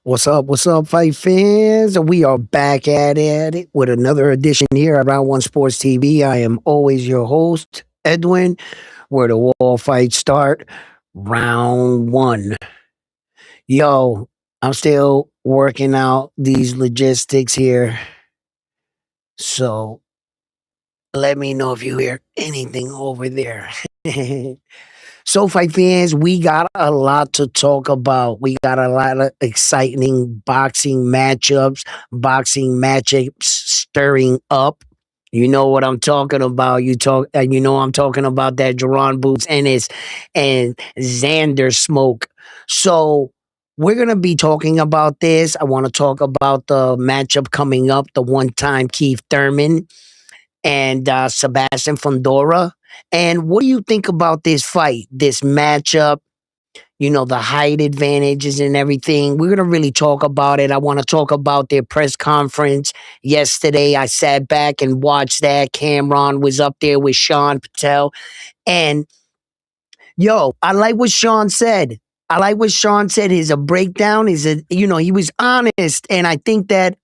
What's up, fight fans? We are back at it with another edition here at Round One Sports TV. I am always your host, Edwin, where the wall fights start. Round one. Yo, I'm still working out these logistics here. So let me know if you hear anything over there. So, fight fans, we got a lot to talk about. We got a lot of exciting boxing matchups stirring up. You know what I'm talking about. I'm talking about that Jerron Boots Ennis and Xander Smoke. So we're gonna be talking about this. I want to talk about the matchup coming up, the one-time Keith Thurman and Sebastian Fundora. And what do you think about this fight, this matchup? The height advantages and everything. We're going to really talk about it. I want to talk about their press conference yesterday. I sat back and watched that. Cameron was up there with Sean Patel. And I like what Sean said. I like what Sean said. Is a breakdown. He was honest. And I think that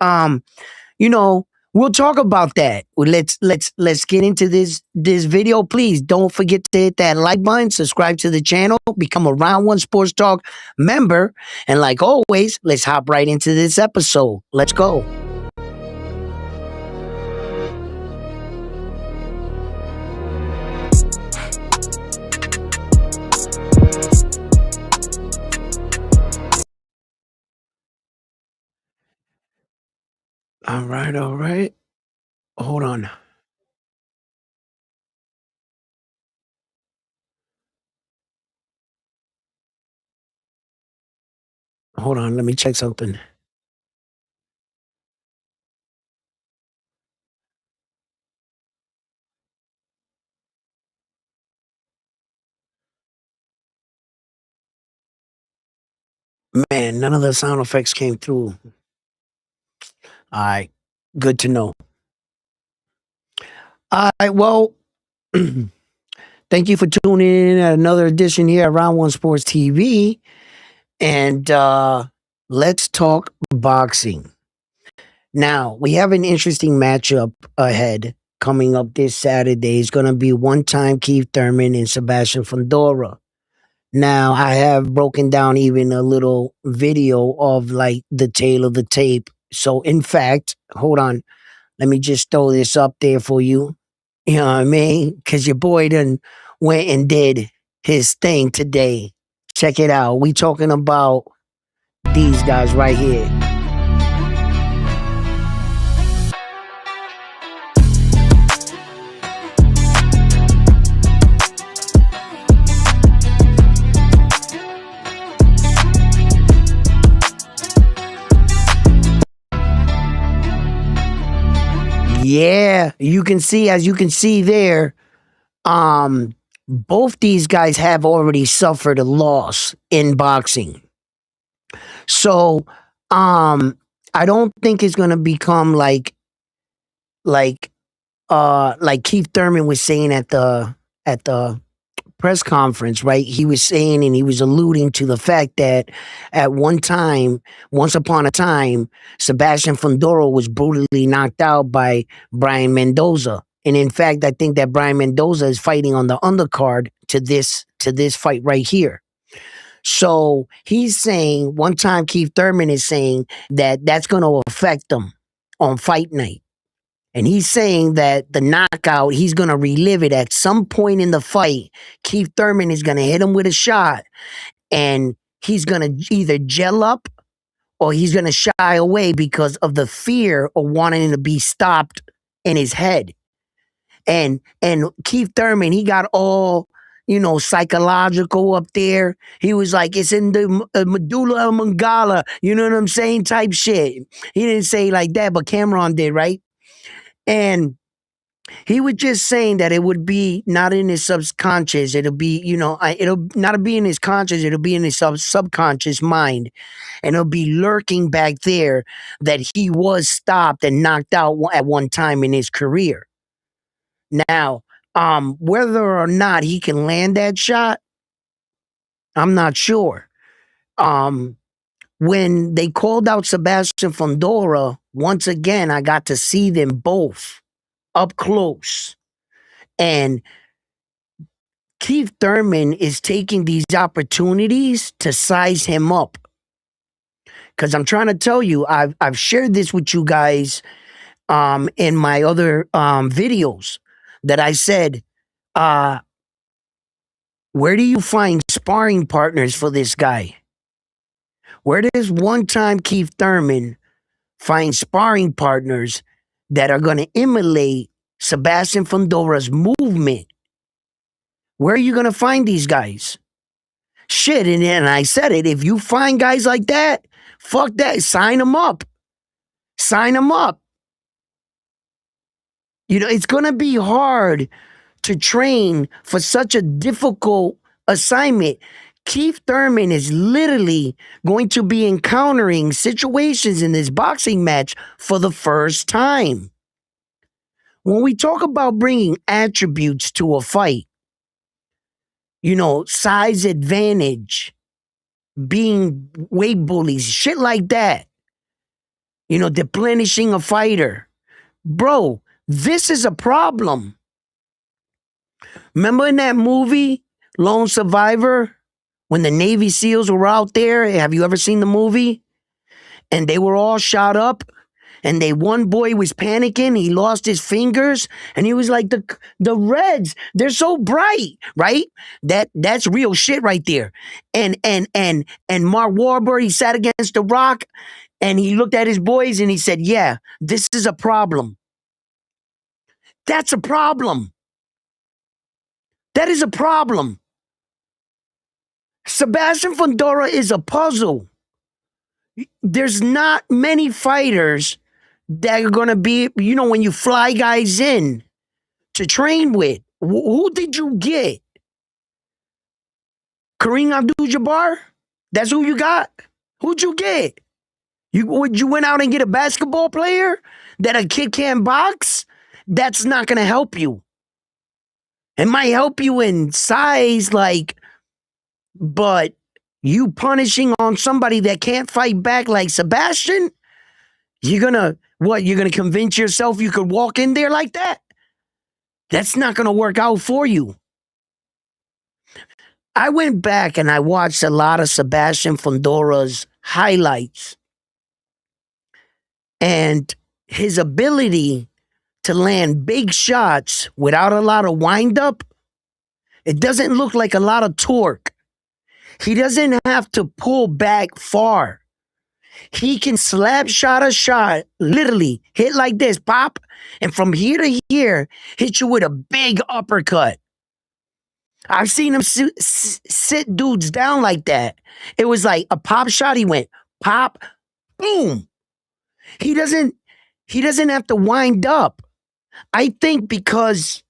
you know, we'll talk about that. Let's get into this video. Please don't forget to hit that like button, subscribe to the channel, become a Round One Sports Talk member, and like always, let's hop right into this episode. Let's go. All right, all right. Hold on. Hold on, let me check something. Man, none of the sound effects came through. All right, good to know. All right, well, thank you for tuning in at another edition here at Round One Sports TV. And let's talk boxing. Now, we have an interesting matchup ahead coming up this Saturday. It's going to be one time Keith Thurman and Sebastian Fundora. Now, I have broken down even a little video of like the tail of the tape. So, in fact, hold on. Let me just throw this up there for you. You know what I mean? Because your boy done went and did his thing today. Check it out. We talking about these guys right here. Yeah, as you can see there, both these guys have already suffered a loss in boxing. So, I don't think it's gonna become like like Keith Thurman was saying at the press conference, right? He was saying and he was alluding to the fact that at one time, once upon a time, Sebastian Fundora was brutally knocked out by Brian Mendoza. And in fact, I think that Brian Mendoza is fighting on the undercard to this fight right here. So he's saying one time Keith Thurman is saying that that's going to affect him on fight night. And he's saying that the knockout, he's going to relive it at some point in the fight. Keith Thurman is going to hit him with a shot and he's going to either gel up or he's going to shy away because of the fear of wanting to be stopped in his head. And Keith Thurman, he got all psychological up there. He was like, it's in the medulla oblongata, you know what I'm saying? Type shit. He didn't say like that, but Cameron did, right? And he was just saying that it would be not in his subconscious. It'll be, it'll not be in his conscious. It'll be in his subconscious mind, and it'll be lurking back there that he was stopped and knocked out at one time in his career. Now, whether or not he can land that shot, I'm not sure. Um, when they called out Sebastian Fundora, once again, I got to see them both up close. And Keith Thurman is taking these opportunities to size him up. Because I'm trying to tell you, I've shared this with you guys in my other videos that I said, where do you find sparring partners for this guy? Where does one-time Keith Thurman find sparring partners that are going to emulate Sebastian Fundora's movement? Where are you going to find these guys? Shit, and I said it, if you find guys like that, fuck that, sign them up. Sign them up. You know, it's going to be hard to train for such a difficult assignment. Keith Thurman is literally going to be encountering situations in this boxing match for the first time. When we talk about bringing attributes to a fight, you know, size advantage, being weight bullies, shit like that, you know, deplenishing a fighter. Bro, this is a problem. Remember in that movie, Lone Survivor, when the Navy SEALs were out there? Have you ever seen the movie? And they were all shot up, and one boy was panicking. He lost his fingers, and he was like, the Reds, they're so bright, right? That's real shit right there. And Mark Wahlberg, he sat against the rock, and he looked at his boys, and he said, yeah, this is a problem. That's a problem. That is a problem. Sebastian Fundora is a puzzle. There's not many fighters that are going to be, you know, when you fly guys in to train with, who did you get? Kareem Abdul-Jabbar? That's who you got? Who'd you get? You went out and get a basketball player that a kid can't box? That's not going to help you. It might help you in size, like, but you punishing on somebody that can't fight back like Sebastian, you're gonna convince yourself you could walk in there like that? That's not gonna work out for you. I went back and I watched a lot of Sebastian Fundora's highlights, and his ability to land big shots without a lot of wind-up, it doesn't look like a lot of torque. He doesn't have to pull back far. He can slap shot a shot, literally hit like this, pop, and from here to here, hit you with a big uppercut. I've seen him sit dudes down like that. It was like a pop shot. He went pop, boom. He doesn't have to wind up. I think because,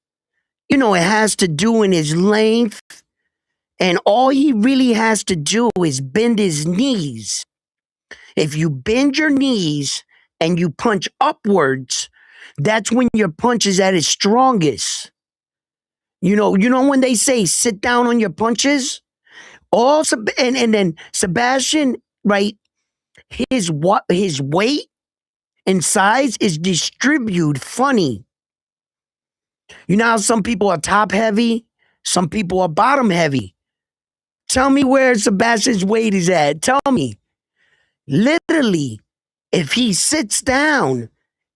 you know, it has to do in his length, and all he really has to do is bend his knees. If you bend your knees and you punch upwards, that's when your punch is at its strongest. You know when they say sit down on your punches? And then Sebastian, right, his weight and size is distributed funny. You know how some people are top heavy, some people are bottom heavy. Tell me where Sebastian's weight is at. Tell me. Literally, if he sits down,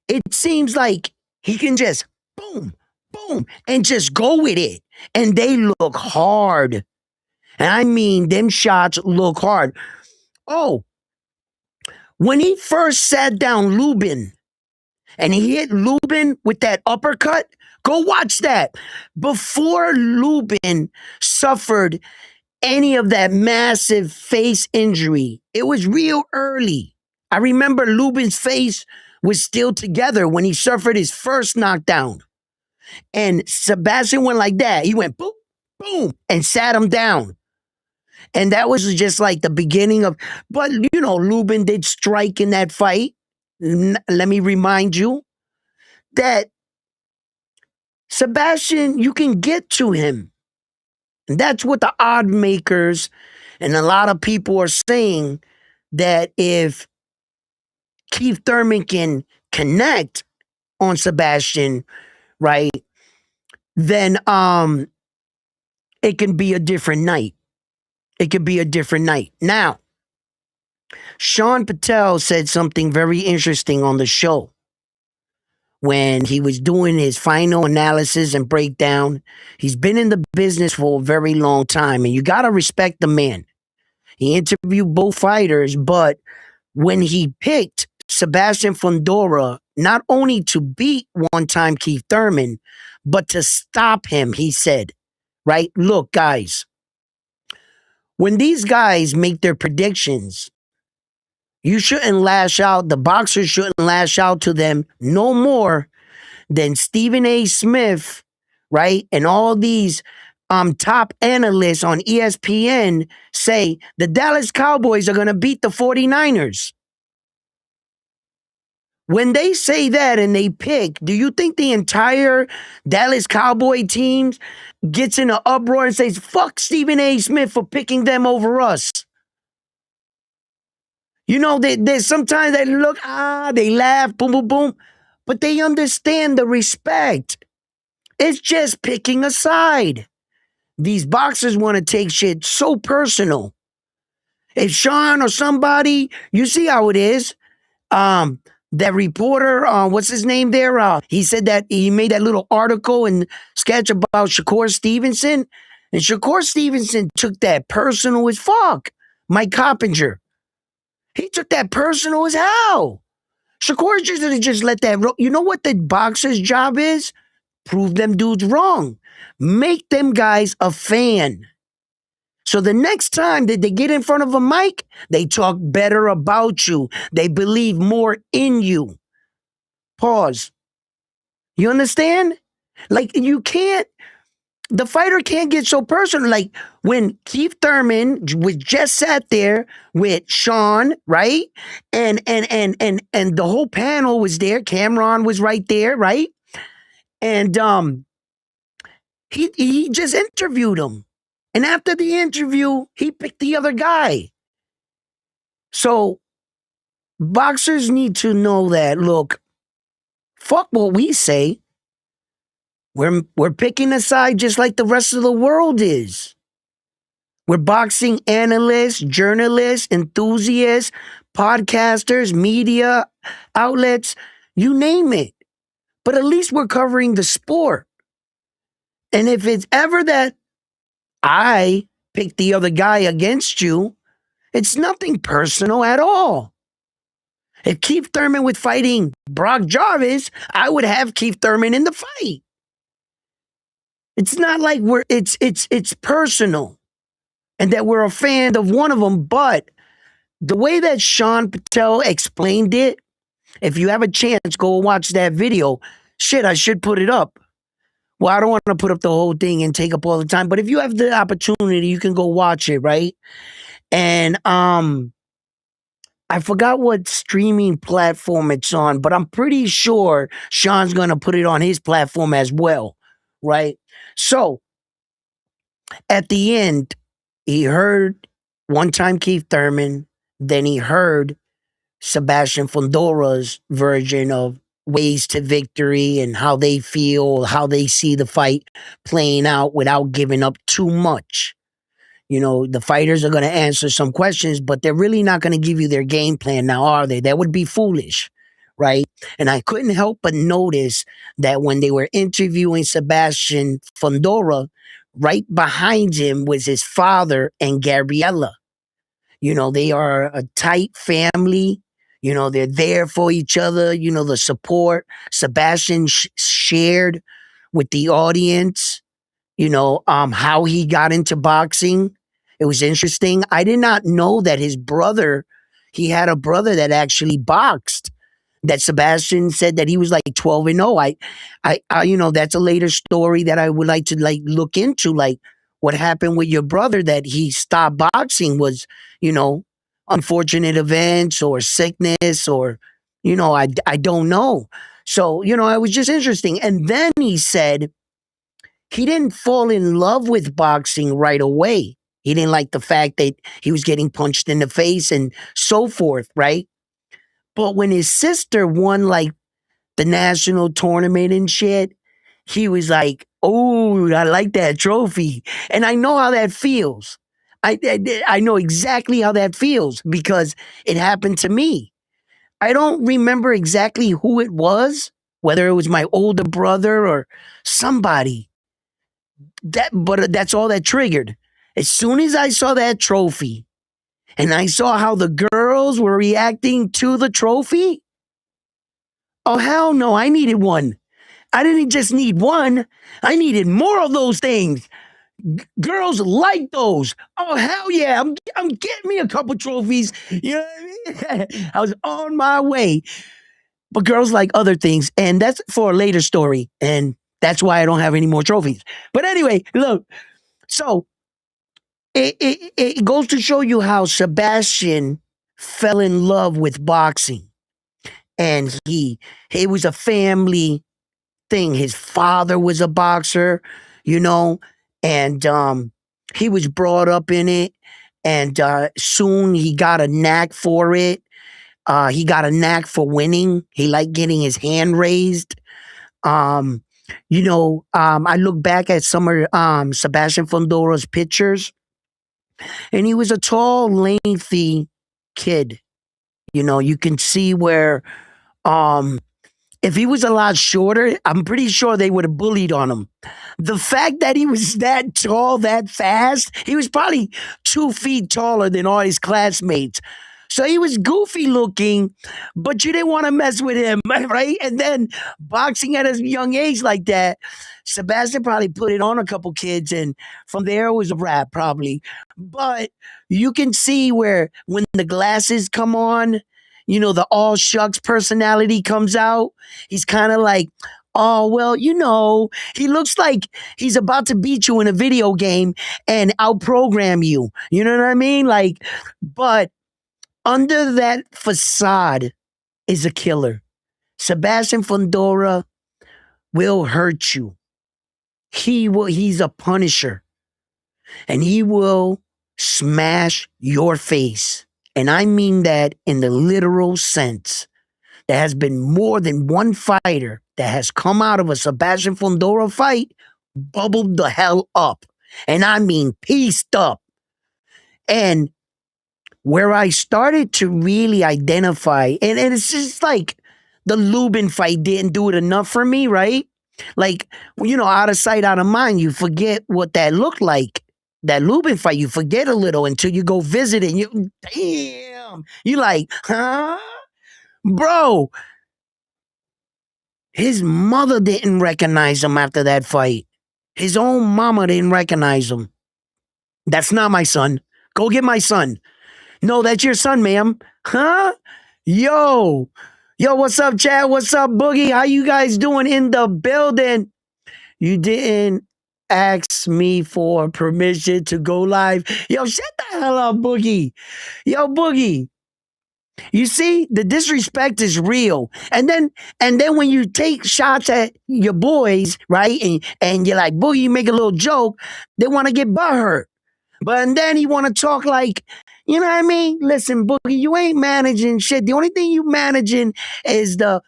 it seems like he can just boom, boom, and just go with it. And they look hard. And I mean, them shots look hard. Oh, when he first sat down Lubin, and he hit Lubin with that uppercut, go watch that. Before Lubin suffered any of that massive face injury, it was real early. I remember Lubin's face was still together when he suffered his first knockdown. And Sebastian went like that. He went boom, boom, and sat him down. And that was just like the beginning of, but you know, Lubin did strike in that fight. Let me remind you that Sebastian, you can get to him. And that's what the odd makers and a lot of people are saying, that if Keith Thurman can connect on Sebastian, right, then it can be a different night. It could be a different night. Now, Sean Patel said something very interesting on the show when he was doing his final analysis and breakdown. He's been in the business for a very long time, and you got to respect the man. He interviewed both fighters, but when he picked Sebastian Fundora, not only to beat one-time Keith Thurman, but to stop him, he said, right? Look, guys, when these guys make their predictions, you shouldn't lash out. The boxers shouldn't lash out to them no more than Stephen A. Smith, right? And all these top analysts on ESPN say the Dallas Cowboys are going to beat the 49ers. When they say that and they pick, do you think the entire Dallas Cowboy team gets in an uproar and says, fuck Stephen A. Smith for picking them over us? You know, they sometimes they look, they laugh, boom, boom, boom, but they understand the respect. It's just picking a side. These boxers want to take shit so personal. If Sean or somebody, you see how it is. That reporter, what's his name there? He said that he made that little article and sketch about Shakur Stevenson. And Shakur Stevenson took that personal as fuck. Mike Coppinger. He took that personal as hell. Shakur just let that roll. You know what the boxer's job is? Prove them dudes wrong. Make them guys a fan. So the next time that they get in front of a mic, they talk better about you. They believe more in you. Pause. You understand? Like you can't, the fighter can't get so personal. Like when Keith Thurman was just sat there with Sean, right? And the whole panel was there. Cameron was right there, right? And he just interviewed him. And after the interview, he picked the other guy. So boxers need to know that, look, fuck what we say. We're picking a side just like the rest of the world is. We're boxing analysts, journalists, enthusiasts, podcasters, media outlets, you name it. But at least we're covering the sport. And if it's ever that I pick the other guy against you, it's nothing personal at all. If Keith Thurman was fighting Brock Jarvis, I would have Keith Thurman in the fight. It's not like it's personal and that we're a fan of one of them, but the way that Sean Patel explained it, if you have a chance, go watch that video. Shit, I should put it up. Well, I don't want to put up the whole thing and take up all the time, but if you have the opportunity, you can go watch it, right? And I forgot what streaming platform it's on, but I'm pretty sure Sean's going to put it on his platform as well, right? So, at the end, he heard one-time Keith Thurman, then he heard Sebastian Fundora's version of ways to victory and how they feel, how they see the fight playing out without giving up too much. You know, the fighters are going to answer some questions, but they're really not going to give you their game plan now, are they? That would be foolish, right? And I couldn't help but notice that when they were interviewing Sebastian Fundora, right behind him was his father and Gabriella. You know, they are a tight family. You know, they're there for each other. You know, the support Sebastian shared with the audience, you know, how he got into boxing. It was interesting. I did not know that his brother, he had a brother that actually boxed. That Sebastian said that he was like 12-0. I, you know, that's a later story that I would like to like look into. Like what happened with your brother that he stopped boxing was, you know, unfortunate events or sickness or, you know, I don't know. So, you know, it was just interesting. And then he said he didn't fall in love with boxing right away. He didn't like the fact that he was getting punched in the face and so forth, right? But when his sister won like the national tournament and shit, he was like, "Oh, I like that trophy," and I know how that feels. I know exactly how that feels because it happened to me. I don't remember exactly who it was, whether it was my older brother or somebody. But that's all that triggered. As soon as I saw that trophy and I saw how the girls were reacting to the trophy, oh hell no, I needed one. I didn't just need one. I needed more of those things. Girls like those. Oh hell yeah! I'm getting me a couple trophies. You know what I mean? I was on my way. But girls like other things, and that's for a later story. And that's why I don't have any more trophies. But anyway, look. So it goes to show you how Sebastian fell in love with boxing, and he was a family thing. His father was a boxer, you know, and he was brought up in it, and soon he got a knack for it. He got a knack for winning. He liked getting his hand raised. Um, I look back at some of Sebastian Fundora's pictures, and he was a tall, lengthy kid. You know, you can see where um, if he was a lot shorter, I'm pretty sure they would have bullied on him. The fact that he was that tall, that fast, he was probably 2 feet taller than all his classmates. So he was goofy looking, but you didn't want to mess with him, right? And then boxing at a young age like that, Sebastian probably put it on a couple kids, and from there it was a wrap, probably. But you can see where when the glasses come on, the all shucks personality comes out. He's kind of like, oh, well, he looks like he's about to beat you in a video game and outprogram you. You know what I mean? Like, but under that facade is a killer. Sebastian Fundora will hurt you. He's a punisher, and he will smash your face. And I mean that in the literal sense. There has been more than one fighter that has come out of a Sebastian Fundora fight, bubbled the hell up. And I mean pieced up. And where I started to really identify, and it's just like the Lubin fight didn't do it enough for me, right? Like, out of sight, out of mind, you forget what that looked like. That Lubin fight, you forget a little until you go visit it. And you like, huh? Bro, his mother didn't recognize him after that fight. His own mama didn't recognize him. That's not my son. Go get my son. No, that's your son, ma'am. Huh? Yo. Yo, what's up, Chad? What's up, Boogie? How you guys doing in the building? You didn't ask me for permission to go live. Yo, shut the hell up, Boogie. Yo, Boogie. You see, the disrespect is real. And then when you take shots at your boys, right? And you're like, Boogie, you make a little joke, they want to get butthurt. But and then you want to talk like, you know what I mean? Listen, Boogie, you ain't managing shit. The only thing you managing is the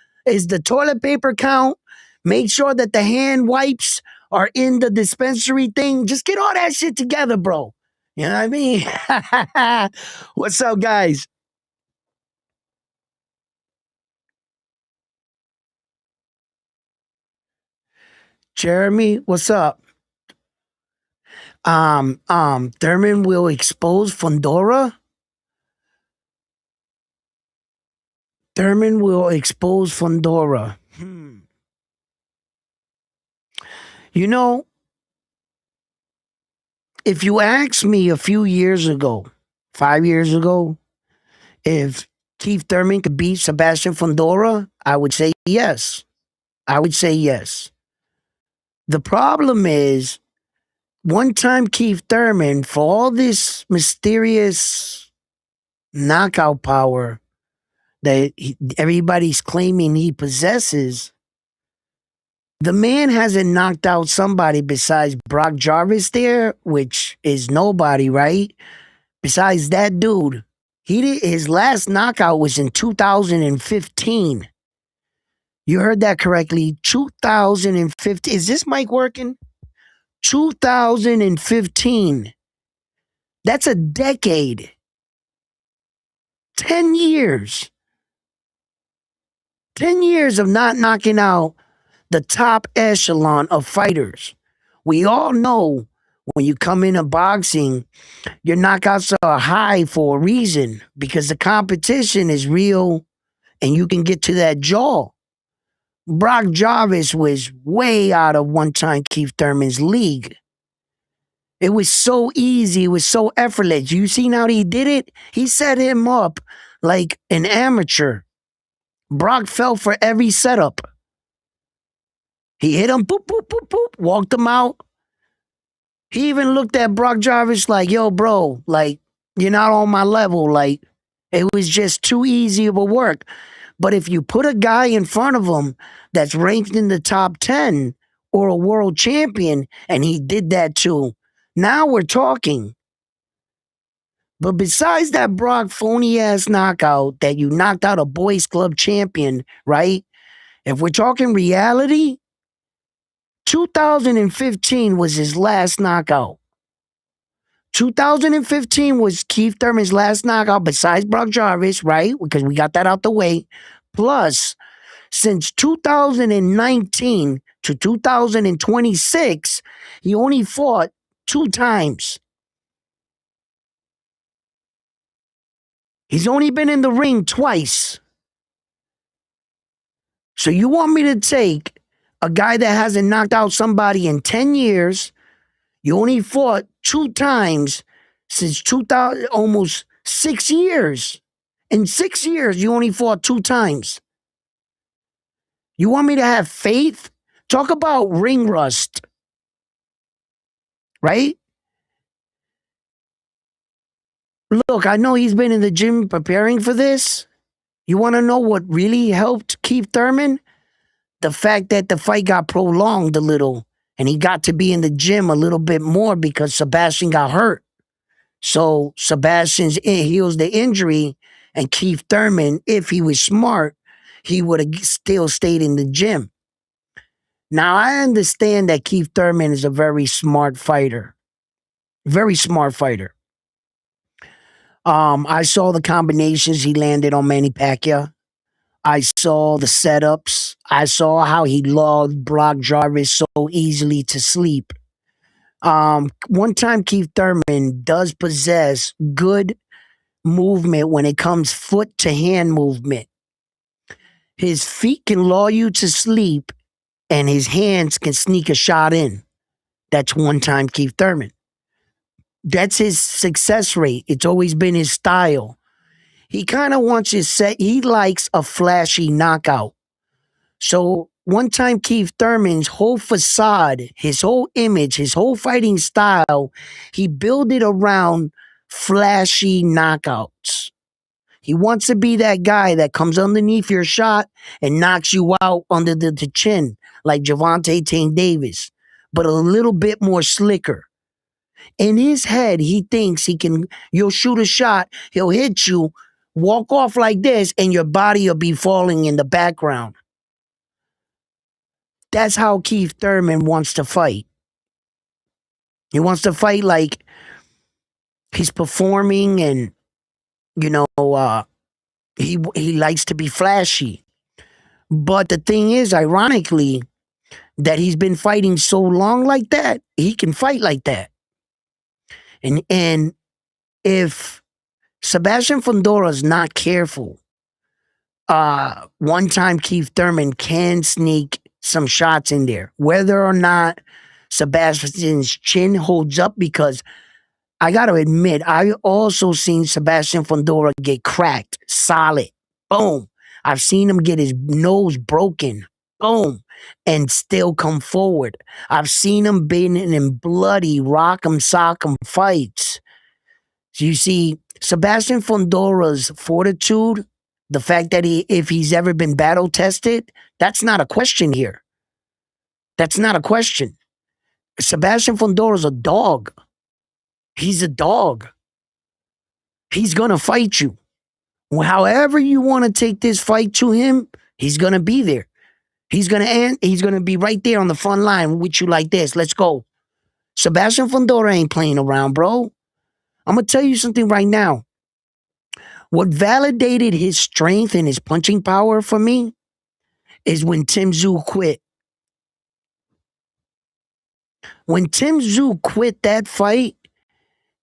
toilet paper count. Make sure that the hand wipes are in the dispensary thing. Just get all that shit together, bro. You know what I mean? What's up, guys? Jeremy, what's up? Thurman will expose Fundora. Thurman will expose Fundora. You know, if you asked me a few years ago, 5 years ago, if Keith Thurman could beat Sebastian Fundora, I would say yes. I would say yes. The problem is, one time Keith Thurman, for all this mysterious knockout power that everybody's claiming he possesses, The man hasn't knocked out somebody besides Brock Jarvis there, which is nobody, right? Besides that dude, his last knockout was in 2015. You heard that correctly. 2015. Is this mic working? 2015. That's a decade. 10 years. 10 years of not knocking out the top echelon of fighters. We all know when you come into boxing, your knockouts are high for a reason because the competition is real and you can get to that jaw. Brock Jarvis was way out of one time Keith Thurman's league. It was so easy. It was so effortless. You seen how he did it? He set him up like an amateur. Brock fell for every setup. He hit him, boop, boop, boop, boop, walked him out. He even looked at Brock Jarvis like, yo, bro, like, you're not on my level. Like, it was just too easy of a work. But if you put a guy in front of him that's ranked in the top 10 or a world champion, and he did that too, now we're talking. But besides that Brock phony ass knockout that you knocked out a boys club champion, right? If we're talking reality, 2015 was his last knockout. 2015 was Keith Thurman's last knockout besides Brock Jarvis, right? Because we got that out the way. Plus, since 2019 to 2026, he only fought 2 times. He's only been in the ring twice. So you want me to take a guy that hasn't knocked out somebody in 10 years, you only fought 2 times since 2000, almost 6 years. In 6 years, you only fought 2 times. You want me to have faith? Talk about ring rust, right? Look, I know he's been in the gym preparing for this. You want to know what really helped Keith Thurman? The fact that the fight got prolonged a little and he got to be in the gym a little bit more because Sebastian got hurt. So Sebastian's heals the injury, and Keith Thurman, if he was smart, he would have still stayed in the gym. Now, I understand that Keith Thurman is a very smart fighter. Very smart fighter. I saw the combinations he landed on Manny Pacquiao. I saw the setups. I saw how he lulled Brock Jarvis so easily to sleep. One time Keith Thurman does possess good movement when it comes foot to hand movement. His feet can lull you to sleep and his hands can sneak a shot in. That's one time Keith Thurman. That's his success rate. It's always been his style. He kind of wants his set. He likes a flashy knockout. So one time Keith Thurman's whole facade, his whole image, his whole fighting style, he built it around flashy knockouts. He wants to be that guy that comes underneath your shot and knocks you out under the chin, like Javante Tank Davis, but a little bit more slicker. In his head, he thinks you'll shoot a shot, he'll hit you, walk off like this, and your body will be falling in the background. That's how Keith Thurman wants to fight. He wants to fight like he's performing and, he likes to be flashy. But the thing is, ironically, that he's been fighting so long like that, he can fight like that. And if Sebastian Fundora is not careful, one time Keith Thurman can sneak some shots in there. Whether or not Sebastian's chin holds up, because I got to admit, I also seen Sebastian Fundora get cracked, solid, boom. I've seen him get his nose broken, boom, and still come forward. I've seen him been in bloody rock'em sock'em fights. So you see, Sebastian Fundora's fortitude, the fact that if he's ever been battle tested, that's not a question here. That's not a question. Sebastian Fundora's a dog. He's a dog. He's gonna fight you. However you want to take this fight to him, he's gonna be there. He's gonna be right there on the front line with you like this. Let's go. Sebastian Fundora ain't playing around, bro. I'm gonna tell you something right now. What validated his strength and his punching power for me is when Tim Tszyu quit. When Tim Tszyu quit that fight,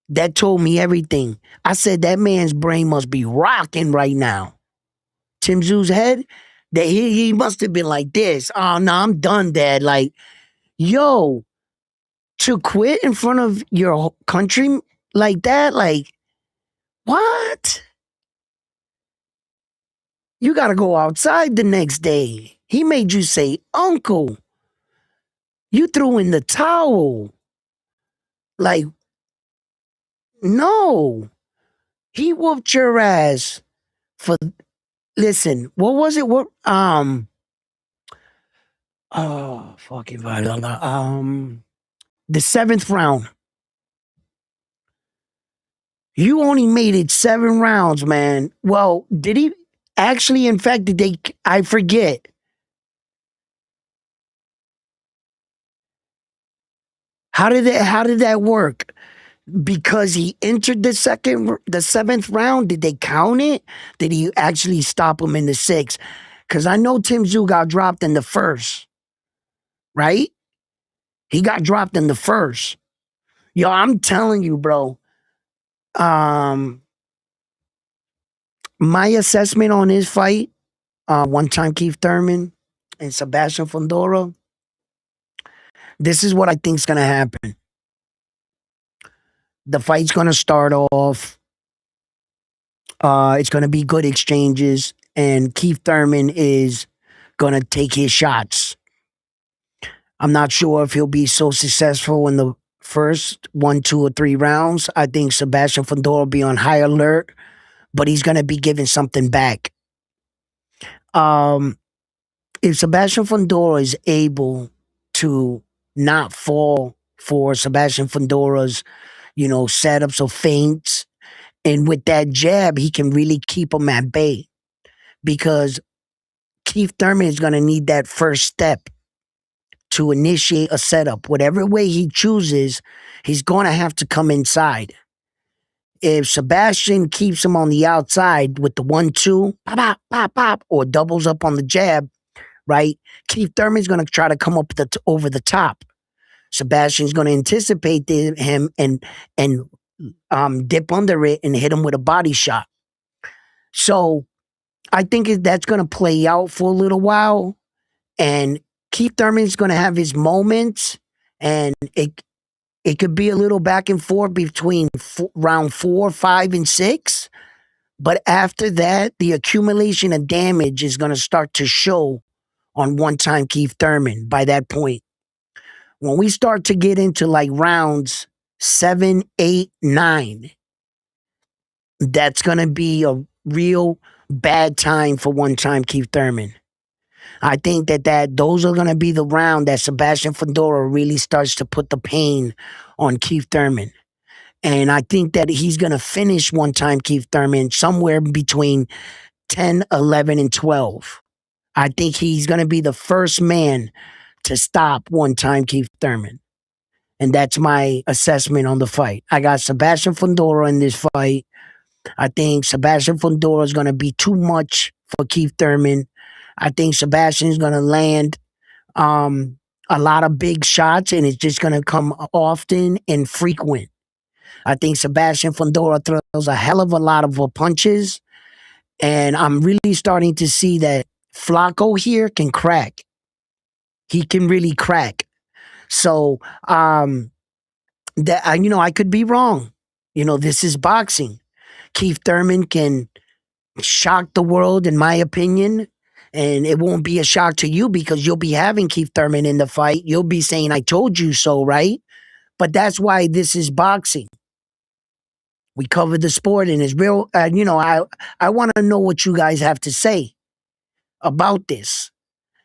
that told me everything. I said that man's brain must be rocking right now. Tim Tszyu's head, that he must have been like this. Oh no, I'm done, Dad. Like, yo, to quit in front of your country like that, like, what? You gotta go outside the next day. He made you say, Uncle, you threw in the towel. Like, no. He whooped your ass for, listen, what was it? Oh, fuck it. The seventh round. You only made it 7 rounds, man. Well, did he actually, in fact, did they, I forget. How did that work? Because he entered the seventh round, did they count it? Did he actually stop him in the sixth? Because I know Tim Tszyu got dropped in the first, right? He got dropped in the first. Yo, I'm telling you, bro. My assessment on this fight, one time Keith Thurman and Sebastian Fundora, this is what I think is going to happen. The fight's going to start off. It's going to be good exchanges, and Keith Thurman is going to take his shots. I'm not sure if he'll be so successful in the first 1, 2, or 3 rounds. I think Sebastian Fundora will be on high alert, but he's going to be giving something back. If Sebastian Fundora is able to not fall for Sebastian Fundora's, setups or feints, and with that jab, he can really keep him at bay because Keith Thurman is going to need that first step to initiate a setup. Whatever way he chooses, he's going to have to come inside. If Sebastian keeps him on the outside with the 1-2, pop, pop, pop, pop, or doubles up on the jab, right? Keith Thurman's going to try to come up over the top. Sebastian's going to anticipate him and dip under it and hit him with a body shot. So I think that's going to play out for a little while, and Keith Thurman's going to have his moments, and it could be a little back and forth between round 4, 5, and 6. But after that, the accumulation of damage is going to start to show on one time Keith Thurman by that point. When we start to get into like rounds 7, 8, 9, that's going to be a real bad time for one time Keith Thurman. I think that those are going to be the round that Sebastian Fundora really starts to put the pain on Keith Thurman. And I think that he's going to finish one time Keith Thurman somewhere between 10, 11, and 12. I think he's going to be the first man to stop one time Keith Thurman. And that's my assessment on the fight. I got Sebastian Fundora in this fight. I think Sebastian Fundora is going to be too much for Keith Thurman. I think Sebastian's going to land a lot of big shots, and it's just going to come often and frequent. I think Sebastian Fundora throws a hell of a lot of punches, and I'm really starting to see that Flacco here can crack. He can really crack. So I could be wrong. This is boxing. Keith Thurman can shock the world, in my opinion. And it won't be a shock to you because you'll be having Keith Thurman in the fight. You'll be saying, I told you so, right? But that's why this is boxing. We cover the sport and it's real. I want to know what you guys have to say about this,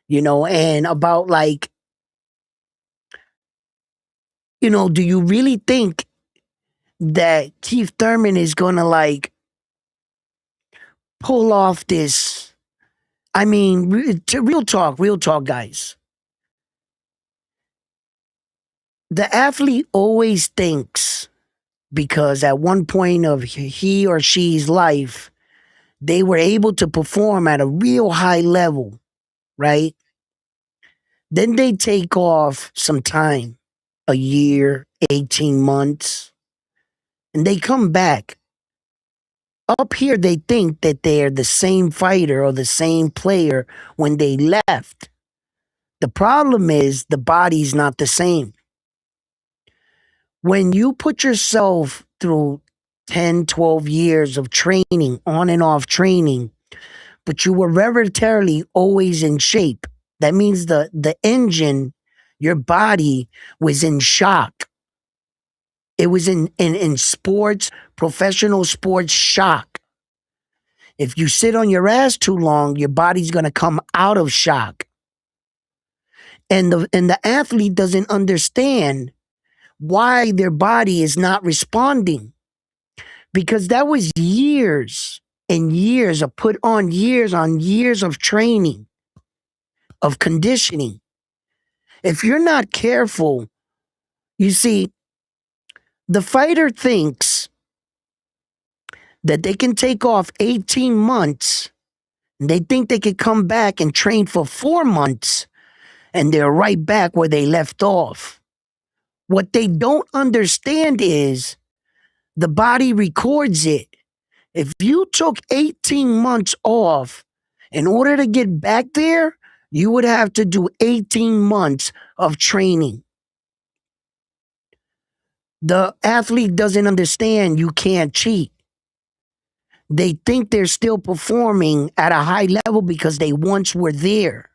and about like Do you really think that Keith Thurman is gonna like pull off this? I mean, real talk, guys. The athlete always thinks because at one point of he or she's life, they were able to perform at a real high level, right? Then they take off some time, a year, 18 months, and they come back. Up here, they think that they're the same fighter or the same player when they left. The problem is the body's not the same. When you put yourself through 10, 12 years of training, on and off training, but you were relatively always in shape, that means the engine, your body was in shock. It was in sports, professional sports shock. If you sit on your ass too long, your body's going to come out of shock. And the athlete doesn't understand why their body is not responding, because that was years and years of put on years of training, of conditioning. If you're not careful, you see, the fighter thinks that they can take off 18 months and they think they could come back and train for 4 months and they're right back where they left off. What they don't understand is the body records it. If you took 18 months off, in order to get back there, you would have to do 18 months of training. The athlete doesn't understand you can't cheat. They think they're still performing at a high level because they once were there.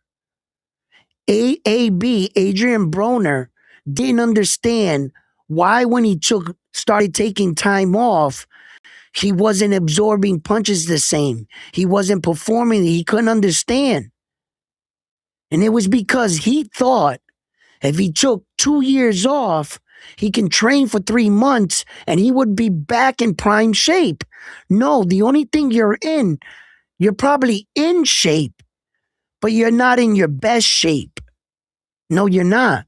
AAB, Adrian Broner, didn't understand why when he started taking time off, he wasn't absorbing punches the same. He wasn't performing. He couldn't understand. And it was because he thought if he took 2 years off, he can train for 3 months and he would be back in prime shape. No, the only thing you're probably in shape, but you're not in your best shape. No, you're not.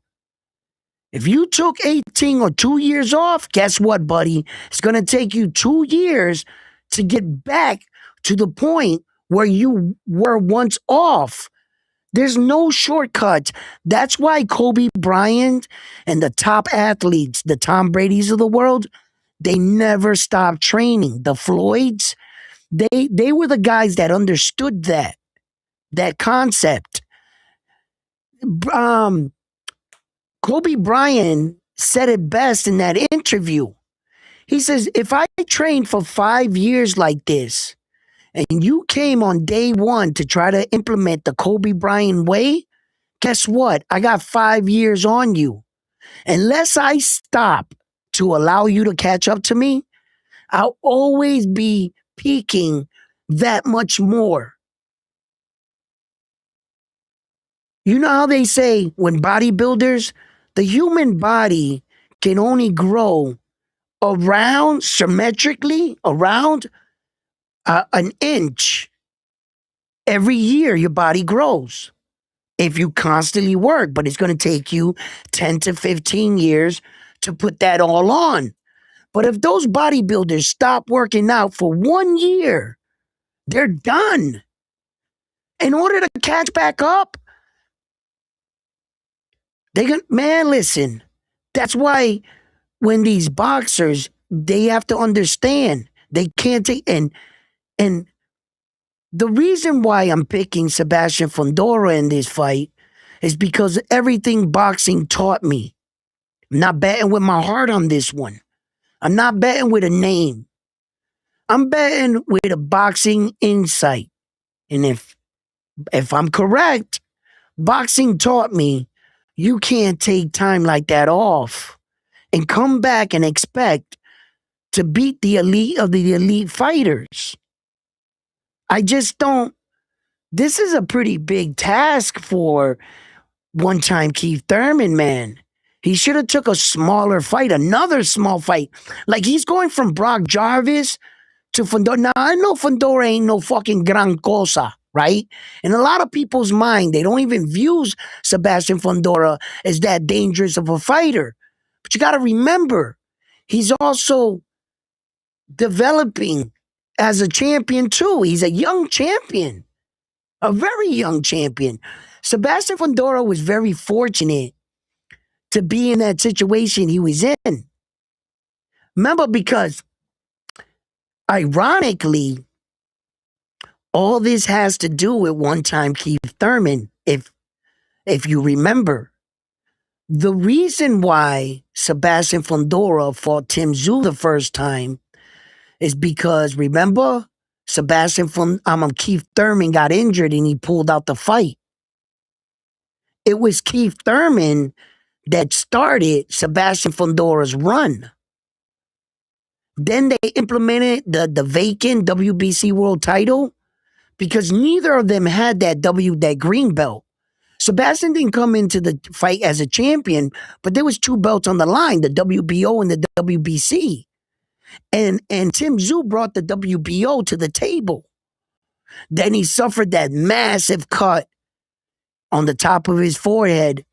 If you took 18 or 2 years off, guess what, buddy? It's going to take you 2 years to get back to the point where you were once off. There's no shortcuts. That's why Kobe Bryant and the top athletes, the Tom Brady's of the world, they never stopped training. The Floyds, they were the guys that understood that concept. Kobe Bryant said it best in that interview. He says, if I trained for 5 years like this, and you came on day one to try to implement the Kobe Bryant way, guess what? I got 5 years on you. Unless I stop to allow you to catch up to me, I'll always be peaking that much more. You know how they say when bodybuilders, the human body can only grow around symmetrically, around an inch. Every year your body grows if you constantly work, but it's going to take you 10 to 15 years to put that all on. But if those bodybuilders stop working out for 1 year, they're done. In order to catch back up, man, listen, that's why when these boxers, they have to understand they can't take, and the reason why I'm picking Sebastian Fundora in this fight is because everything boxing taught me. I'm not betting with my heart on this one. I'm not betting with a name. I'm betting with a boxing insight. And if I'm correct, boxing taught me you can't take time like that off and come back and expect to beat the elite of the elite fighters. I just don't. This is a pretty big task for one-time Keith Thurman, man. He should have took a smaller fight, another small fight. Like he's going from Brock Jarvis to Fundora. Now I know Fundora ain't no fucking gran cosa, right? In a lot of people's mind, they don't even view Sebastian Fundora as that dangerous of a fighter. But you got to remember, he's also developing as a champion too. He's a young champion, a very young champion. Sebastian Fundora was very fortunate to be in that situation he was in. Remember, because ironically, all this has to do with one time Keith Thurman, if you remember. The reason why Sebastian Fundora fought Tim Tszyu the first time is because, remember, Keith Thurman got injured and he pulled out the fight. It was Keith Thurman that started Sebastian Fundora's run. Then they implemented the vacant WBC world title because neither of them had that green belt. Sebastian didn't come into the fight as a champion, but there was two belts on the line, the WBO and the WBC. And Tim Tszyu brought the WBO to the table. Then he suffered that massive cut on the top of his forehead.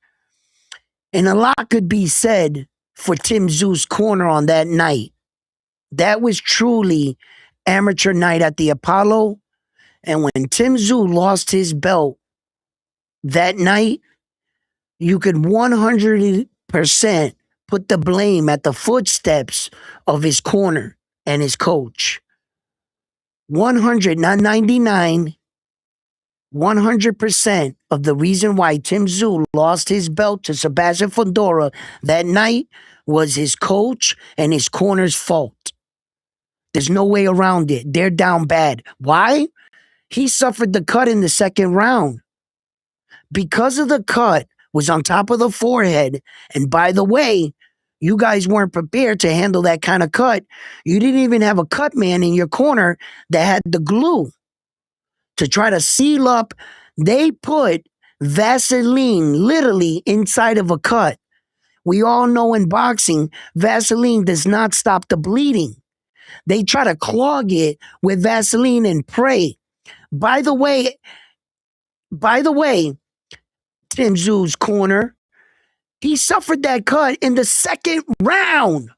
And a lot could be said for Tim Tszyu's corner on that night. That was truly amateur night at the Apollo. And when Tim Tszyu lost his belt that night, you could 100% put the blame at the footsteps of his corner and his coach. 100, not 99, 100% of the reason why Tim Tszyu lost his belt to Sebastian Fundora that night was his coach and his corner's fault. There's no way around it. They're down bad. Why? He suffered the cut in the second round. Because of the cut was on top of the forehead, and by the way, you guys weren't prepared to handle that kind of cut. You didn't even have a cut man in your corner that had the glue to try to seal up. They put Vaseline literally inside of a cut. We all know in boxing, Vaseline does not stop the bleeding. They try to clog it with Vaseline and pray. By the way, Tim Tszyu's corner, he suffered that cut in the second round.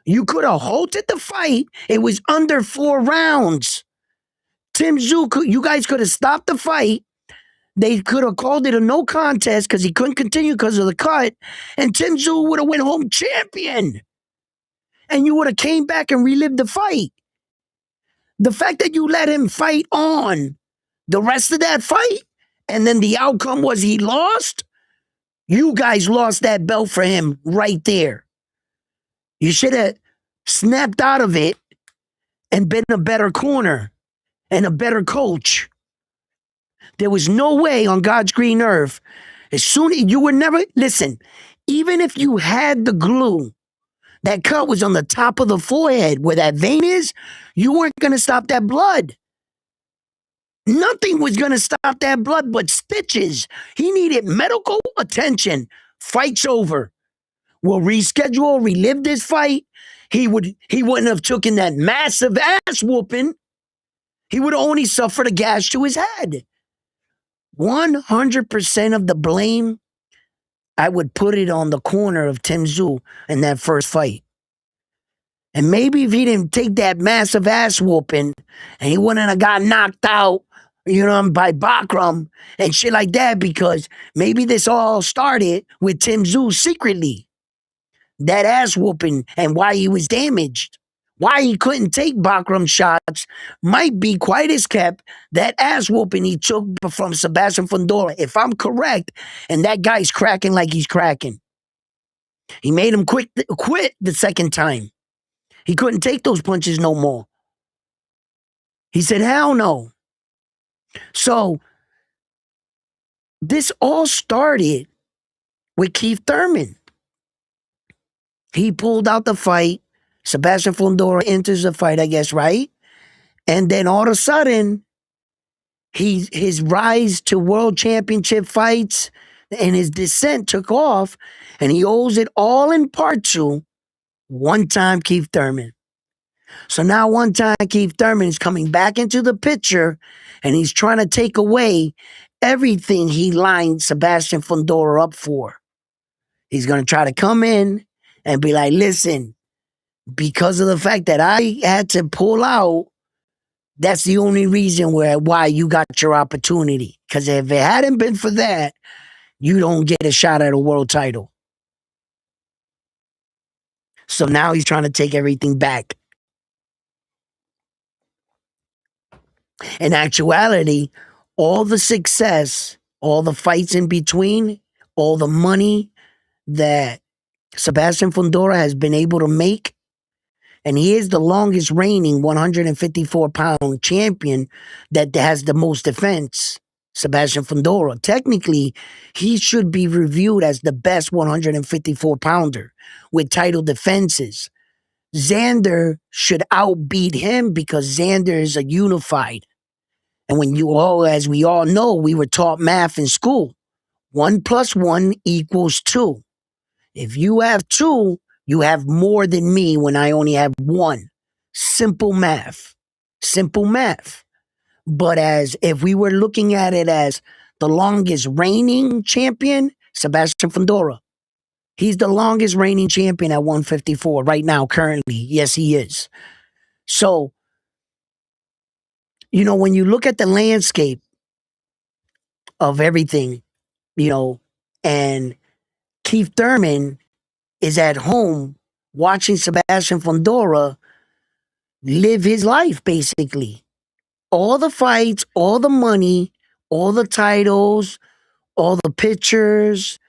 You could have halted the fight. It was under 4 rounds. Tim Tszyu, you guys could have stopped the fight. They could have called it a no contest because he couldn't continue because of the cut. And Tim Tszyu would have went home champion. And you would have came back and relived the fight. The fact that you let him fight on the rest of that fight, and then the outcome was he lost, you guys lost that belt for him right there. You should have snapped out of it and been a better corner and a better coach. There was no way on God's green earth. As soon as you were never, listen, even if you had the glue, that cut was on the top of the forehead where that vein is, you weren't going to stop that blood. Nothing was going to stop that blood but stitches. He needed medical attention. Fight's over. We'll reschedule, relive this fight. He wouldn't have taken that massive ass whooping. He would have only suffered a gash to his head. 100% of the blame, I would put it on the corner of Tim Tszyu in that first fight. And maybe if he didn't take that massive ass whooping and he wouldn't have got knocked out, by Bakram and shit like that, because maybe this all started with Tim Tszyu secretly. That ass whooping and why he was damaged. Why he couldn't take Bakram shots might be quite as kept that ass whooping he took from Sebastian Fundora, if I'm correct, and that guy's cracking like he's cracking. He made him quit the second time. He couldn't take those punches no more. He said, hell no. So, this all started with Keith Thurman. He pulled out the fight. Sebastian Fundora enters the fight, I guess, right? And then all of a sudden, his rise to world championship fights and his descent took off, and he owes it all in part to one time Keith Thurman. So now one time Keith Thurman is coming back into the picture, and he's trying to take away everything he lined Sebastian Fundora up for. He's going to try to come in and be like, listen, because of the fact that I had to pull out, that's the only reason why you got your opportunity. Because if it hadn't been for that, you don't get a shot at a world title. So now he's trying to take everything back. In actuality, all the success, all the fights in between, all the money that Sebastian Fundora has been able to make, and he is the longest reigning 154-pound champion that has the most defense, Sebastian Fundora. Technically, he should be reviewed as the best 154-pounder with title defenses. Xander should outbeat him because Xander is a unified. And as we all know, we were taught math in school. 1 + 1 = 2. If you have 2, you have more than me when I only have 1. Simple math. Simple math. But if we were looking at it as the longest reigning champion, Sebastian Fundora. He's the longest reigning champion at 154 right now, currently. Yes, he is. So, when you look at the landscape of everything, and Keith Thurman is at home watching Sebastian Fundora live his life, basically. All the fights, all the money, all the titles, all the pictures,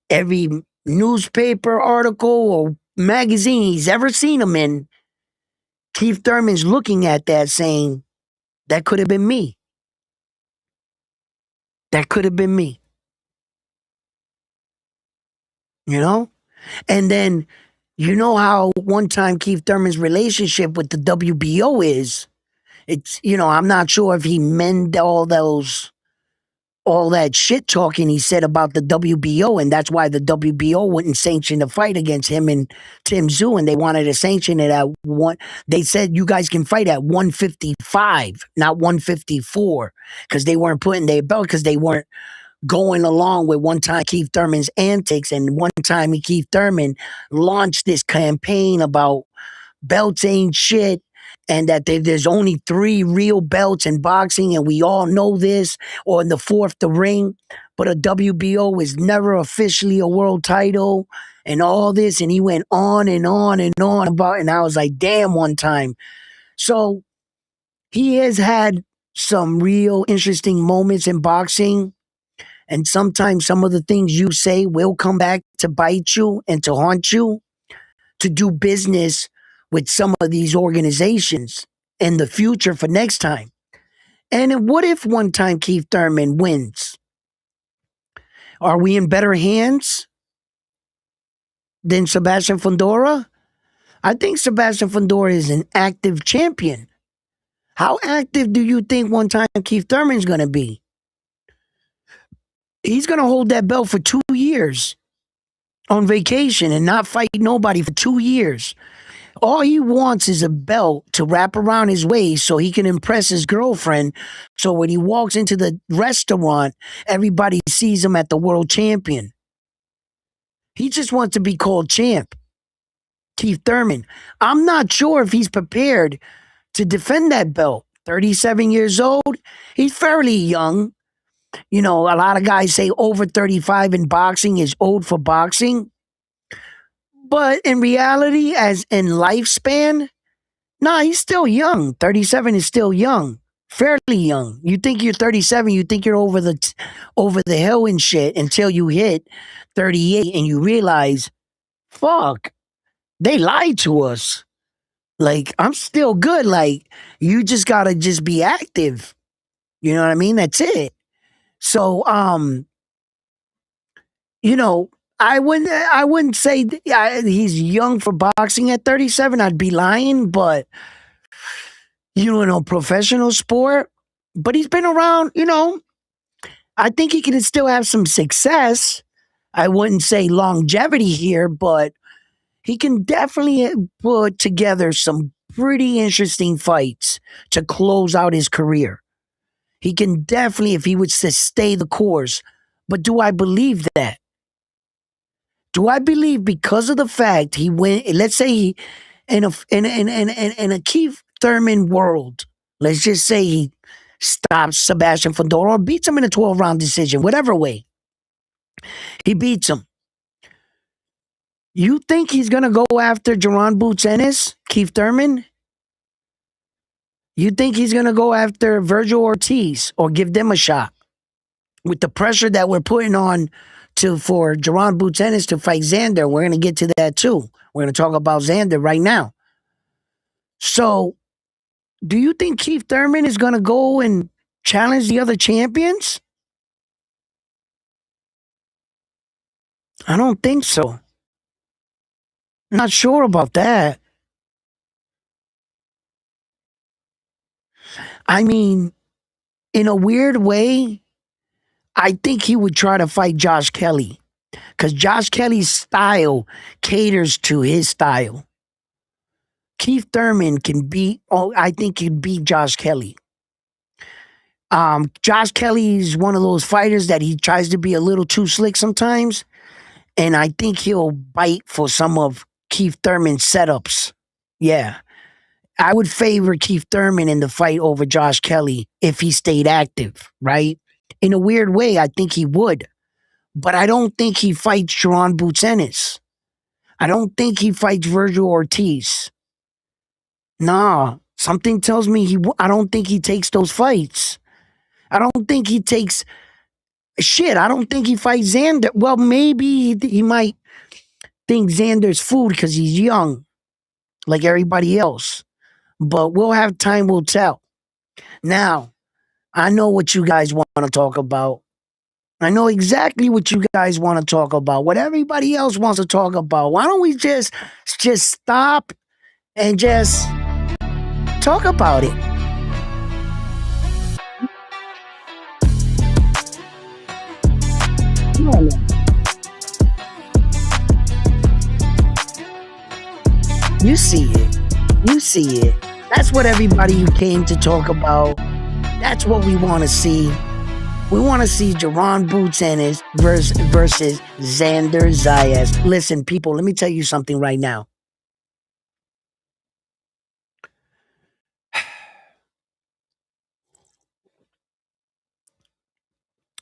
every newspaper article or magazine he's ever seen him in, Keith Thurman's looking at that saying, that could have been me. That could have been me. And then, how one time Keith Thurman's relationship with the WBO is. It's, I'm not sure if he meant all that shit talking he said about the WBO, and that's why the WBO wouldn't sanction the fight against him and Tim Tszyu, and they wanted to sanction it at one. They said you guys can fight at 155, not 154, because they weren't putting their belt, because they weren't going along with one time Keith Thurman's antics, and one time Keith Thurman launched this campaign about belts ain't shit, and that there's only 3 real belts in boxing, and we all know this, or in the 4th, the ring, but a WBO is never officially a world title, and all this, and he went on and on and on about it, and I was like, damn, one time. So he has had some real interesting moments in boxing, and sometimes some of the things you say will come back to bite you and to haunt you, to do business with some of these organizations in the future for next time. And what if one time Keith Thurman wins? Are we in better hands than Sebastian Fundora? I think Sebastian Fundora is an active champion. How active do you think one time Keith Thurman's going to be? He's going to hold that belt for 2 years on vacation and not fight nobody for 2 years. All he wants is a belt to wrap around his waist so he can impress his girlfriend. So when he walks into the restaurant, everybody sees him at the world champion. He just wants to be called champ. Keith Thurman. I'm not sure if he's prepared to defend that belt. 37 years old. He's fairly young. A lot of guys say over 35 in boxing is old for boxing. But in reality, as in lifespan, he's still young. 37 is still young. Fairly young. You think you're 37, you think you're over the hill and shit until you hit 38 and you realize, fuck, they lied to us. Like, I'm still good. Like, you just gotta just be active. You know what I mean? That's it. So, I wouldn't say he's young for boxing at 37. I'd be lying, but professional sport. But he's been around. I think he can still have some success. I wouldn't say longevity here, but he can definitely put together some pretty interesting fights to close out his career. He can definitely, if he would to stay the course. But do I believe that? Do I believe because of the fact he went? Let's say he in a Keith Thurman world. Let's just say he stops Sebastian Fundora or beats him in a 12-round decision, whatever way he beats him. You think he's gonna go after Jaron Boots Ennis, Keith Thurman? You think he's gonna go after Virgil Ortiz or give them a shot? With the pressure that we're putting on for Jaron Boots Ennis to fight Xander, we're gonna get to that too. We're gonna talk about Xander right now. So, do you think Keith Thurman is gonna go and challenge the other champions? I don't think so. Not sure about that. I mean, in a weird way, I think he would try to fight Josh Kelly because Josh Kelly's style caters to his style. Keith Thurman can beat, oh, I think he'd beat Josh Kelly. Josh Kelly is one of those fighters that he tries to be a little too slick sometimes. And I think he'll bite for some of Keith Thurman's setups. Yeah. I would favor Keith Thurman in the fight over Josh Kelly if he stayed active, right? In a weird way, I think he would. But I don't think he fights Jaron Boots Ennis. I don't think he fights Virgil Ortiz. Nah, something tells me I don't think he takes those fights. I don't think he takes shit. I don't think he fights Xander. Well, maybe he might think Xander's food because he's young, like everybody else. But we'll have time will tell. Now, I know what you guys want to talk about. I know exactly what you guys want to talk about. What everybody else wants to talk about. Why don't we just stop and just talk about it? Come on now. You see it. You see it. That's what everybody you came to talk about. That's what we want to see. We want to see Jaron Boots Ennis versus Xander Zayas. Listen, people, let me tell you something right now.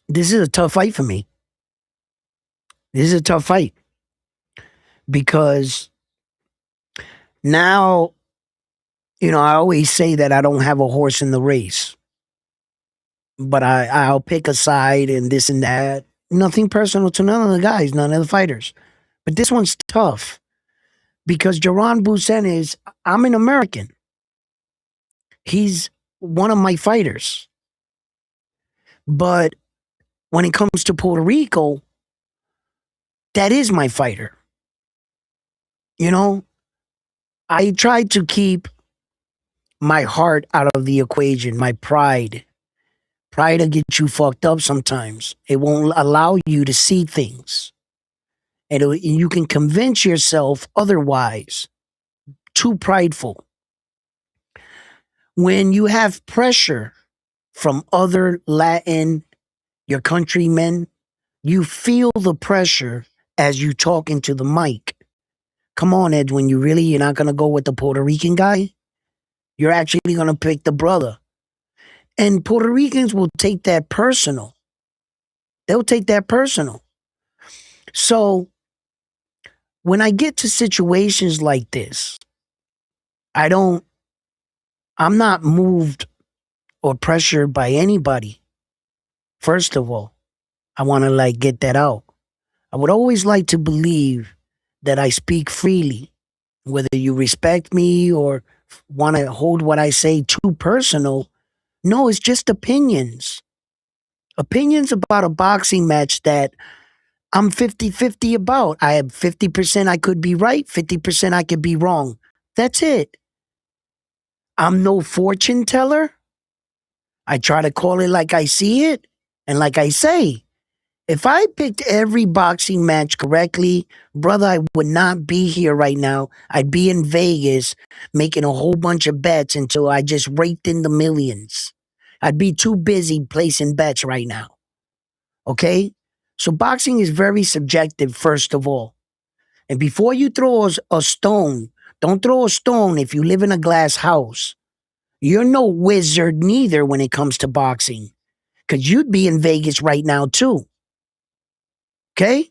This is a tough fight for me. This is a tough fight because now, I always say that I don't have a horse in the race, but I'll pick a side and this and that. Nothing personal to none of the guys, none of the fighters. But this one's tough because Jaron Boots Ennis, I'm an American. He's one of my fighters. But when it comes to Puerto Rico, that is my fighter. I try to keep my heart out of the equation, my pride. Pride will get you fucked up sometimes. It won't allow you to see things. And you can convince yourself otherwise. Too prideful. When you have pressure from other Latin, your countrymen, you feel the pressure as you talk into the mic. Come on, Edwin, you're not going to go with the Puerto Rican guy? You're actually going to pick the brother. And Puerto Ricans will take that personal. They'll take that personal. So when I get to situations like this, I'm not moved or pressured by anybody. First of all, I want to get that out. I would always like to believe that I speak freely, whether you respect me or want to hold what I say too personal. No, it's just opinions. Opinions about a boxing match that I'm 50-50 about. I have 50% I could be right, 50% I could be wrong. That's it. I'm no fortune teller. I try to call it like I see it. And like I say, if I picked every boxing match correctly, brother, I would not be here right now. I'd be in Vegas making a whole bunch of bets until I just raked in the millions. I'd be too busy placing bets right now. Okay? So boxing is very subjective, first of all. And before you throw a stone, don't throw a stone if you live in a glass house. You're no wizard neither when it comes to boxing, because you'd be in Vegas right now too. Okay?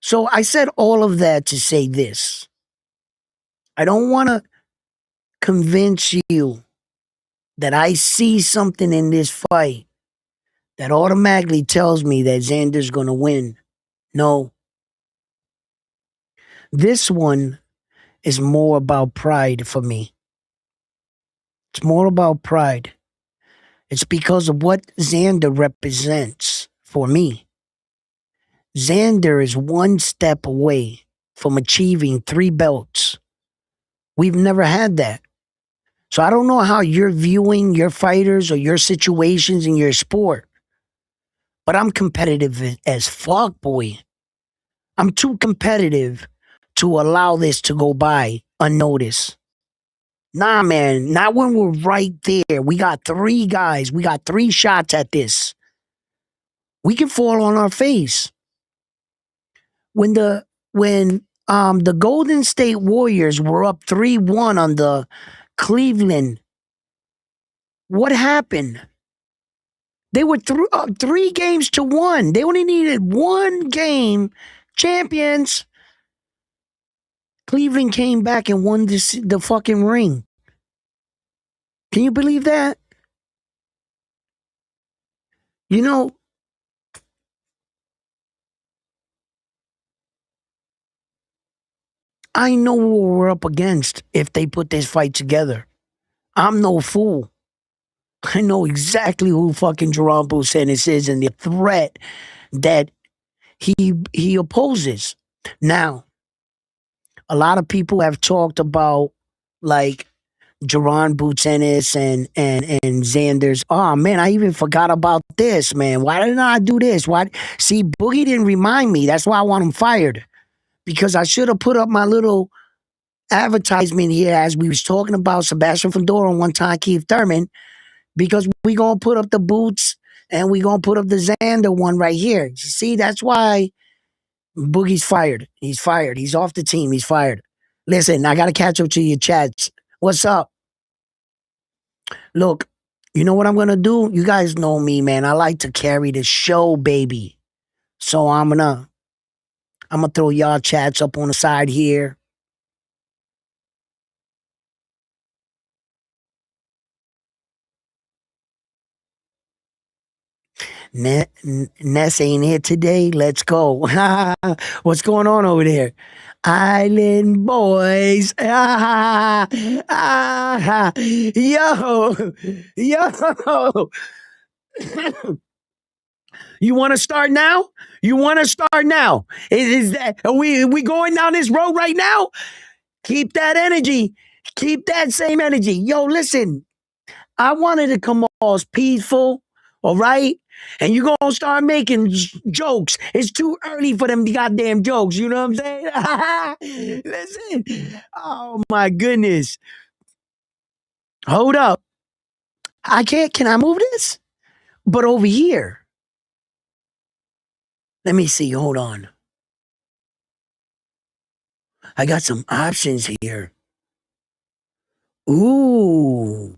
So I said all of that to say this. I don't want to convince you that I see something in this fight that automatically tells me that Xander's going to win. No, this one is more about pride for me. It's more about pride. It's because of what Xander represents for me. Xander is one step away from achieving 3 belts. We've never had that. So I don't know how you're viewing your fighters or your situations in your sport, but I'm competitive as fuck, boy. I'm too competitive to allow this to go by unnoticed. Nah, man, not when we're right there. We got 3 guys. We got 3 shots at this. We can fall on our face. When the Golden State Warriors were up 3-1 on the Cleveland, what happened? They were 3 games to 1. They only needed 1 game. Champions. Cleveland came back and won the fucking ring. Can you believe that? You know, I know what we're up against if they put this fight together. I'm no fool. I know exactly who fucking Jerome Busenis is and the threat that he opposes. Now, a lot of people have talked about like Jerron Butenis and Xander's. Oh man, I even forgot about this, man. Why didn't I do this? Why? See, Boogie didn't remind me. That's why I want him fired. Because I should have put up my little advertisement here as we was talking about Sebastian Fundora one time, Keith Thurman, because we gonna put up the boots and we gonna put up the Xander one right here. See, that's why Boogie's fired. He's fired. He's off the team. He's fired. Listen, I gotta catch up to your chats. What's up? Look, you know what I'm gonna do? You guys know me, man. I like to carry the show, baby. So I'm gonna throw y'all chats up on the side here. Ness ain't here today. Let's go. What's going on over there? Island boys. Yo, yo. You want to start now? You want to start now? Is that are we going down this road right now? Keep that energy. Keep that same energy. Yo, listen. I wanted to come off as peaceful, all right? And you're gonna start making jokes. It's too early for them goddamn jokes, you know what I'm saying? Listen. Oh my goodness. Hold up. Can I move this? But over here. Let me see. Hold on. I got some options here. Ooh.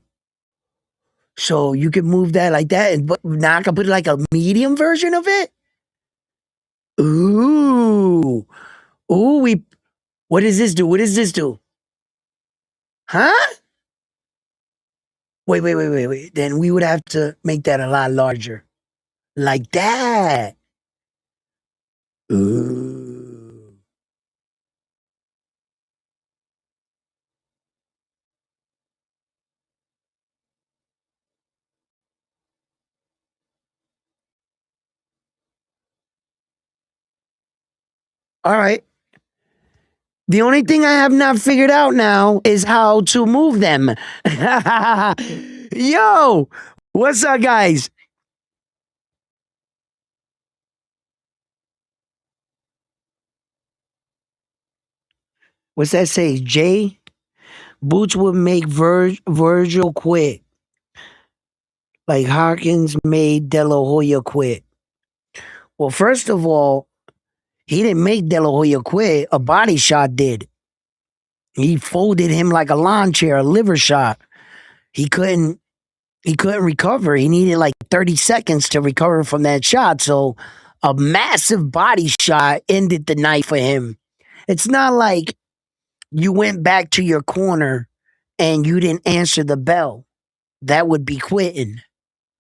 So you can move that like that, but now I can put like a medium version of it. Ooh, ooh. What does this do? What does this do? Huh? Wait. Then we would have to make that a lot larger, like that. Ooh. All right. The only thing I have not figured out now is how to move them. Yo, what's up, guys? What's that say? Jay? Boots would make Virgil quit. Like Hawkins made De La Hoya quit. Well, first of all, he didn't make De La Hoya quit. A body shot did. He folded him like a lawn chair, a liver shot. He couldn't he couldn't recover. He needed like 30 seconds to recover from that shot. So a massive body shot ended the night for him. It's not like you went back to your corner and you didn't answer the bell. That would be quitting.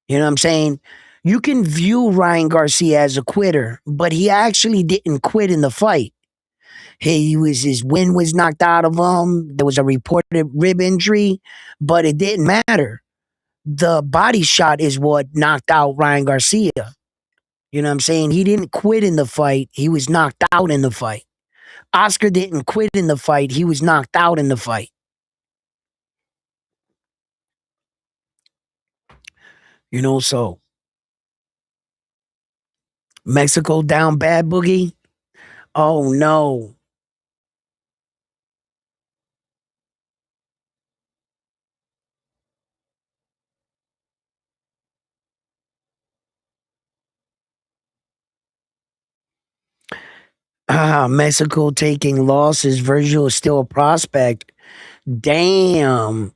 You know what I'm saying? You can view Ryan Garcia as a quitter, but he actually didn't quit in the fight. He was his wind was knocked out of him. There was a reported rib injury, but it didn't matter. The body shot is what knocked out Ryan Garcia. You know what I'm saying? He didn't quit in the fight. He was knocked out in the fight. Oscar didn't quit in the fight. He was knocked out in the fight. So Mexico down bad boogie. Oh no. Mexico taking losses. Virgil is still a prospect. Damn.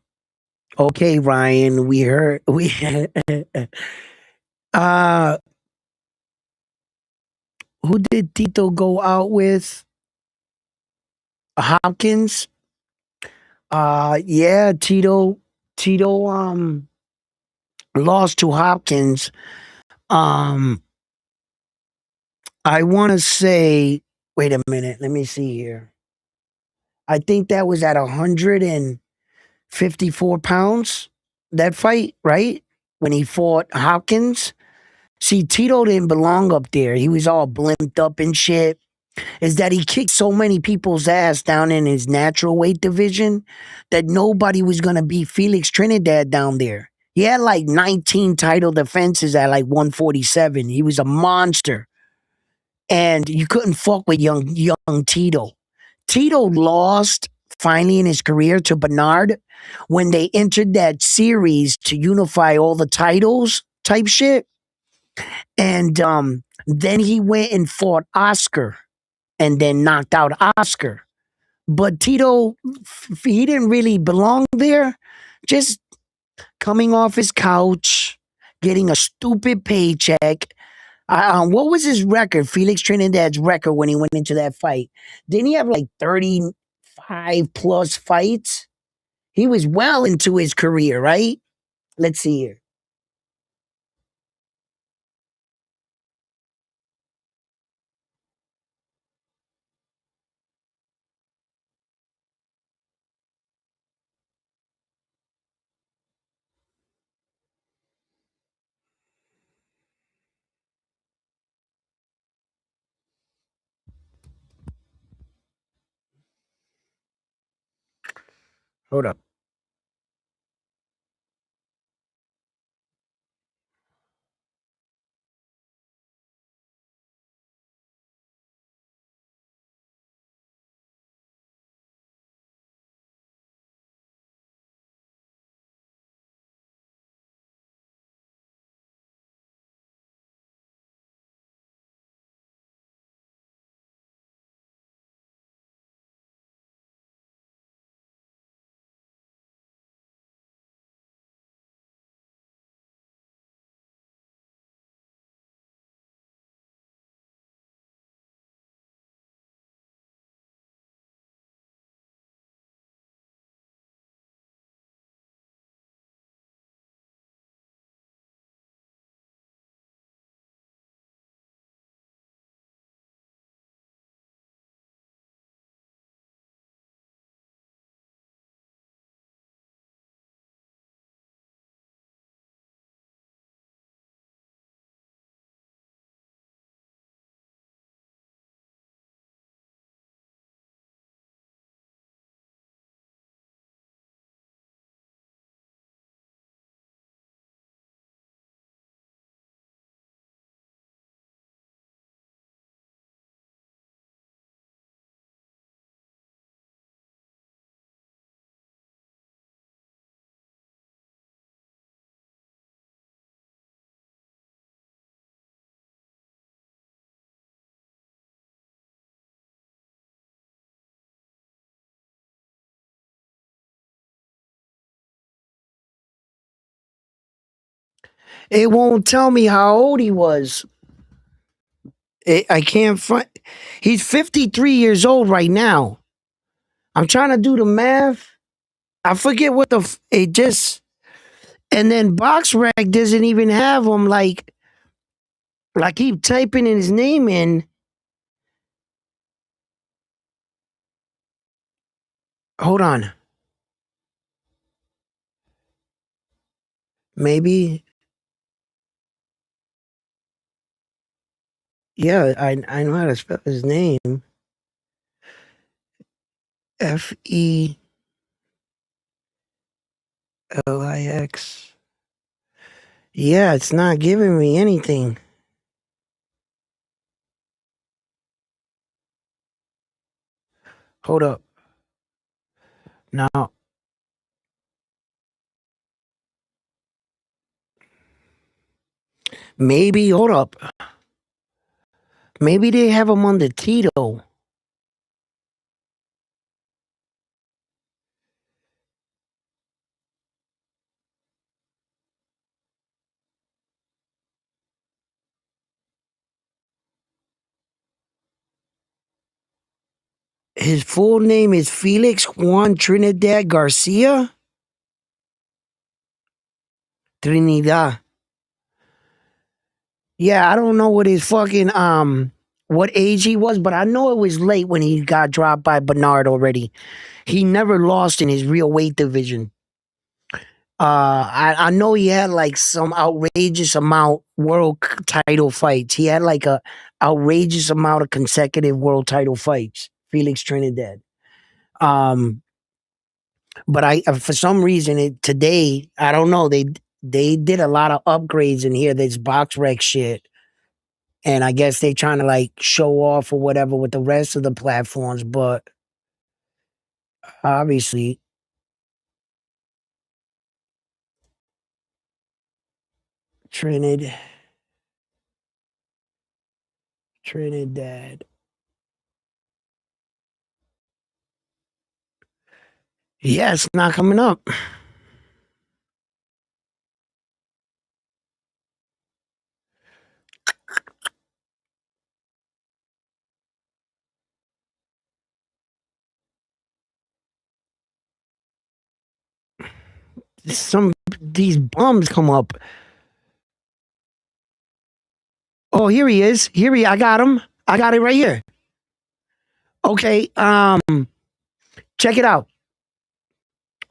Okay, Ryan, we heard we uh who did Tito go out with? Hopkins? Yeah, Tito lost to Hopkins. Um I wanna say wait a minute, let me see here. I think that was at 154 pounds, that fight, right? When he fought Hopkins. See, Tito didn't belong up there. He was all blimped up and shit. Is that he kicked so many people's ass down in his natural weight division that nobody was gonna beat Felix Trinidad down there. He had like 19 title defenses at like 147. He was a monster. And you couldn't fuck with young Tito. Tito lost finally in his career to Bernard when they entered that series to unify all the titles type shit. And then he went and fought Oscar and then knocked out Oscar. But Tito, he didn't really belong there. Just coming off his couch, getting a stupid paycheck. What was his record? Felix Trinidad's record when he went into that fight. Didn't he have like 35 plus fights? He was well into his career, right? Let's see here. Hold up. It won't tell me how old he was. I can't find. He's 53 years old right now. I'm trying to do the math. I forget what it just. And then BoxRec doesn't even have him. Like I keep typing in his name in. Hold on. Maybe. Yeah, I know how to spell his name. Felix. Yeah, it's not giving me anything. Hold up. Now, maybe, hold up. Maybe they have him on the Tito. His full name is Felix Juan Trinidad Garcia. Trinidad. Yeah, I don't know what his fucking what age he was, but I know it was late when he got dropped by Bernard already. He never lost in his real weight division. I know he had like some outrageous amount world title fights. He had like a outrageous amount of consecutive world title fights. Felix Trinidad. Um, but I for some reason today I don't know they did a lot of upgrades in here. This box rec shit, and I guess they trying to like show off or whatever with the rest of the platforms. But obviously, Trinidad. Yeah, it's not coming up. Some these bums come up. Oh, here he is. I got him. I got it right here. Okay, check it out.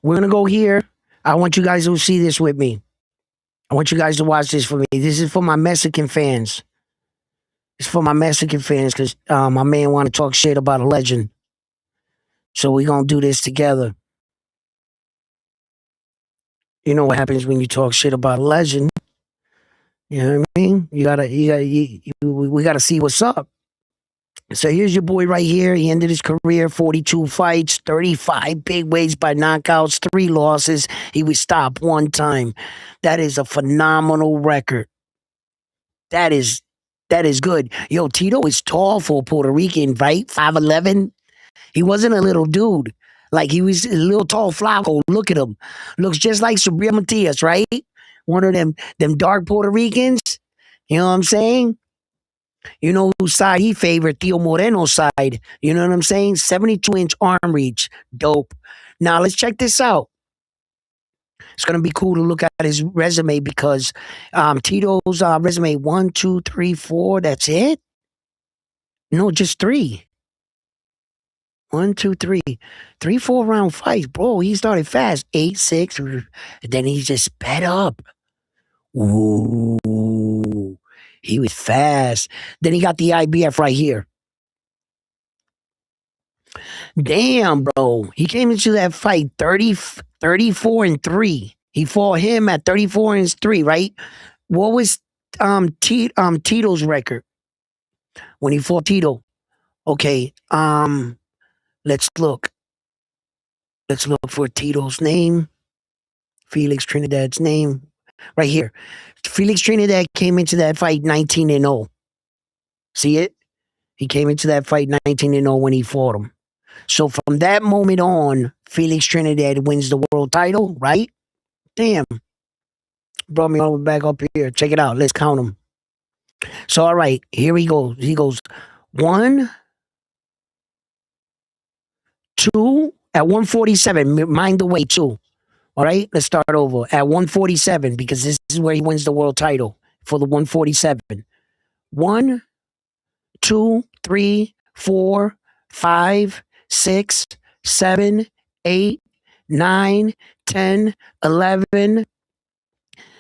We're gonna go here. I want you guys to see this with me. I want you guys to watch this for me. This is for my Mexican fans. It's for my Mexican fans because my man want to talk shit about a legend. So we're gonna do this together. You know what happens when you talk shit about a legend. You know what I mean? We gotta see what's up. So here's your boy right here. He ended his career 42 fights, 35 big weights by knockouts, 3 losses. He was stopped 1 time. That is a phenomenal record. That is good. Yo, Tito is tall for a Puerto Rican, right? 5'11". He wasn't a little dude. Like he was a little tall flaco. Look at him. Looks just like Sabria Matias, right? One of them dark Puerto Ricans. You know what I'm saying? You know whose side he favored? Theo Moreno's side. You know what I'm saying? 72-inch arm reach. Dope. Now let's check this out. It's gonna be cool to look at his resume because Tito's resume 1, 2, 3, 4. That's it. No, just 3. 1, 2, 3, 3, 4 round fights, bro. He started fast, 8, 6, and then he just sped up. Ooh, he was fast. Then he got the IBF right here. Damn, bro. He came into that fight 34-3. He fought him at 34-3, right? What was Tito's record when he fought Tito? Okay, let's look. Let's look for Tito's name. Felix Trinidad's name. Right here. Felix Trinidad came into that fight 19-0. See it? He came into that fight 19-0 when he fought him. So from that moment on, Felix Trinidad wins the world title, right? Damn. brought me all the way back up here. Check it out. Let's count them. So, all right, here he goes. He goes one, two, at 147. Mind the way, two. All right, let's start over at 147 because this is where he wins the world title for the 147. One, two, three, four, five, six, seven, 8, 9, 10, 11.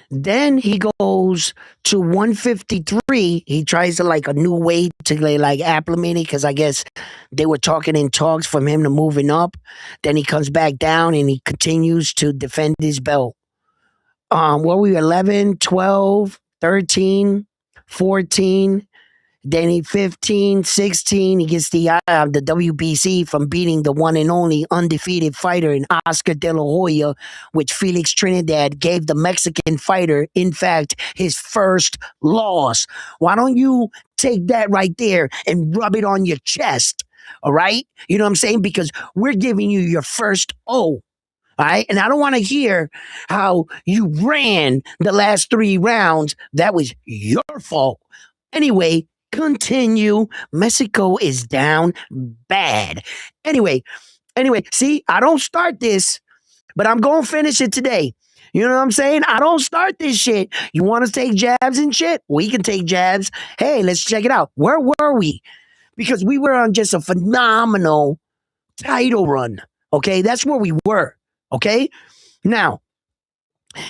Then he goes to 153. He tries to like a new way to like acclimate it because I guess they were talking in talks from him to moving up. Then he comes back down and he continues to defend his belt. What were we 11, 12, 13, 14, then he 15, 16, he gets the WBC from beating the one and only undefeated fighter in Oscar De La Hoya, which Felix Trinidad gave the Mexican fighter, in fact, his first loss. Why don't you take that right there and rub it on your chest? All right? You know what I'm saying? Because we're giving you your first O. All right. And I don't want to hear how you ran the last 3 rounds. That was your fault. Anyway, continue. Mexico is down bad. Anyway, see, I don't start this, but I'm going to finish it today. You know what I'm saying? I don't start this shit. You want to take jabs and shit? We can take jabs. Hey, let's check it out. Where were we? Because we were on just a phenomenal title run. Okay, that's where we were. Okay, now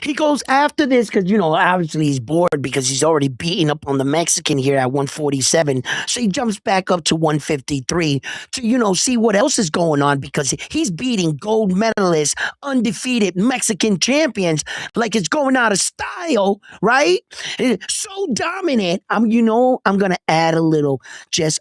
he goes after this because, you know, obviously he's bored because he's already beating up on the Mexican here at 147. So he jumps back up to 153 to, you know, see what else is going on because he's beating gold medalists, undefeated Mexican champions like it's going out of style, right? So dominant. I'm going to add a little,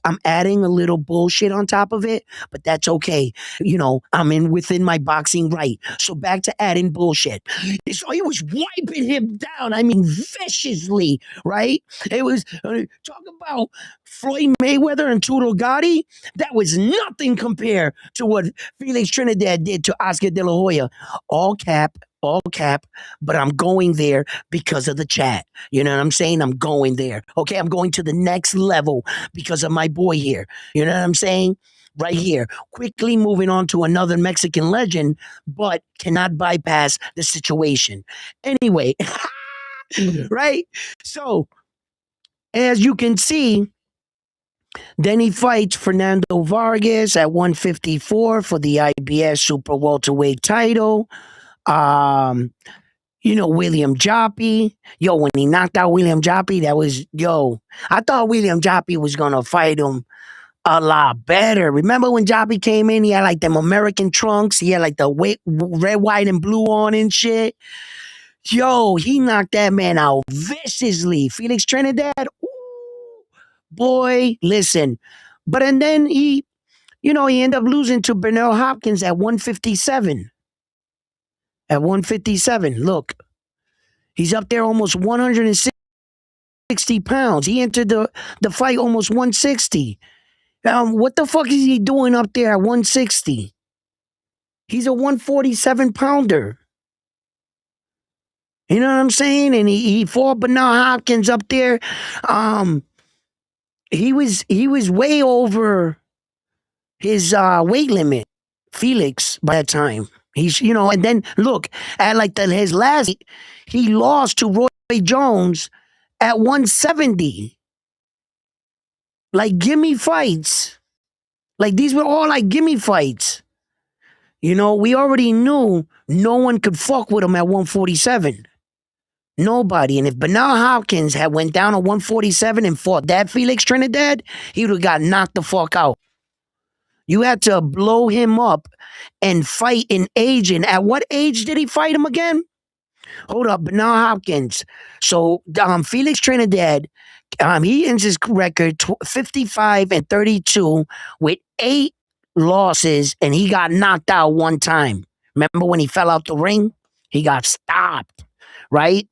I'm adding a little bullshit on top of it, but that's okay. You know, I'm within my boxing right. So back to adding bullshit. So he was wiping him down. I mean, viciously, right? It was talk about Floyd Mayweather and Tudo Gotti. That was nothing compared to what Felix Trinidad did to Oscar De La Hoya. All cap, but I'm going there because of the chat. You know what I'm saying? I'm going there. Okay, I'm going to the next level because of my boy here. You know what I'm saying? Right here. Quickly moving on to another Mexican legend, but cannot bypass the situation. Anyway, right? So, as you can see, then he fights Fernando Vargas at 154 for the IBS Super Welterweight title. William Joppy. Yo, when he knocked out William Joppy, I thought William Joppy was going to fight him a lot better. Remember when Joppy came in? He had like them American trunks. He had like the red, white, and blue on and shit. Yo, he knocked that man out viciously. Felix Trinidad, ooh, boy, listen. But and then he ended up losing to Bernal Hopkins at 157. At 157, look, he's up there almost 160 pounds. He entered the fight almost 160. What the fuck is he doing up there at 160? He's a 147 pounder. You know what I'm saying? And he fought Bernal Hopkins up there. He was way over his weight limit, Felix, by that time. He's and then look at like his last, he lost to Roy Jones at 170. Like, gimme fights. Like, these were all like gimme fights. We already knew no one could fuck with him at 147. Nobody. And if Bernal Hopkins had went down to 147 and fought that Felix Trinidad, he would have got knocked the fuck out. You had to blow him up and fight in age. And at what age did he fight him again? Hold up, Bernal Hopkins. So Felix Trinidad, he ends his record 55-32 with 8 losses, and he got knocked out one time. Remember when he fell out the ring? He got stopped, right?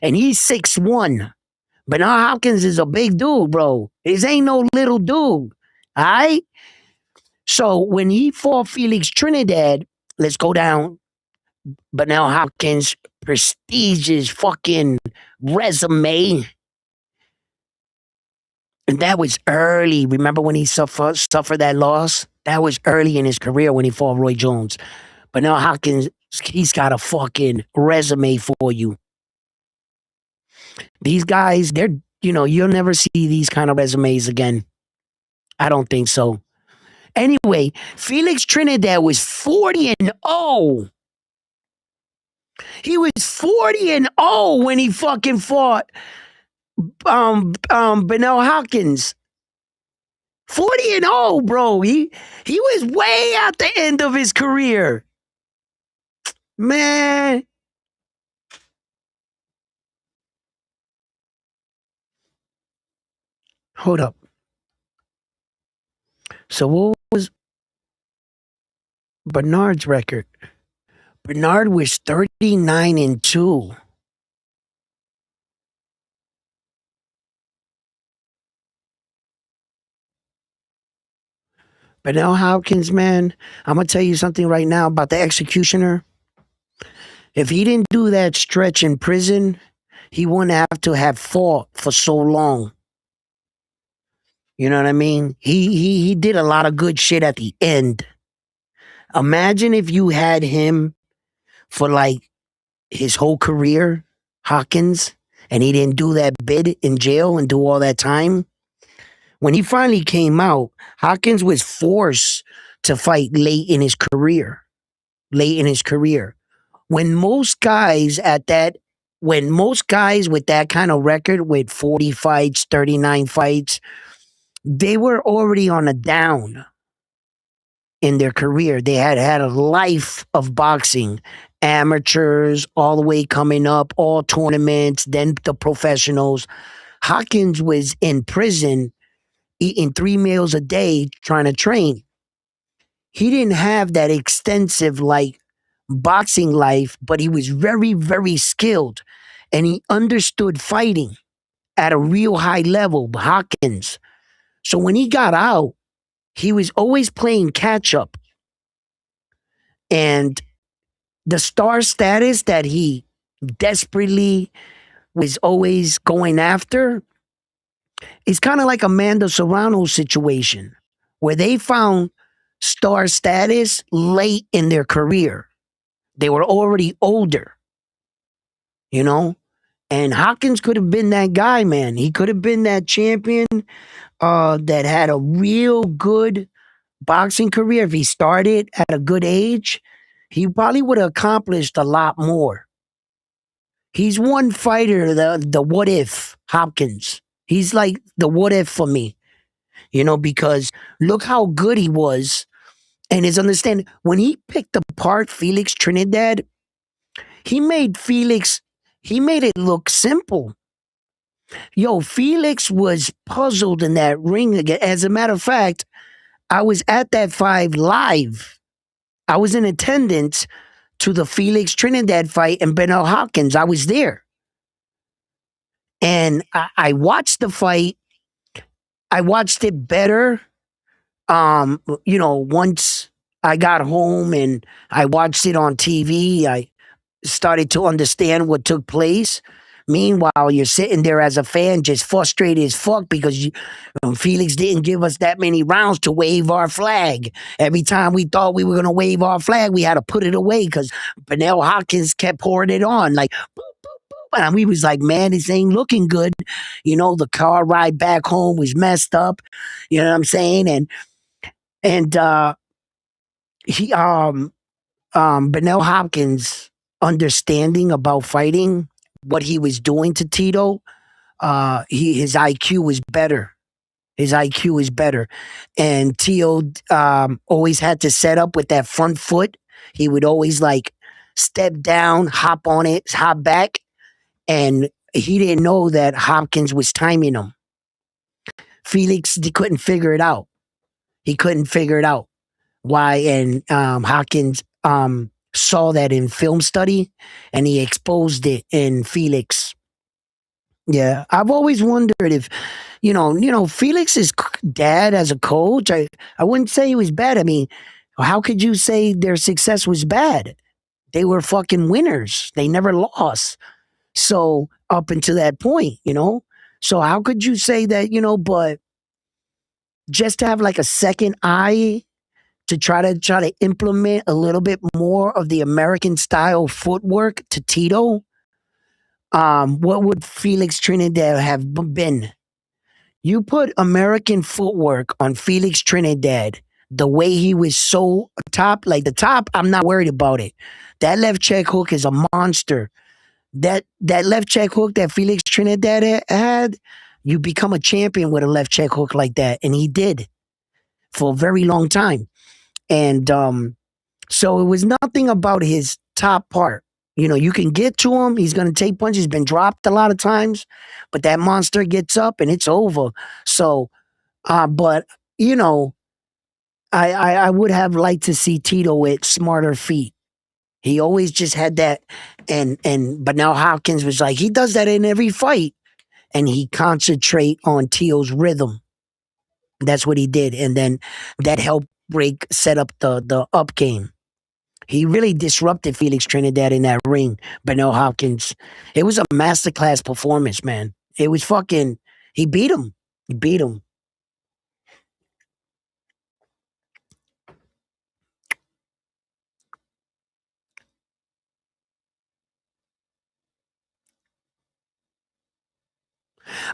And he's 6'1". Bernal Hopkins is a big dude, bro. This ain't no little dude, all right? So when he fought Felix Trinidad, let's go down Bernal Hopkins' prestigious fucking resume. And that was early. Remember when he suffered that loss? That was early in his career when he fought Roy Jones. But now Hopkins, he's got a fucking resume for you. These guys, they're, you'll never see these kind of resumes again. I don't think so. Anyway, Felix Trinidad was 40 and 0. He was 40 and 0 when he fucking fought Benel Hopkins. 40 and 0, bro. He was way at the end of his career. Man. Hold up. So what was Bernard's record? Bernard was 39 and 2. Benel Hopkins, man, I'm going to tell you something right now about the executioner. If he didn't do that stretch in prison, he wouldn't have to have fought for so long. You know what I mean? He did a lot of good shit at the end. Imagine if you had him for like his whole career, Hopkins, and he didn't do that bid in jail and do all that time. When he finally came out, Hopkins was forced to fight late in his career. When most guys with that kind of record, with 40 fights, 39 fights, they were already on a down in their career. They had had a life of boxing, amateurs, all the way coming up, all tournaments, then the professionals. Hopkins was in prison eating 3 meals a day trying to train. He didn't have that extensive boxing life, but he was very, very skilled and he understood fighting at a real high level, Hopkins. So when he got out, he was always playing catch up. And the star status that he desperately was always going after is kind of like Amanda Serrano's situation, where they found star status late in their career. They were already older, and Hopkins could have been that guy, man. He could have been that champion that had a real good boxing career. If he started at a good age, he probably would have accomplished a lot more. He's one fighter, the what if Hopkins. He's like the what if for me, because look how good he was. And his understanding, when he picked apart Felix Trinidad, he made it look simple. Felix was puzzled in that ring again. As a matter of fact, I was at that fight live. I was in attendance to the Felix Trinidad fight and Benel Hopkins. I was there. And I watched the fight. I watched it better. Once I got home and I watched it on TV, I started to understand what took place. Meanwhile, you're sitting there as a fan just frustrated as fuck because Felix didn't give us that many rounds to wave our flag. Every time we thought we were going to wave our flag, we had to put it away because Benel Hopkins kept pouring it on like, boop, boop, boop. And we was like, man, this ain't looking good. The car ride back home was messed up. You know what I'm saying? And Benel Hopkins' understanding about fighting, what he was doing to Tito, his IQ was better. And Tito always had to set up with that front foot. He would always step down, hop on it, hop back. And he didn't know that Hopkins was timing him. Felix couldn't figure it out. Why? And Hopkins saw that in film study and he exposed it in Felix. Yeah, I've always wondered if, Felix's dad as a coach, I wouldn't say he was bad. I mean, how could you say their success was bad? They were fucking winners. They never lost. So up until that point, you know? So how could you say that, but just to have like a second eye to try to implement a little bit more of the American style footwork to Tito, what would Felix Trinidad have been? You put American footwork on Felix Trinidad, the way he was so top, like the top, I'm not worried about it. That left check hook is a monster. That left check hook that Felix Trinidad had, you become a champion with a left check hook like that, and he did for a very long time. And so it was nothing about his top part. You can get to him. He's going to take punches. He's been dropped a lot of times, but that monster gets up and it's over. So, but you know, I would have liked to see Tito with smarter feet. He always just had that, but now Hopkins was like he does that in every fight, and he concentrate on Tito's rhythm. That's what he did, and then that helped set up the up game. He really disrupted Felix Trinidad in that ring. Bernal Hopkins. It was a masterclass performance, man. It was fucking. He beat him. He beat him.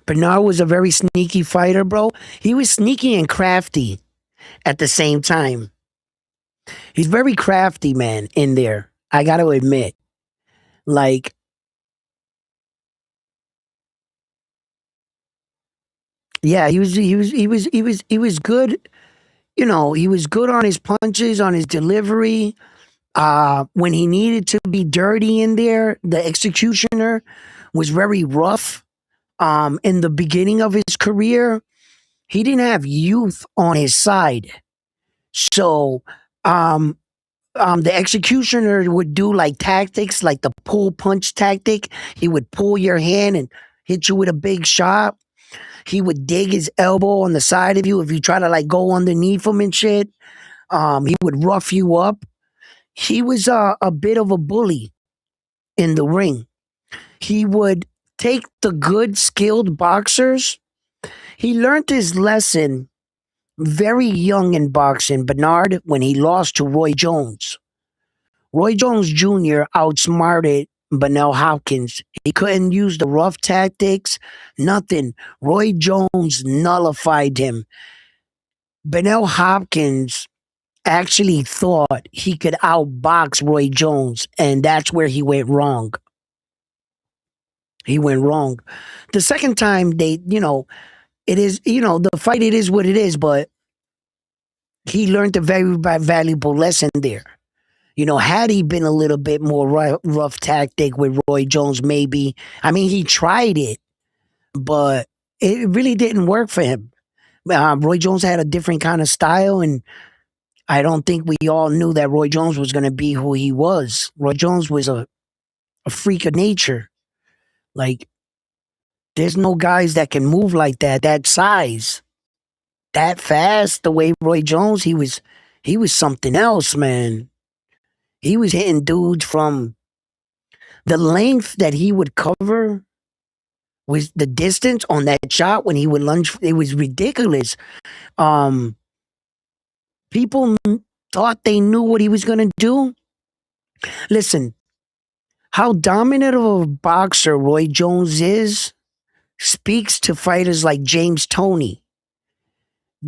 Bernard was a very sneaky fighter, bro. He was sneaky and crafty at the same time. He's very crafty, man, in there. I got to admit. Like, yeah, he was good. He was good on his punches, on his delivery. When he needed to be dirty in there, the executioner was very rough. In the beginning of his career, he didn't have youth on his side. So, um, the executioner would do like tactics, like the pull punch tactic. He would pull your hand and hit you with a big shot. He would dig his elbow on the side of you if you try to like go underneath him and shit. He would rough you up. He was a bit of a bully in the ring. He would take the good, skilled boxers. He learned his lesson very young in boxing, Bernard, when he lost to Roy Jones. Roy Jones Jr. outsmarted Bernal Hopkins. He couldn't use the rough tactics, nothing. Roy Jones nullified him. Bernal Hopkins actually thought he could outbox Roy Jones, and that's where he went wrong. He went wrong. The second time it is, the fight, it is what it is, but he learned a very valuable lesson there. Had he been a little bit more rough tactic with Roy Jones, maybe. I mean, he tried it, but it really didn't work for him. Roy Jones had a different kind of style, and I don't think we all knew that Roy Jones was going to be who he was. Roy Jones was a freak of nature. Like, there's no guys that can move like that size, that fast. The way Roy Jones, he was something else, man. He was hitting dudes from the length that he would cover was the distance on that shot when he would lunge. It was ridiculous. Um, People thought they knew what he was going to do. Listen, how dominant of a boxer Roy Jones is speaks to fighters like James Toney.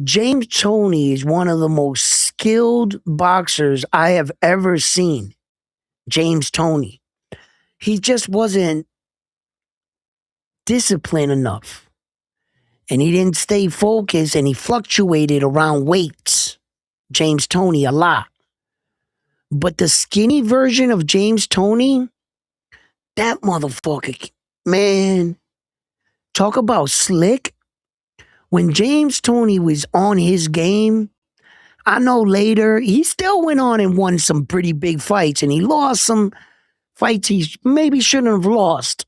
James Toney is one of the most skilled boxers I have ever seen. James Toney. He just wasn't disciplined enough. And he didn't stay focused, and he fluctuated around weights. James Toney a lot. But the skinny version of James Toney, that motherfucker, man, talk about slick. When James Toney was on his game, I know later he still went on and won some pretty big fights, and he lost some fights he maybe shouldn't have lost.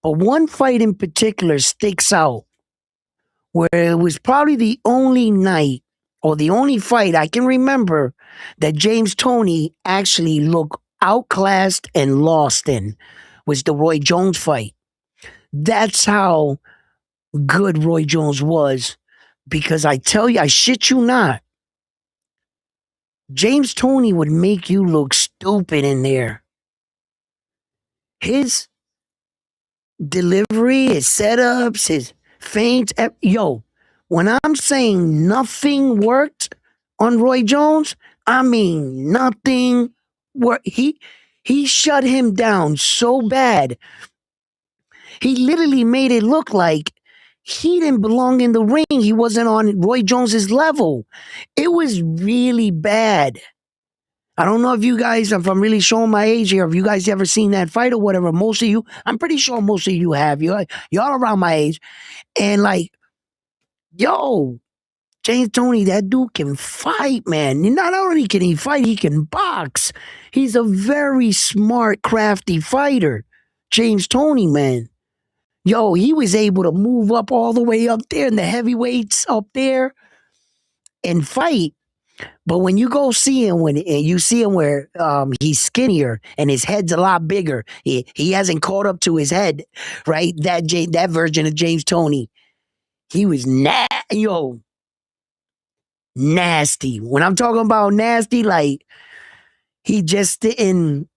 But one fight in particular sticks out where it was probably the only night or the only fight I can remember that James Toney actually looked outclassed and lost in was the Roy Jones fight. That's how good Roy Jones was. Because I tell you, I shit you not, James Toney would make you look stupid in there. His delivery, his setups, his feints. Yo, when I'm saying nothing worked on Roy Jones, I mean nothing worked. He shut him down so bad. He literally made it look like he didn't belong in the ring. He wasn't on Roy Jones's level. It was really bad. I don't know if you guys, if I'm really showing my age here, if you guys ever seen that fight or whatever. Most of you, I'm pretty sure most of you have. Y'all around my age. And like, yo, James Toney, that dude can fight, man. Not only can he fight, he can box. He's a very smart, crafty fighter. James Toney, man. Yo, he was able to move up all the way up there in the heavyweights up there and fight. But when you go see him, when you see him where he's skinnier and his head's a lot bigger, he hasn't caught up to his head, right? That version of James Toney, he was nasty. When I'm talking about nasty, like he just didn't.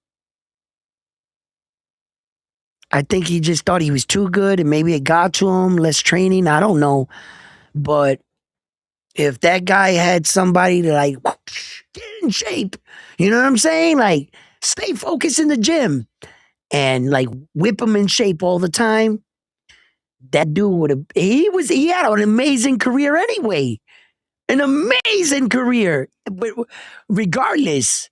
I think he just thought he was too good, and maybe it got to him. Less training, I don't know, but if that guy had somebody to like get in shape, you know what I'm saying? Like stay focused in the gym and like whip him in shape all the time. That dude would have, he had an amazing career anyway. An amazing career. But regardless,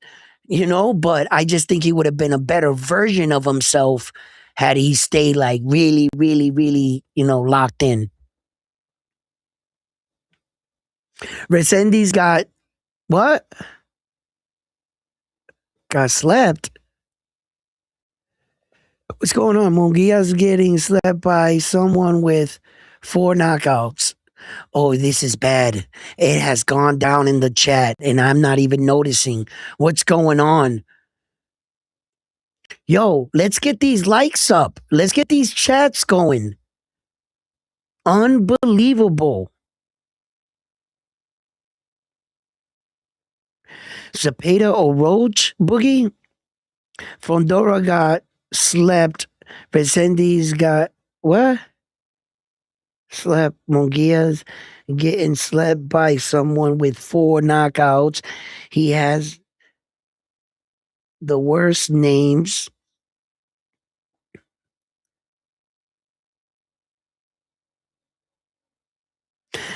but I just think he would have been a better version of himself had he stayed like really, really, really, locked in. Resendiz got what? Got slept. What's going on? Munguia's getting slept by someone with 4 knockouts. Oh, this is bad. It has gone down in the chat and I'm not even noticing. What's going on? Yo, let's get these likes up. Let's get these chats going. Unbelievable. Zepeda or Roach Boogie? Fundora got slept. Resendiz got what? Slept. Munguia's getting slept by someone with 4 knockouts. He has the worst names.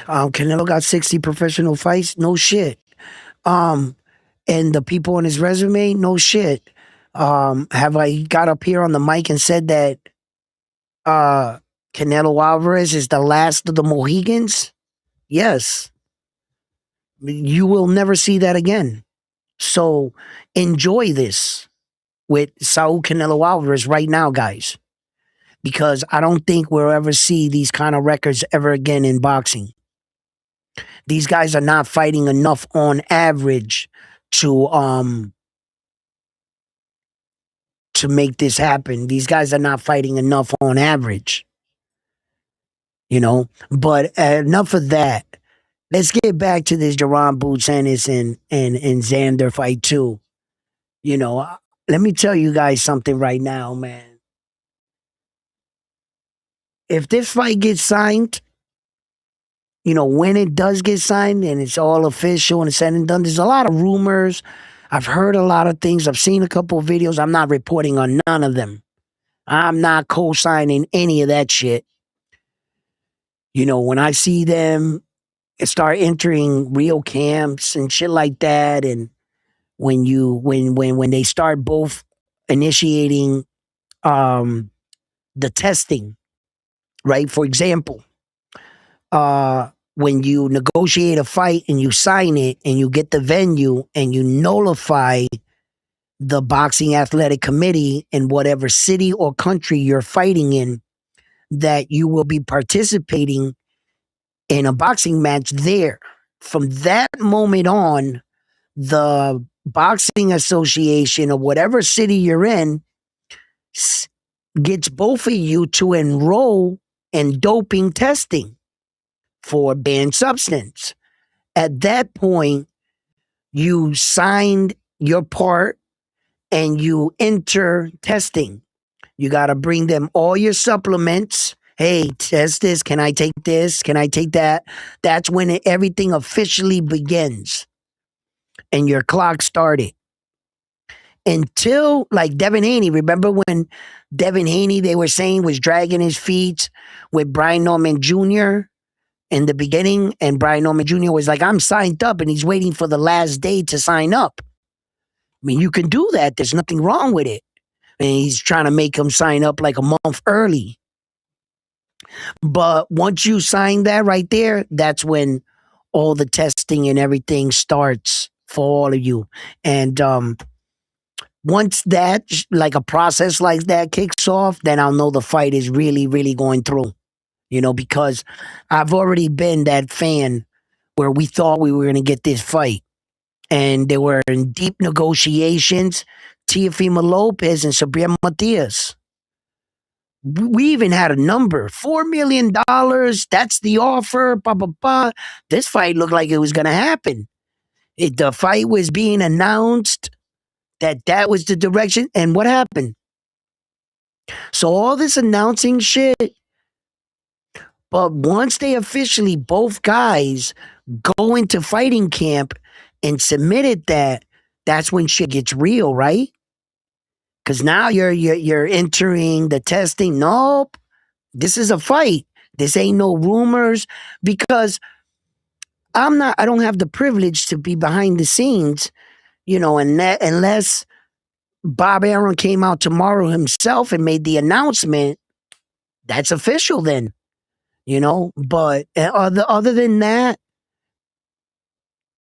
Canelo got 60 professional fights. No shit. And the people on his resume, no shit. Have I got up here on the mic and said that Canelo Alvarez is the last of the Mohegans? Yes. You will never see that again. So enjoy this with Saul Canelo Alvarez right now, guys. Because I don't think we'll ever see these kind of records ever again in boxing. These guys are not fighting enough on average to make this happen. These guys are not fighting enough on average. But enough of that. Let's get back to this Jaron Boots Ennis and Xander fight too. Let me tell you guys something right now, man. If this fight gets signed, when it does get signed and it's all official and it's said and done, there's a lot of rumors. I've heard a lot of things. I've seen a couple of videos. I'm not reporting on none of them. I'm not co-signing any of that shit. When I see them start entering real camps and shit like that, and when they start both initiating the testing, right? For example, when you negotiate a fight and you sign it and you get the venue and you notify the boxing athletic committee in whatever city or country you're fighting in that you will be participating in a boxing match there. From that moment on, the boxing association of whatever city you're in gets both of you to enroll in doping testing for a banned substance. At that point, you signed your part and you enter testing. You got to bring them all your supplements. Hey, test this. Can I take this? Can I take that? That's when everything officially begins and your clock started. Until like Devin Haney, remember when Devin Haney, they were saying, was dragging his feet with Brian Norman Jr. in the beginning, and Brian Norman Jr. was like, I'm signed up, and he's waiting for the last day to sign up. I mean, you can do that. There's nothing wrong with it. And he's trying to make him sign up like a month early. But once you sign that right there, that's when all the testing and everything starts for all of you. And once that, like a process like that kicks off, then I'll know the fight is really, really going through. You know, because I've already been that fan where we thought we were going to get this fight. And they were in deep negotiations, Teofimo Lopez and Sabrina Matias. We even had a number, $4 million. That's the offer. Blah, blah, blah. This fight looked like it was going to happen. The fight was being announced that was the direction. And what happened? So all this announcing shit, but once they officially, both guys, go into fighting camp and submitted that, that's when shit gets real, right? Because now you're entering the testing. Nope, this is a fight. This ain't no rumors. Because I don't have the privilege to be behind the scenes, you know, and that unless Bob Arum came out tomorrow himself and made the announcement, that's official then, you know. But other than that,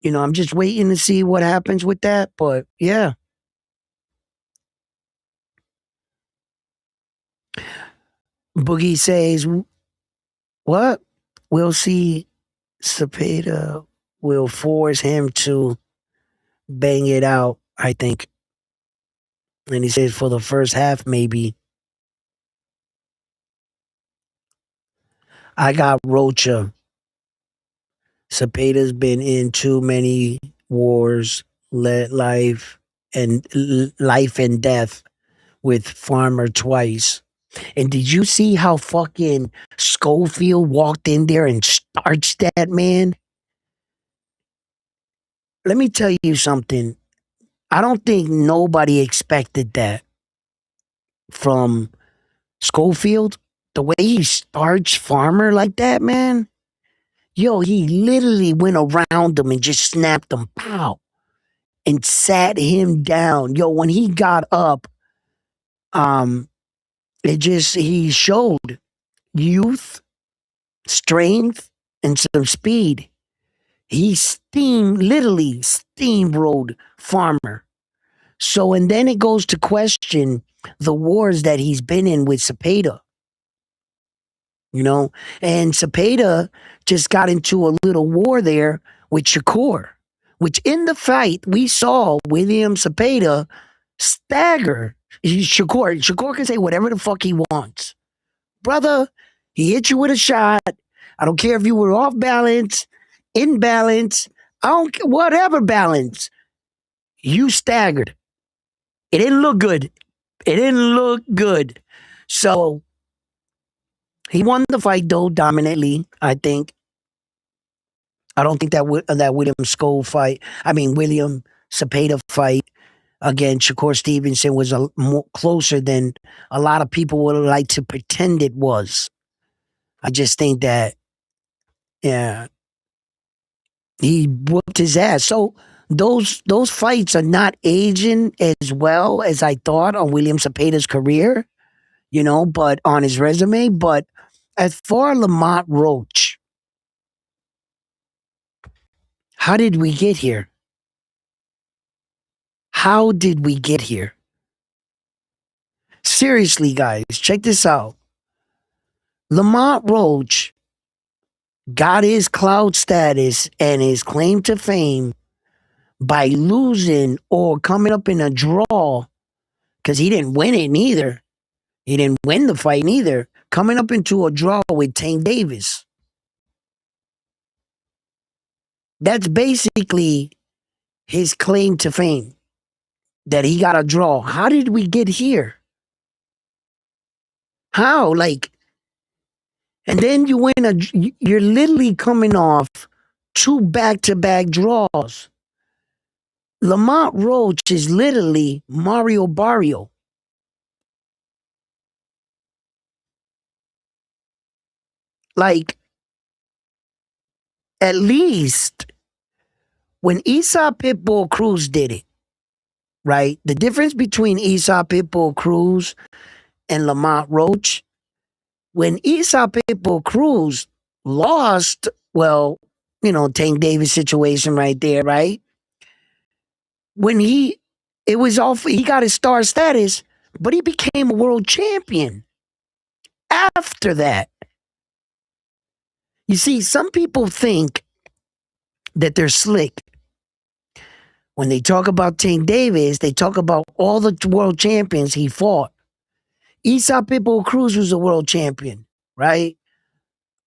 you know, I'm just waiting to see what happens with that. But yeah. Boogie says, what? We'll see. Cepeda will force him to bang it out, I think. And he says for the first half, maybe. I got Rocha. Cepeda's been in too many wars, life and death with Farmer twice. And did you see how fucking Schofield walked in there and starched that man? Let me tell you something. I don't think nobody expected that from Schofield. The way he starched Farmer like that, man. Yo, he literally went around him and just snapped him, pow, and sat him down. Yo, when he got up, he showed youth, strength, and some speed. He literally steamrolled Farmer. So, and then it goes to question the wars that he's been in with Cepeda. You know, and Cepeda just got into a little war there with Shakur, which in the fight we saw William Cepeda stagger Shakur. Shakur can say whatever the fuck he wants. Brother, he hit you with a shot. I don't care if you were off balance, in balance, I don't care, whatever balance. You staggered. It didn't look good. It didn't look good. So he won the fight though dominantly, I think. I don't think that William William Cepeda fight against Shakur Stevenson was more closer than a lot of people would like to pretend it was. I just think that, yeah, he whooped his ass. So those fights are not aging as well as I thought on William Cepeda's career, you know, but on his resume. But as for Lamont Roach, how did we get here? How did we get here? Seriously, guys, check this out. Lamont Roach got his cloud status and his claim to fame by losing or coming up in a draw, because he didn't win it neither. He didn't win the fight neither. Coming up into a draw with Tank Davis. That's basically his claim to fame. That he got a draw. How did we get here? How? Like, and then you win you're literally coming off two back-to-back draws. Lamont Roach is literally Mario Barrio. Like, at least when Esau Pitbull Cruz did it, right? The difference between Esau Pitbull Cruz and Lamont Roach, when Esau Pitbull Cruz lost, well, Tank Davis situation right there, right? When it was off, he got his star status, but he became a world champion after that. You see, some people think that they're slick. When they talk about Tank Davis, they talk about all the world champions he fought. Esau Pitbull Cruz was a world champion, right?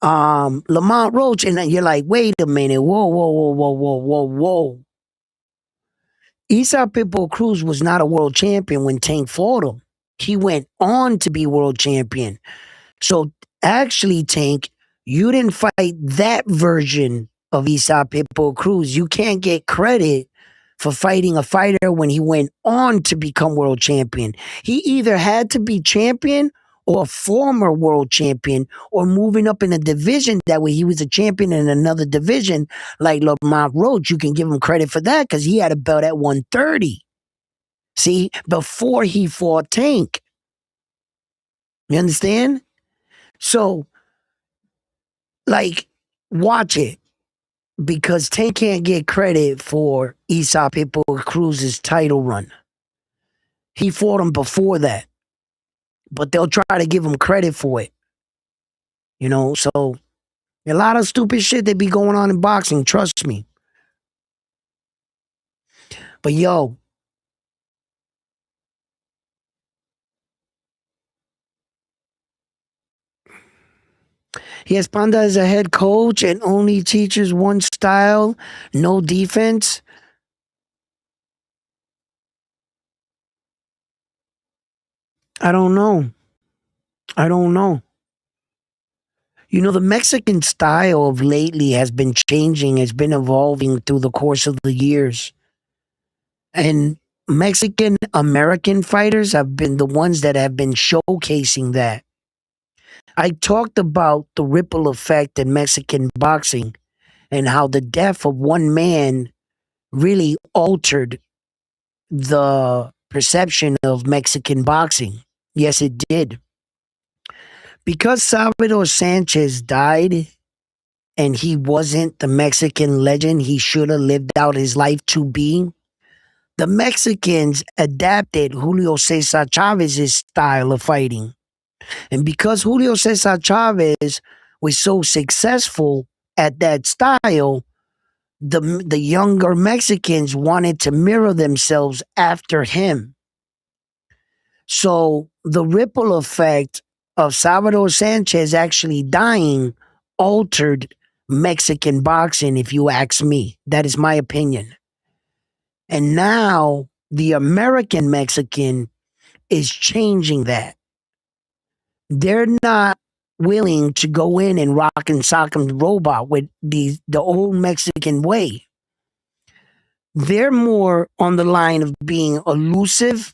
Lamont Roach, and you're like, wait a minute, whoa, whoa, whoa, whoa, whoa, whoa, whoa. Esau Pitbull Cruz was not a world champion when Tank fought him. He went on to be world champion. So actually, Tank, you didn't fight that version of Esau Pitbull Cruz. You can't get credit for fighting a fighter when he went on to become world champion. He either had to be champion or a former world champion or moving up in a division. That way he was a champion in another division like Lamont Roach. You can give him credit for that because he had a belt at 130. See, before he fought Tank. You understand? So, like, watch it. Because Tank can't get credit for Esau Pitbull Cruz's title run. He fought him before that. But they'll try to give him credit for it. So a lot of stupid shit that be going on in boxing, trust me. But yo, he has Panda as a head coach and only teaches one style, no defense. I don't know. The Mexican style of lately has been changing, has been evolving through the course of the years. And Mexican American fighters have been the ones that have been showcasing that. I talked about the ripple effect in Mexican boxing and how the death of one man really altered the perception of Mexican boxing. Yes, it did. Because Salvador Sanchez died and he wasn't the Mexican legend he should have lived out his life to be, the Mexicans adapted Julio Cesar Chavez's style of fighting. And because Julio Cesar Chavez was so successful at that style, the younger Mexicans wanted to mirror themselves after him. So the ripple effect of Salvador Sanchez actually dying altered Mexican boxing, if you ask me. That is my opinion. And now the American Mexican is changing that. They're not willing to go in and rock and sock and robot with the old Mexican way. They're more on the line of being elusive,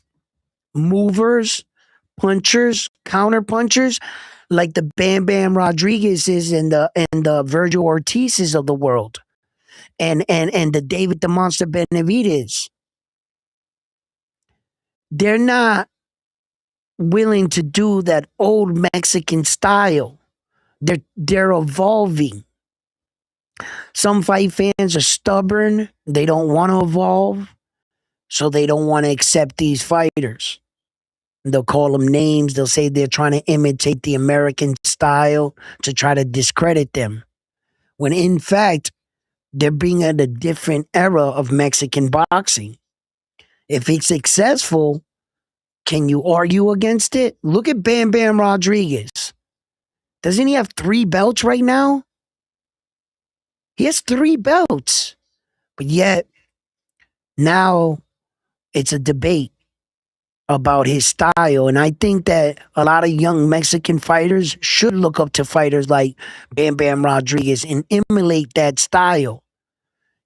movers, punchers, counter punchers, like the Bam Bam Rodriguez's and the Virgil Ortiz's of the world, and the David the Monster Benavides. They're not willing to do that old Mexican style. They're evolving. Some fight fans are stubborn. They don't want to evolve, so they don't want to accept these fighters. They'll call them names. They'll say they're trying to imitate the American style to try to discredit them. When in fact, they're being at a different era of Mexican boxing. If it's successful, Can you argue against it? Look at Bam Bam Rodriguez. Doesn't he have 3 belts right now? He has 3 belts. But yet, now it's a debate about his style. And I think that a lot of young Mexican fighters should look up to fighters like Bam Bam Rodriguez and emulate that style.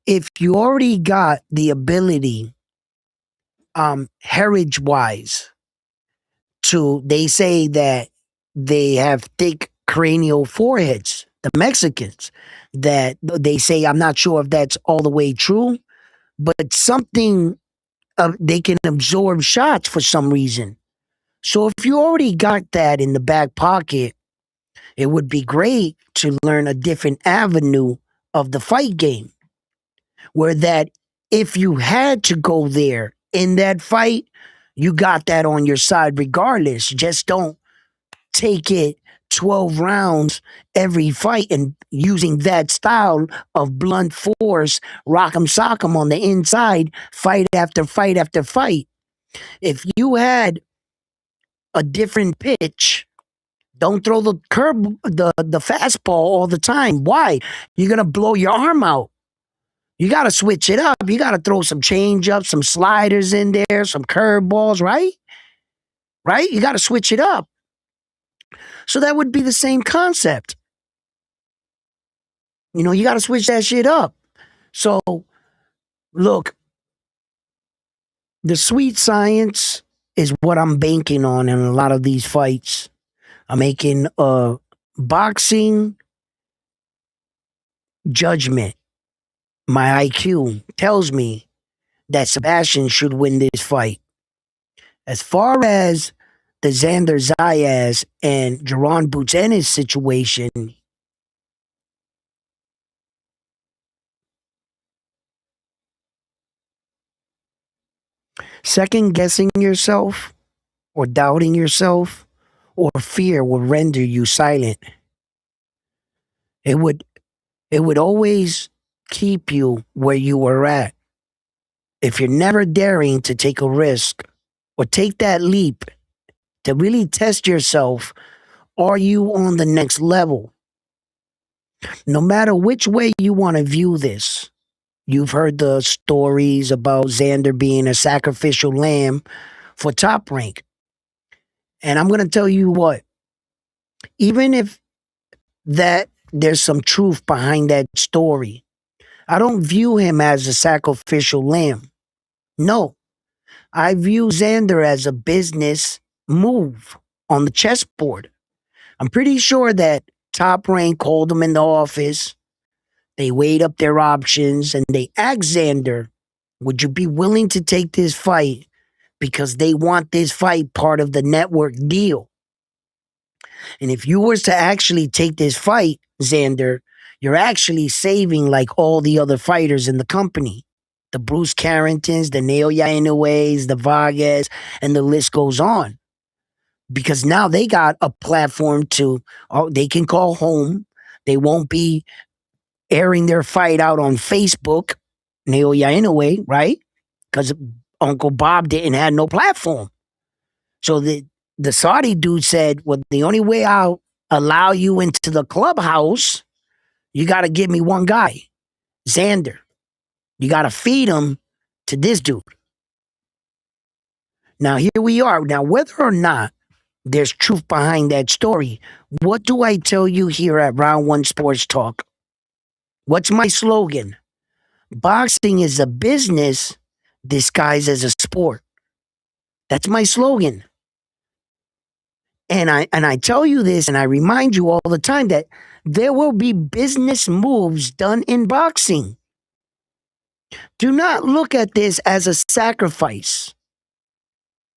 If you already got the ability, heritage wise, they say that they have thick cranial foreheads, the Mexicans, that they say, I'm not sure if that's all the way true, but something they can absorb shots for some reason. So if you already got that in the back pocket, it would be great to learn a different avenue of the fight game, where that if you had to go there in that fight, you got that on your side regardless. Just don't take it 12 rounds every fight and using that style of blunt force, rock'em sock'em on the inside, fight after fight after fight. If you had a different pitch, don't throw the the fastball all the time. Why? You're gonna blow your arm out. You gotta switch it up. You gotta throw some change ups, some sliders in there, some curveballs, right? Right? You gotta switch it up. So that would be the same concept. You gotta switch that shit up. So look, the sweet science is what I'm banking on in a lot of these fights. I'm making a boxing judgment. My IQ tells me that Sebastian should win this fight. As far as the Xander Zayas and Jaron Boots situation, second guessing yourself or doubting yourself or fear will render you silent. It would always keep you where you were at. If you're never daring to take a risk or take that leap to really test yourself, are you on the next level? No matter which way you want to view this, you've heard the stories about Xander being a sacrificial lamb for Top Rank. And I'm going to tell you what, even if that there's some truth behind that story, I don't view him as a sacrificial lamb. No, I view Xander as a business move on the chessboard. I'm pretty sure that Top Rank called him in the office. They weighed up their options and they asked Xander, would you be willing to take this fight? Because they want this fight part of the network deal. And if you was to actually take this fight, Xander, you're actually saving like all the other fighters in the company. The Bruce Carringtons, the Naoya Inoue's, the Vargas, and the list goes on. Because now they got a platform they can call home. They won't be airing their fight out on Facebook, Naoya Inoue, right? Because Uncle Bob didn't have no platform. So the Saudi dude said, well, the only way I'll allow you into the clubhouse, you got to give me one guy, Xander. You got to feed him to this dude. Now, here we are. Now, whether or not there's truth behind that story, what do I tell you here at Round One Sports Talk? What's my slogan? Boxing is a business disguised as a sport. That's my slogan. And I tell you this and I remind you all the time that there will be business moves done in boxing. Do not look at this as a sacrifice.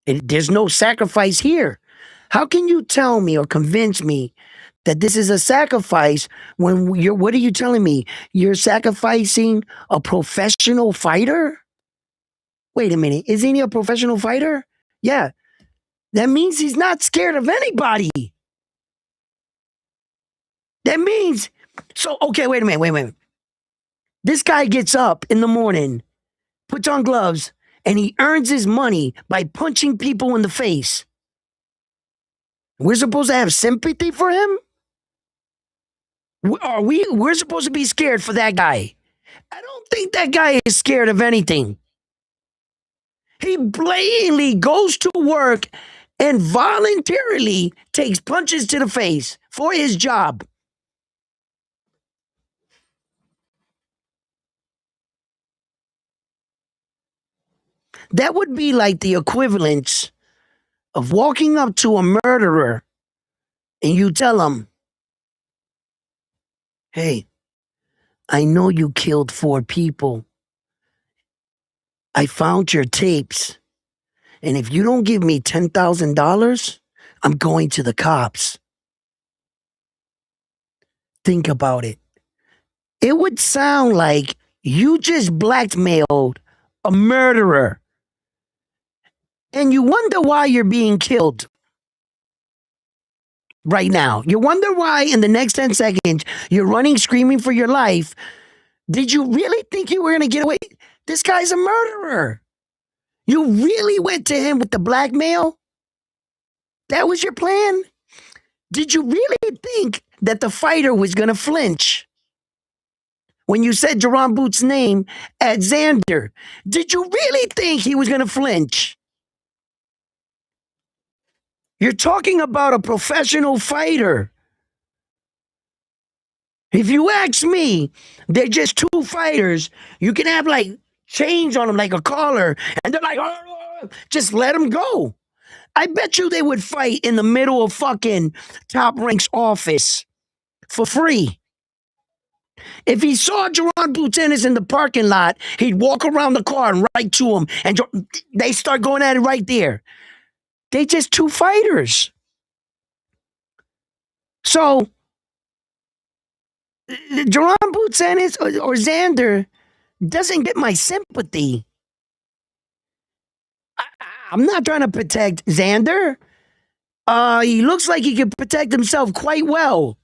There's no sacrifice here. How can you tell me or convince me that this is a sacrifice when what are you telling me? You're sacrificing a professional fighter? Wait a minute. Isn't he a professional fighter? Yeah. That means he's not scared of anybody. That means, okay, wait a minute. This guy gets up in the morning, puts on gloves, and he earns his money by punching people in the face. We're supposed to have sympathy for him? We're supposed to be scared for that guy. I don't think that guy is scared of anything. He blatantly goes to work and voluntarily takes punches to the face for his job. That would be like the equivalent of walking up to a murderer and you tell him, hey, I know you killed 4 people. I found your tapes. And if you don't give me $10,000, I'm going to the cops. Think about it. It would sound like you just blackmailed a murderer. And you wonder why you're being killed right now. You wonder why in the next 10 seconds you're running screaming for your life. Did you really think you were going to get away? This guy's a murderer. You really went to him with the blackmail? That was your plan? Did you really think that the fighter was going to flinch? When you said Jerron Boots' name at Xander, did you really think he was going to flinch? You're talking about a professional fighter. If you ask me, they're just 2 fighters. You can have like chains on them like a collar, and they're like, oh, just let them go. I bet you they would fight in the middle of fucking Top Rank's office for free. If he saw Jerron Boots in the parking lot, he'd walk around the car and right to him, and they start going at it right there. They just 2 fighters. So, Jerron Boots or Xander doesn't get my sympathy. I'm not trying to protect Xander. He looks like he can protect himself quite well.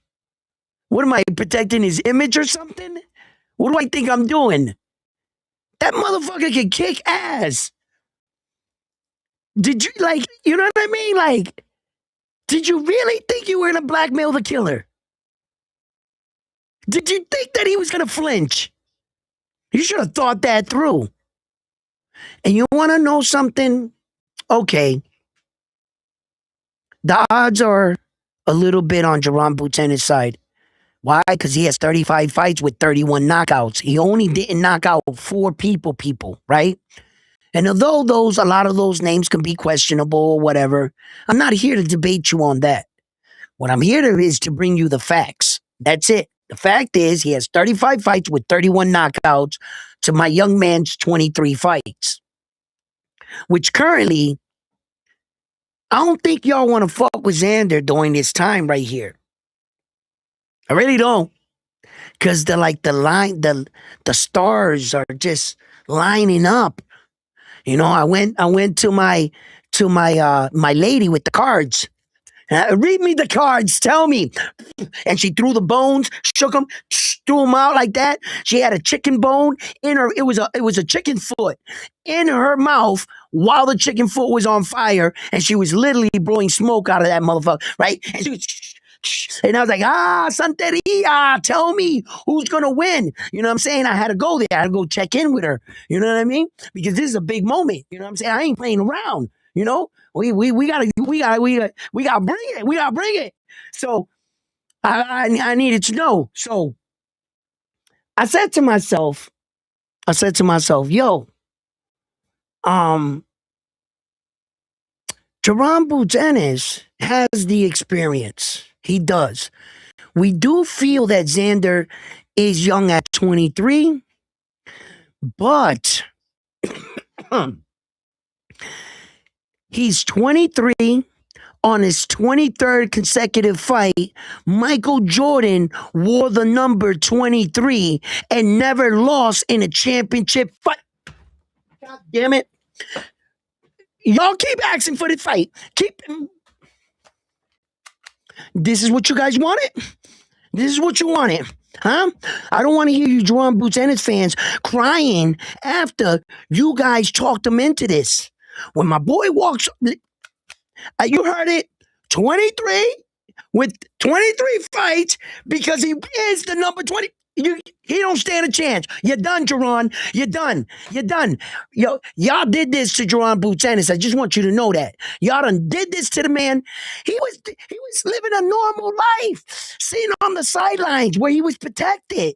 What am I, protecting his image or something? What do I think I'm doing? That motherfucker can kick ass. Did you, like, you know what I mean? Like, did you really think you were going to blackmail the killer? Did you think that he was going to flinch? You should have thought that through. And you want to know something? Okay. The odds are a little bit on Jerron Boots' side. Why? Because he has 35 fights with 31 knockouts. He only didn't knock out 4 people, right? And although a lot of those names can be questionable or whatever, I'm not here to debate you on that. What I'm here to is to bring you the facts. That's it. The fact is he has 35 fights with 31 knockouts to my young man's 23 fights. Which currently, I don't think y'all want to fuck with Xander during this time right here. I really don't. Because the stars are just lining up. You know, I went to my lady with the cards. Read me the cards, tell me. And she threw the bones, shook them, threw them out like that. She had a chicken bone in her. It was a chicken foot in her mouth while the chicken foot was on fire, and she was literally blowing smoke out of that motherfucker, right? And she was. And I was like, Santeria, tell me who's going to win. You know what I'm saying? I had to go there. I had to go check in with her. You know what I mean? Because this is a big moment. You know what I'm saying? I ain't playing around. You know, we gotta bring it. We gotta bring it. So I needed to know. So I said to myself, yo, Jerron Boots has the experience. He does. We do feel that Xander is young at 23, but he's 23 on his 23rd consecutive fight. Michael Jordan wore the number 23 and never lost in a championship fight. God damn it. Y'all keep asking for the fight. This is what you guys wanted? This is what you wanted. Huh? I don't want to hear you Jerome Boots and his fans crying after you guys talked him into this. When my boy walks, you heard it, 23 with 23 fights because he is the number 20. He don't stand a chance. You're done, Jerron. You're done. You're done. Y'all did this to Jerron Boots Ennis. I just want you to know that. Y'all done did this to the man. He was living a normal life, sitting on the sidelines where he was protected,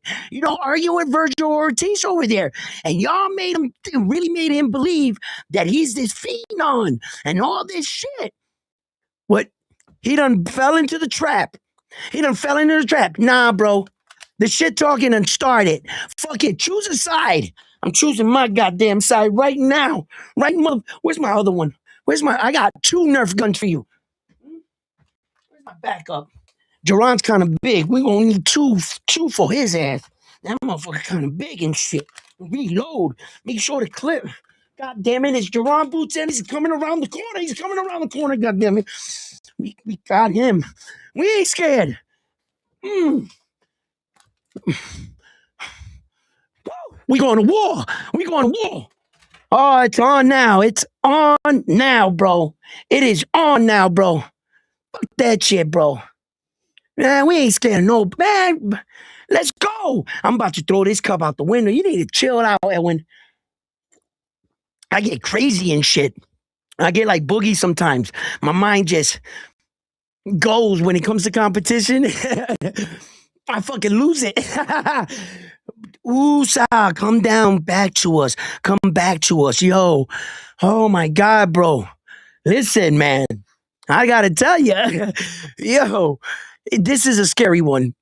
arguing with Virgil Ortiz over there. And y'all really made him believe that he's this phenom and all this shit. What? He done fell into the trap. Nah, bro. The shit talking done started. Fuck it. Choose a side. I'm choosing my goddamn side right now. Where's my other one? I got 2 Nerf guns for you. Where's my backup? Jerron's kind of big. We gonna need two for his ass. That motherfucker kind of big and shit. Reload. Make sure the clip. God damn it. It's Jerron Boots and he's coming around the corner. God damn it. We got him. We ain't scared. We going to war. Oh, it's on now. Bro. It is on now, bro. Fuck that shit, bro. Man, we ain't scared of no man. Let's go. I'm about to throw this cup out the window. You need to chill out, Edwin. I get crazy and shit. I get like Boogie sometimes. My mind just goes when it comes to competition. I fucking lose it. Ooh, come down back to us. Come back to us. Yo. Oh my God, bro. Listen, man. I gotta tell you. Yo, this is a scary one.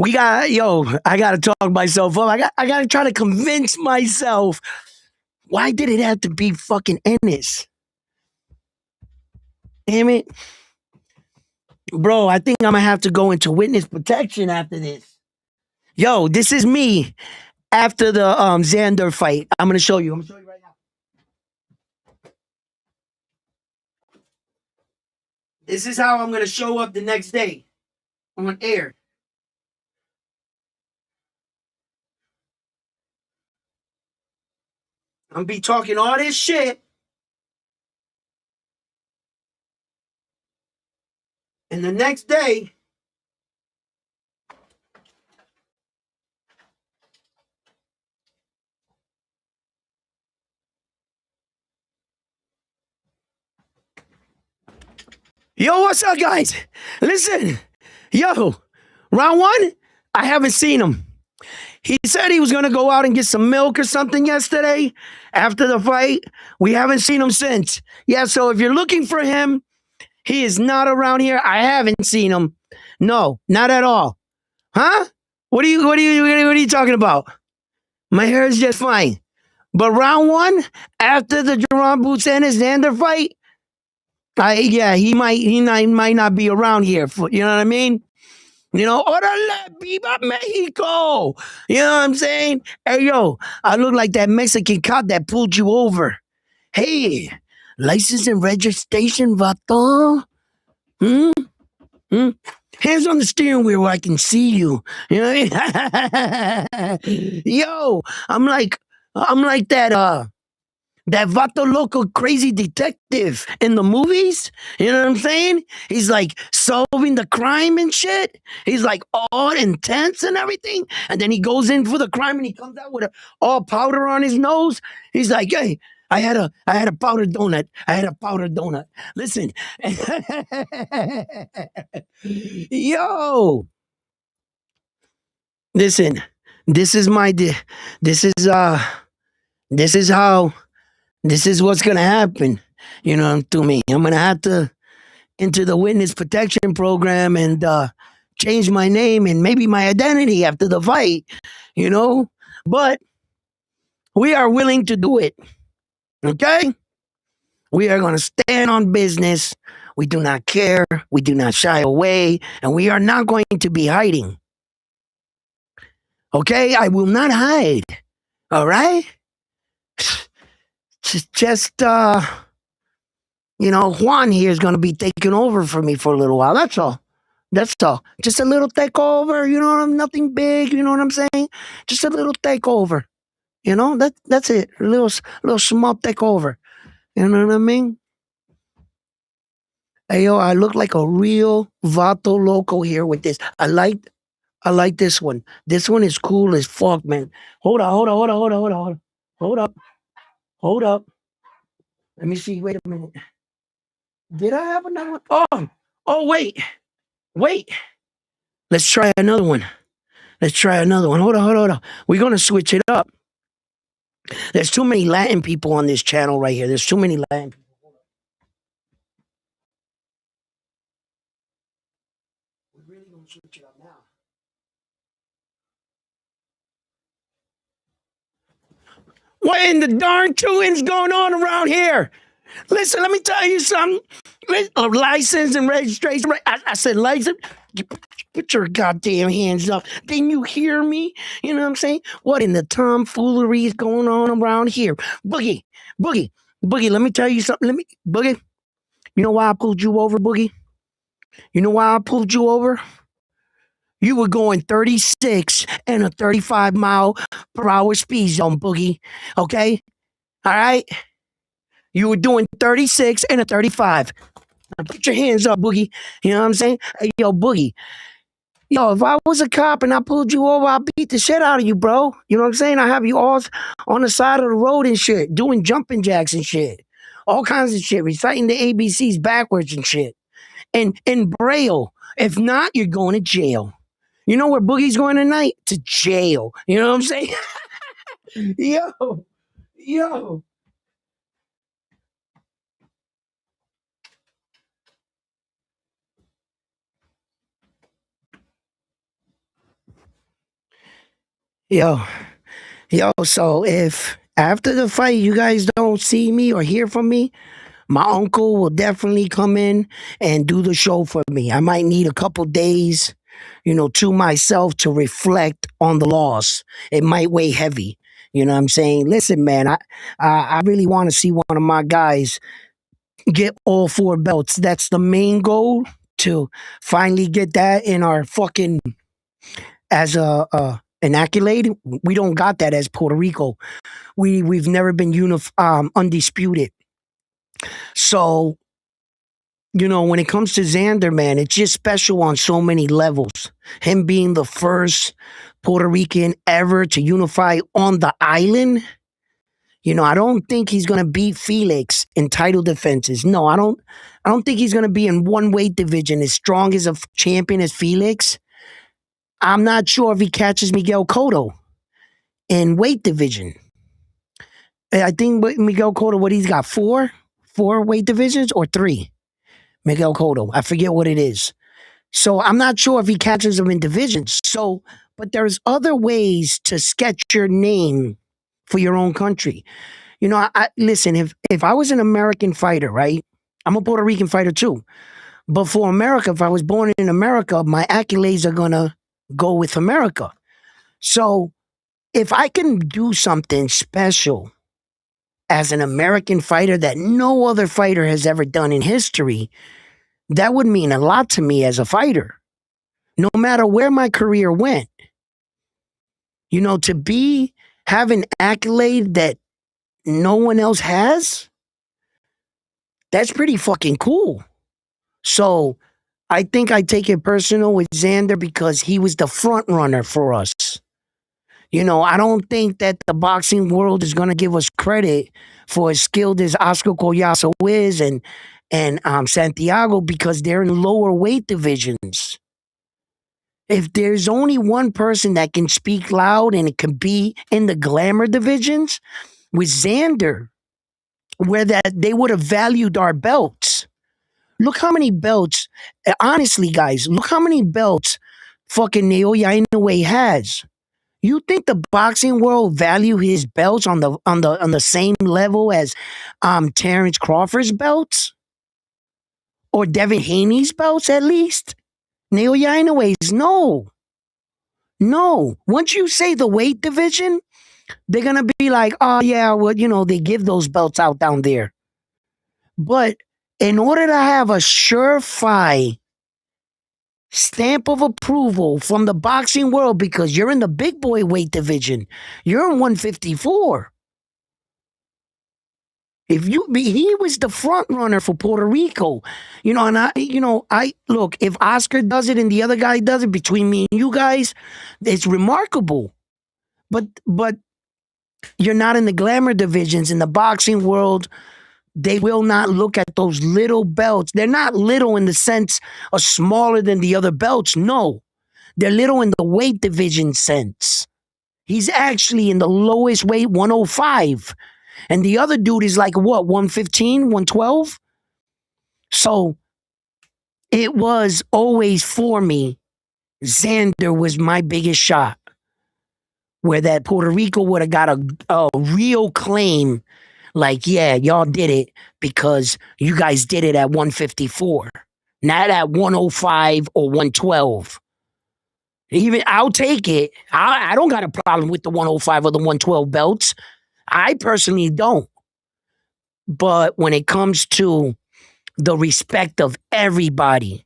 I gotta talk myself up. I gotta try to convince myself. Why did it have to be fucking Ennis? Damn it. Bro, I think I'm gonna have to go into witness protection after this. Yo, this is me after the Xander fight. I'm gonna show you. Right now. This is how I'm gonna show up the next day on air. I'm gonna be talking all this shit. And the next day, yo, what's up, guys? Listen, yo, round 1, I haven't seen him. He said he was going to go out and get some milk or something yesterday after the fight. We haven't seen him since. Yeah, so if you're looking for him, he is not around here. I haven't seen him. No, not at all. Huh? What are you talking about? My hair is just fine. But round 1, after the Jerron Boots and his Xander fight, he might not be around here. You know what I mean? Orale, Viva Mexico. You know what I'm saying? Hey, yo, I look like that Mexican cop that pulled you over. Hey, license and registration, vato? Hands on the steering wheel where I can see you. You know what I mean? Yo, I'm like that Vato Loco crazy detective in the movies. You know what I'm saying? He's like solving the crime and shit. He's like all intense and everything. And then he goes in for the crime and he comes out with all powder on his nose. He's like, hey, I had a powdered donut. Listen. Yo. Listen. This is what's gonna happen, to me. I'm gonna have to enter the witness protection program and change my name and maybe my identity after the fight, But we are willing to do it. Okay? We are gonna stand on business. We do not care. We do not shy away, and we are not going to be hiding. Okay? I will not hide. All right? Just Juan here is going to be taking over for me for a little while. That's all. That's all. Just a little takeover, you know what I'm nothing big, you know what I'm saying? Just a little takeover. You know, that's it. A little small takeover. You know what I mean? Hey yo, I look like a real Vato Loco here with this. I like this one. This one is cool as fuck, man. Hold up. Hold up. Let me see. Wait a minute. Did I have another one? Oh, wait. Let's try another one. Hold on. We're gonna switch it up. There's too many Latin people on this channel right here. There's too many Latin people. We're really gonna switch it up now. What in the darn tuin's going on around here? Listen, let me tell you something. License and registration. I said license. Put your goddamn hands up. Didn't you hear me? You know what I'm saying? What in the tomfoolery is going on around here? Boogie, Boogie, Boogie, let me tell you something. Boogie, you know why I pulled you over, Boogie? You know why I pulled you over? You were going 36 and a 35-mile-per-hour speed zone, Boogie. Okay? All right? You were doing 36 and a 35. Now put your hands up, Boogie. You know what I'm saying? Hey, yo, Boogie. Yo, if I was a cop and I pulled you over, I'd beat the shit out of you, bro. You know what I'm saying? I have you all on the side of the road and shit, doing jumping jacks and shit. All kinds of shit, reciting the ABCs backwards and shit. And in Braille. If not, you're going to jail. You know where Boogie's going tonight? To jail. You know what I'm saying? yo, yo. Yo, so if after the fight you guys don't see me or hear from me, my uncle will definitely come in and do the show for me. I might need a couple days, to myself to reflect on the loss. It might weigh heavy. You know what I'm saying? Listen, man, I really want to see one of my guys get all four belts. That's the main goal, to finally get that in our fucking as an accolade. We don't got that as Puerto Rico. We've never been undisputed. So, when it comes to Xander, man, it's just special on so many levels. Him being the first Puerto Rican ever to unify on the island. I don't think he's gonna beat Felix in title defenses. No, I don't think he's gonna be in one weight division as strong as a champion as Felix. I'm not sure if he catches Miguel Cotto in weight division. I think Miguel Cotto, what he's got, four weight divisions or three. Miguel Cotto, I forget what it is. So I'm not sure if he catches him in divisions. So, but there's other ways to sketch your name for your own country. Listen. If I was an American fighter, right? I'm a Puerto Rican fighter too. But for America, if I was born in America, my accolades are gonna go with America. So if I can do something special as an American fighter that no other fighter has ever done in history, that would mean a lot to me as a fighter. No matter where my career went, to have an accolade that no one else has, that's pretty fucking cool. So I think I take it personal with Xander because he was the front runner for us. I don't think that the boxing world is going to give us credit for as skilled as Oscar Collazo is and Santiago, because they're in lower weight divisions. If there's only one person that can speak loud and it can be in the glamour divisions, with Xander, where that they would have valued our belts. Look how many belts, honestly, guys, look how many belts fucking Naoya Inoue has. You think the boxing world value his belts on the same level as Terrence Crawford's belts? Or Devin Haney's belts, at least? Naoya Inoue's, no. No. Once you say the weight division, they're going to be like, oh, yeah, well, they give those belts out down there. But in order to have a surefire stamp of approval from the boxing world because you're in the big boy weight division. You're in 154. He was the front runner for Puerto Rico, and I look, if Oscar does it and the other guy does it, between me and you guys, it's remarkable. But you're not in the glamour divisions in the boxing world. They will not look at those little belts. They're not little in the sense of smaller than the other belts. No, they're little in the weight division sense. He's actually in the lowest weight, 105. And the other dude is like, what, 115, 112? So it was always for me. Xander was my biggest shot. Where that Puerto Rico would have got a real claim. Like, yeah, y'all did it because you guys did it at 154. Not at 105 or 112. Even I'll take it. I don't got a problem with the 105 or the 112 belts. I personally don't. But when it comes to the respect of everybody,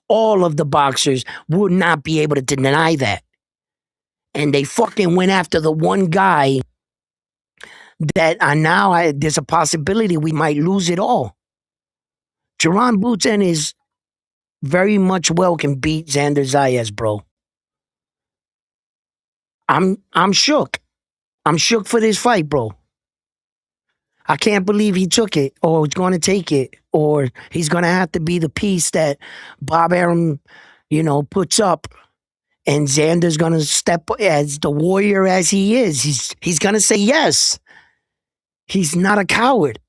all of the boxers would not be able to deny that. And they fucking went after the one guy that now there's a possibility we might lose it all. Jaron Booten is very much can beat Xander Zayas, bro. I'm shook. I'm shook for this fight, bro. I can't believe he took it or is going to take it or he's going to have to be the piece that Bob Arum, puts up. And Xander's going to step as the warrior as he is. He's going to say yes. He's not a coward.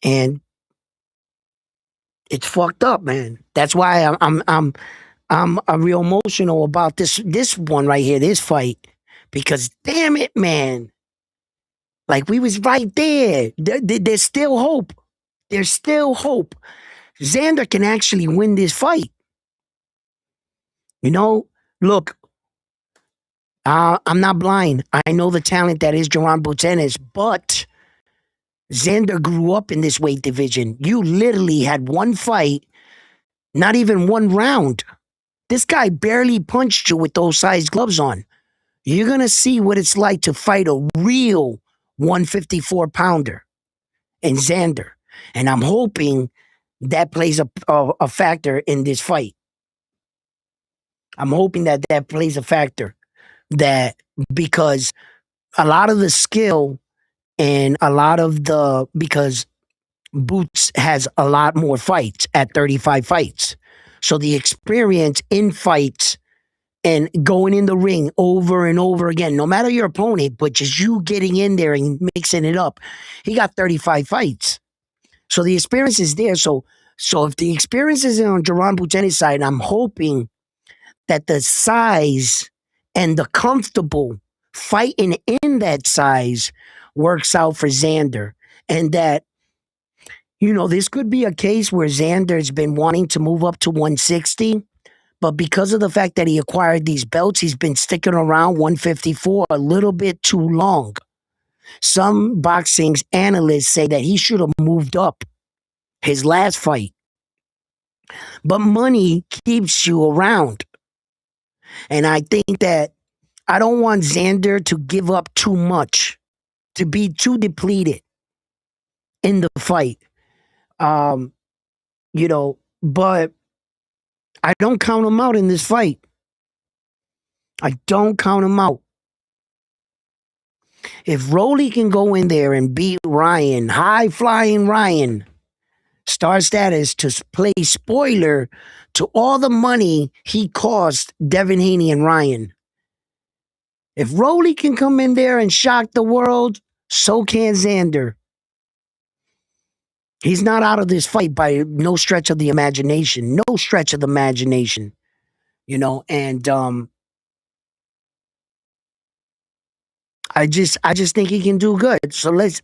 And it's fucked up, man. That's why I'm real emotional about this one right here, this fight. Because damn it, man. Like we was right there. There's still hope. There's still hope. Xander can actually win this fight. Look, I'm not blind. I know the talent that is Jaron Booten, but Xander grew up in this weight division. You literally had one fight, not even one round. This guy barely punched you with those size gloves on. You're going to see what it's like to fight a real 154-pounder in Xander. And I'm hoping that plays a factor in this fight. I'm hoping that plays a factor. Because a lot of the skill and because Boots has a lot more fights at 35 fights. So the experience in fights and going in the ring over and over again, no matter your opponent, but just you getting in there and mixing it up. He got 35 fights. So the experience is there. So if the experience is on Jaron Booten's side, I'm hoping that the size and the comfortable fighting in that size works out for Xander. And that, this could be a case where Xander's been wanting to move up to 160, but because of the fact that he acquired these belts, he's been sticking around 154 a little bit too long. Some boxing analysts say that he should have moved up his last fight. But money keeps you around. And I think that I don't want Xander to give up too much, to be too depleted in the fight. But I don't count him out in this fight. I don't count him out. If Rolly can go in there and beat Ryan, high-flying Ryan, star status, to play spoiler to all the money he cost Devin Haney and Ryan. If Rolly can come in there and shock the world, so can Xander. He's not out of this fight by no stretch of the imagination. No stretch of the imagination. And I just think he can do good. So let's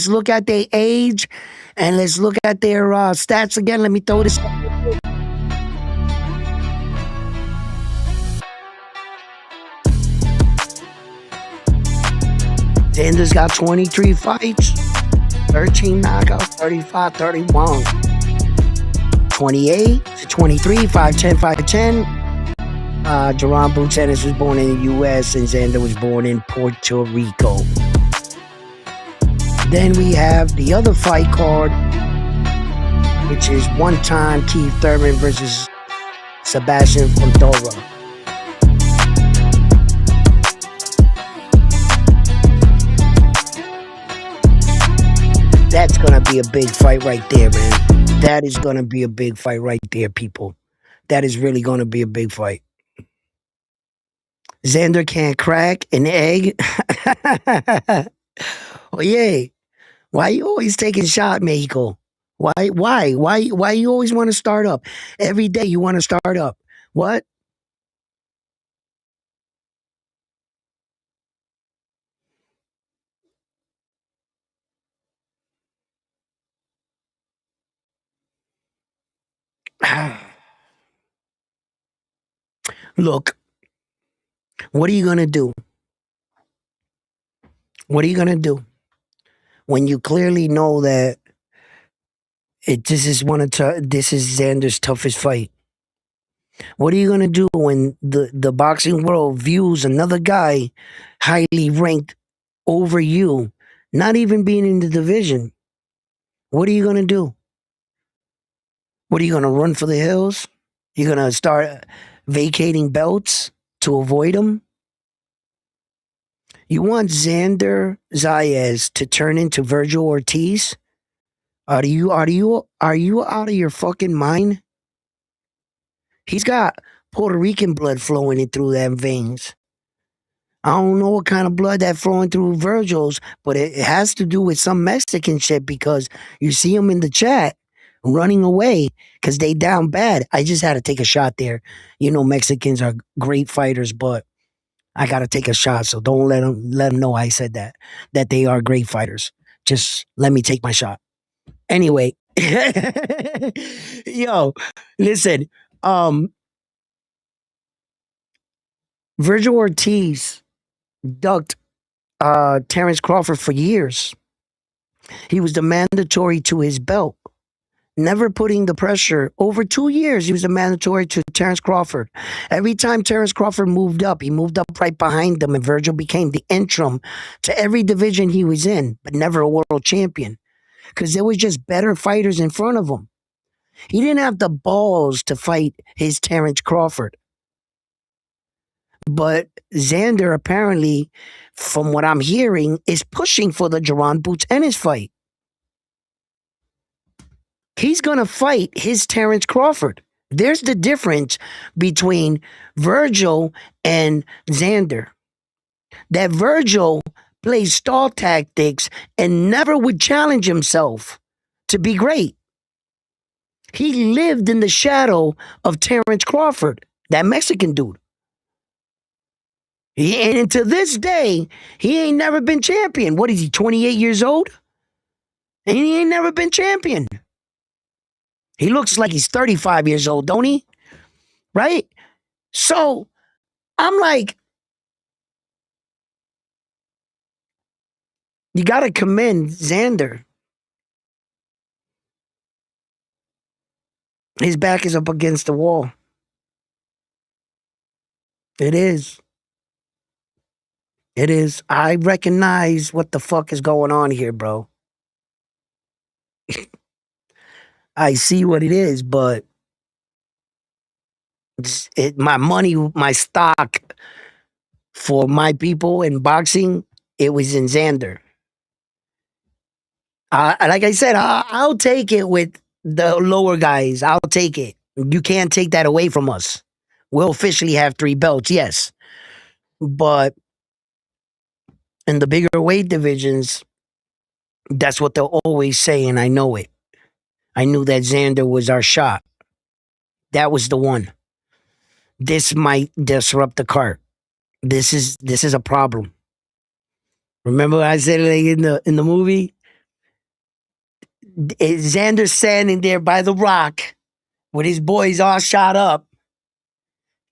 look at their age and let's look at their stats again. Let me throw this. Xander's got 23 fights, 13 knockouts, 35, 31. 28 to 23, 5'10", 5'10". Jerron Boots Ennis was born in the U.S. and Xander was born in Puerto Rico. Then we have the other fight card, which is one-time Keith Thurman versus Sebastian Fundora. That's going to be a big fight right there, man. That is going to be a big fight right there, people. That is really going to be a big fight. Xander can't crack an egg. Oh, yeah. Why you always taking shot, Mexico? Why you always want to start up? Every day you want to start up. What? Look, what are you going to do? What are you going to do when you clearly know that this is this is Xander's toughest fight? What are you going to do when the boxing world views another guy highly ranked over you, not even being in the division? What are you going to do? What are you going to run for the hills? You're going to start vacating belts to avoid him? You want Xander Zayas to turn into Virgil Ortiz? Are you out of your fucking mind? He's got Puerto Rican blood flowing in through them veins. I don't know what kind of blood that flowing through Virgil's, but it has to do with some Mexican shit because you see him in the chat running away because they down bad. I just had to take a shot there. You know, Mexicans are great fighters, but I got to take a shot. So don't let them know I said that they are great fighters. Just let me take my shot. Anyway, yo, listen, Virgil Ortiz ducked Terrence Crawford for years. He was the mandatory to his belt, never putting the pressure. Over 2 years, he was the mandatory to Terrence Crawford. Every time Terrence Crawford moved up, he moved up right behind him, and Virgil became the interim to every division he was in, but never a world champion because there was just better fighters in front of him. He didn't have the balls to fight his Terrence Crawford. But Xander, apparently, from what I'm hearing, is pushing for the Jerron Boots Ennis fight. He's going to fight his Terrence Crawford. There's the difference between Virgil and Xander. That Virgil plays stall tactics and never would challenge himself to be great. He lived in the shadow of Terrence Crawford, that Mexican dude. And to this day, he ain't never been champion. What is he, 28 years old? And he ain't never been champion. He looks like he's 35 years old, don't he? Right? So, I'm like, you got to commend Xander. His back is up against the wall. It is. It is. I recognize what the fuck is going on here, bro. I see what it is, but my money, my stock for my people in boxing, it was in Xander. Like I said, I'll take it with the lower guys. I'll take it. You can't take that away from us. We'll officially have 3 belts, yes. But in the bigger weight divisions, that's what they'll always say, and I know it. I knew that Xander was our shot. That was the one. This might disrupt the cart. This is a problem. Remember I said like in the movie? Xander standing there by the rock with his boys all shot up.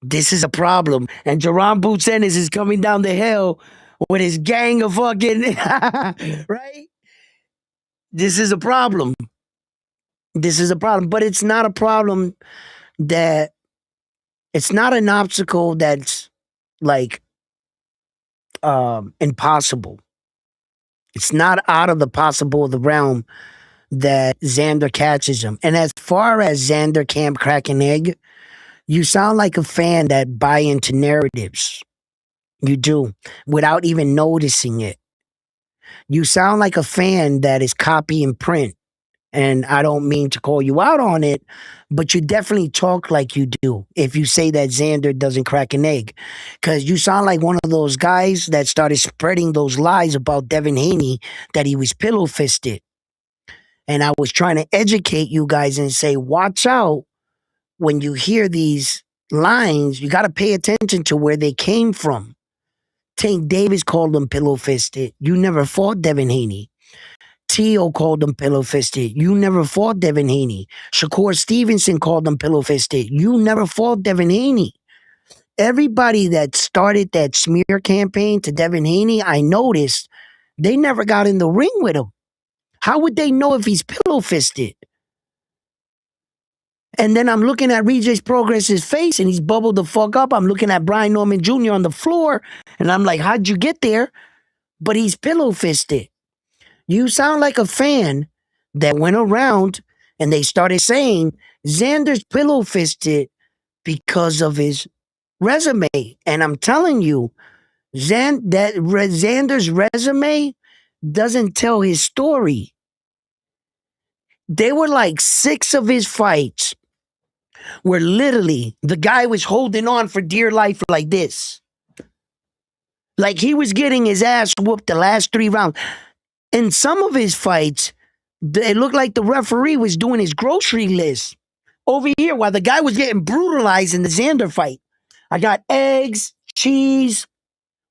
This is a problem. And Jerron Boots Ennis is coming down the hill with his gang of fucking right? This is a problem. This is a problem, but it's not a problem that it's not an obstacle that's like impossible. It's not out of the possible of the realm that Xander catches him. And as far as Xander can't crack an egg, you sound like a fan that buy into narratives. You do, without even noticing it. You sound like a fan that is copy and print. And I don't mean to call you out on it, but you definitely talk like you do if you say that Xander doesn't crack an egg. Because you sound like one of those guys that started spreading those lies about Devin Haney that he was pillow fisted. And I was trying to educate you guys and say, watch out when you hear these lines, you got to pay attention to where they came from. Tank Davis called him pillow fisted. You never fought Devin Haney. Tio called him pillow fisted. You never fought Devin Haney. Shakur Stevenson called him pillow fisted. You never fought Devin Haney. Everybody that started that smear campaign to Devin Haney, I noticed they never got in the ring with him. How would they know if he's pillow fisted? And then I'm looking at Regis Progress's face and he's bubbled the fuck up. I'm looking at Brian Norman Jr. on the floor and I'm like, how'd you get there? But he's pillow fisted. You sound like a fan that went around and they started saying Xander's pillow fisted because of his resume. And I'm telling you, Xander's resume doesn't tell his story. They were like 6 of his fights where literally the guy was holding on for dear life like this. Like he was getting his ass whooped the last 3 rounds. In some of his fights, it looked like the referee was doing his grocery list over here while the guy was getting brutalized in the Xander fight. I got eggs, cheese,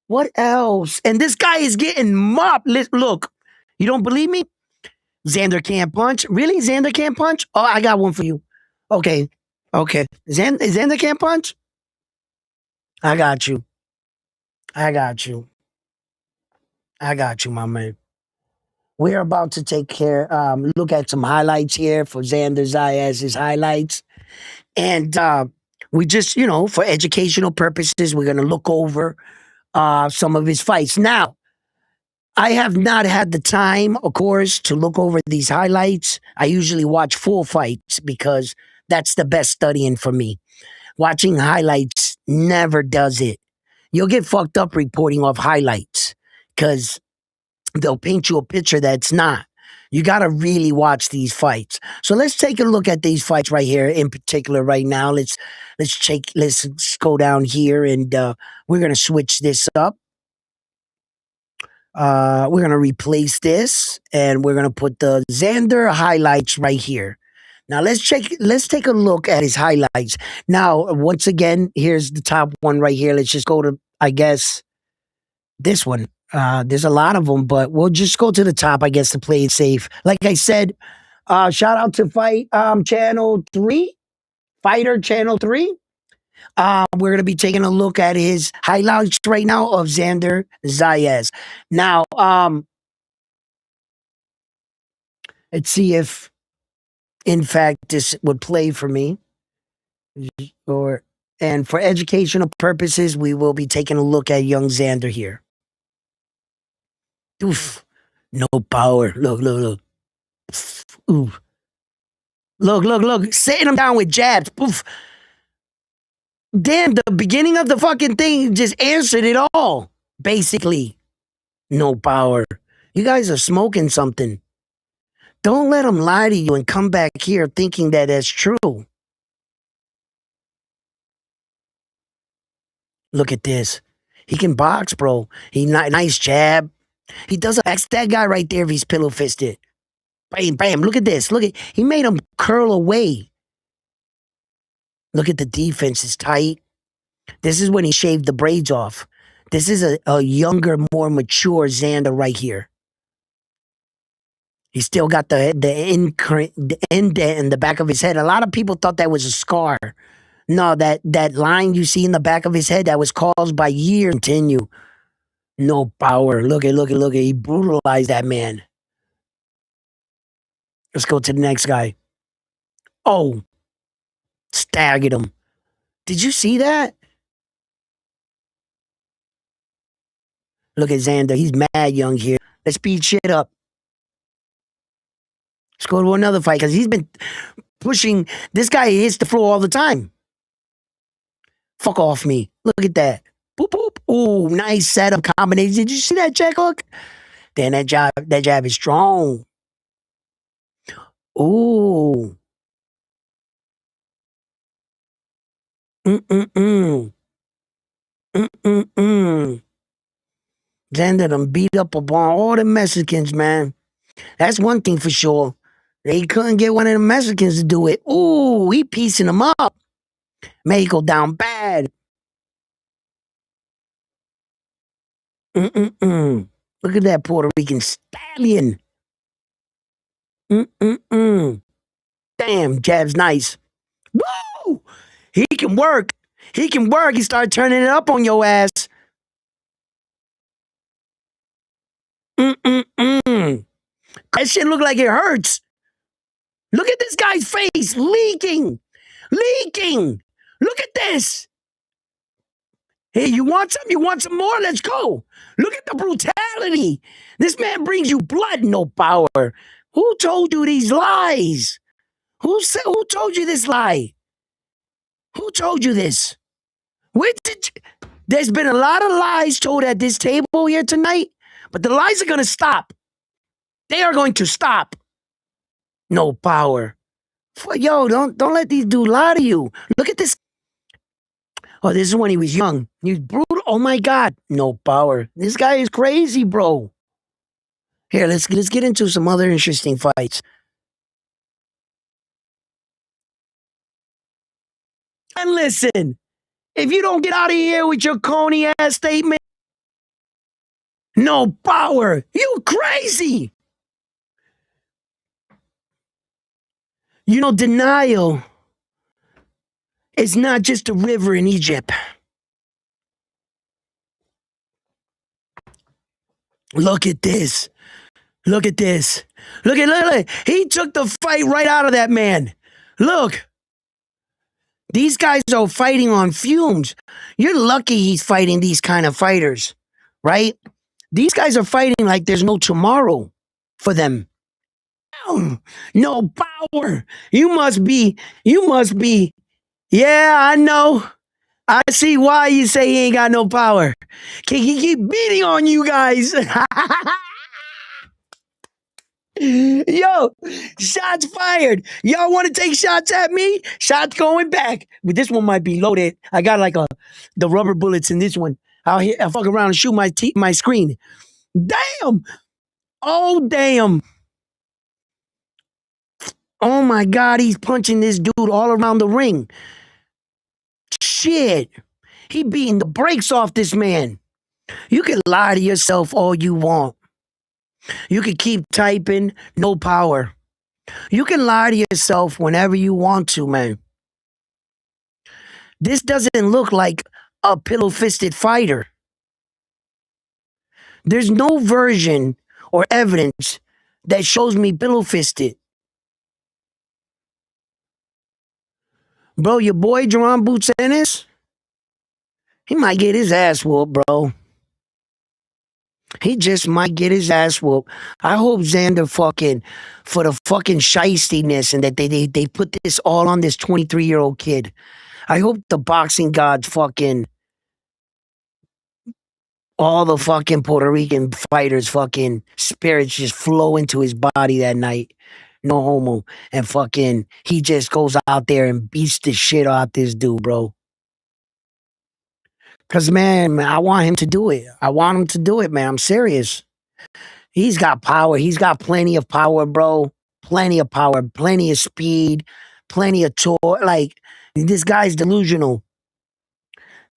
what else? And this guy is getting mopped. Look, you don't believe me? Xander can't punch. Really? Xander can't punch? Oh, I got one for you. Okay. Okay. Xander can't punch? I got you. I got you. I got you, my man. We're about to look at some highlights here for Xander Zayas's highlights. And we just, for educational purposes, we're going to look over some of his fights. Now, I have not had the time, of course, to look over these highlights. I usually watch full fights because that's the best studying for me. Watching highlights never does it. You'll get fucked up reporting off highlights because they'll paint you a picture that's not. You got to really watch these fights. So let's take a look at these fights right here in particular right now. Let's go down here and we're going to switch this up. We're going to replace this and we're going to put the Xander highlights right here. Now let's take a look at his highlights. Now, once again, here's the top one right here. Let's just go to, I guess, this one. There's a lot of them, but we'll just go to the top, I guess, to play it safe. Like I said, shout out to Channel 3, Fighter Channel 3. We're going to be taking a look at his highlights right now of Xander Zayas. Now, let's see if, in fact, this would play for me. And for educational purposes, we will be taking a look at young Xander here. Oof. No power. Look. Ooh. Look. Sitting him down with jabs. Oof. Damn, the beginning of the fucking thing just answered it all. Basically. No power. You guys are smoking something. Don't let them lie to you and come back here thinking that that's true. Look at this. He can box, bro. Nice jab. He doesn't ask that guy right there if he's pillow fisted. Bam. Look at this. He made him curl away. Look at the defense. It's tight. This is when he shaved the braids off. This is a younger, more mature Xander right here. He still got the indent in the back of his head. A lot of people thought that was a scar. No, that line you see in the back of his head, that was caused by years. Continue. No power. Look at. He brutalized that man. Let's go to the next guy. Oh, staggered him. Did you see that? Look at Xander. He's mad young here. Let's speed shit up. Let's go to another fight because he's been pushing. This guy hits the floor all the time. Fuck off me. Look at that. Boop, boop. Ooh, nice setup combination. Did you see that check hook? Damn, that jab is strong. Ooh. Mm-mm-mm. Mm-mm-mm. Xander done beat up upon all the Mexicans, man. That's one thing for sure. They couldn't get one of the Mexicans to do it. Ooh, he piecing them up. Mexico down bad. Mm-mm-mm. Look at that Puerto Rican stallion. Mm-mm-mm. Damn, jab's nice. Woo! He can work. He can work. He started turning it up on your ass. Mm-mm-mm. That shit look like it hurts. Look at this guy's face. Leaking. Leaking. Look at this. Hey, you want some? You want some more? Let's go. Look at the brutality. This man brings you blood, no power. Who told you these lies? Who told you this lie? Who told you this? Where did you, there's been a lot of lies told at this table here tonight, but the lies are going to stop. They are going to stop. No power. Yo, don't let these dudes lie to you. Look at this. Oh, this is when he was young. He was brutal. Oh my God. No power. This guy is crazy, bro. Here, let's get into some other interesting fights. And listen, if you don't get out of here with your coney ass statement, no power. You crazy. You know, denial is not just a river in Egypt. Look at this. Look at this. Look. He took the fight right out of that man. Look. These guys are fighting on fumes. You're lucky he's fighting these kind of fighters, right? These guys are fighting like there's no tomorrow for them. No power. You must be. Yeah, I know. I see why you say he ain't got no power. Can he keep beating on you guys? Yo, shots fired. Y'all want to take shots at me? Shots going back. But this one might be loaded. I got like the rubber bullets in this one. I'll fuck around and shoot my screen. Damn. Oh, damn. Oh my God, he's punching this dude all around the ring. Shit. He beating the brakes off this man. You can lie to yourself all you want. You can keep typing, no power. You can lie to yourself whenever you want to, man. This doesn't look like a pillow-fisted fighter. There's no version or evidence that shows me pillow-fisted. Bro, your boy Jerron Boots Ennis, he might get his ass whooped, bro. He just might get his ass whooped. I hope Xander fucking, for the fucking shystiness and that they put this all on this 23-year-old kid. I hope the boxing gods fucking, all the fucking Puerto Rican fighters fucking spirits just flow into his body that night. No homo. And fucking, he just goes out there and beats the shit out this dude, bro. Cause man, I want him to do it. I want him to do it, man. I'm serious. He's got power. He's got plenty of power, bro. Plenty of power, plenty of speed, plenty of tour. Like, this guy's delusional.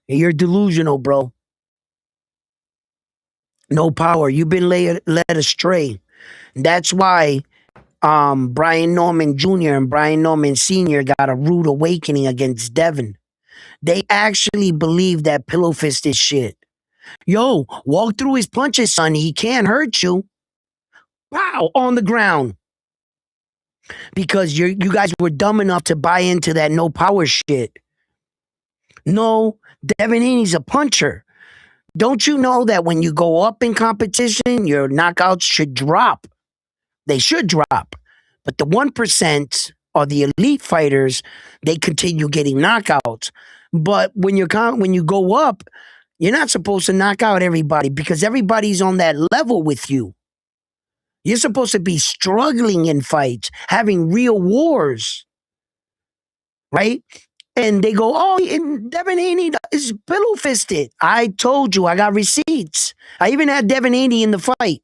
You're delusional, bro. No power. You've been led astray. That's why Brian Norman Jr. and Brian Norman Sr. got a rude awakening against Devin. They actually believe that pillow fist is shit. Yo, walk through his punches, son. He can't hurt you. Pow, on the ground. because you guys were dumb enough to buy into that no power shit. No, Devin Haney's a puncher. Don't you know that when you go up in competition, your knockouts should drop? They should drop. But the 1% or the elite fighters, they continue getting knockouts. But when you go up, you're not supposed to knock out everybody because everybody's on that level with you. You're supposed to be struggling in fights, having real wars, right? And they go, oh, and Devin Haney is pillow fisted. I told you, I got receipts. I even had Devin Haney in the fight.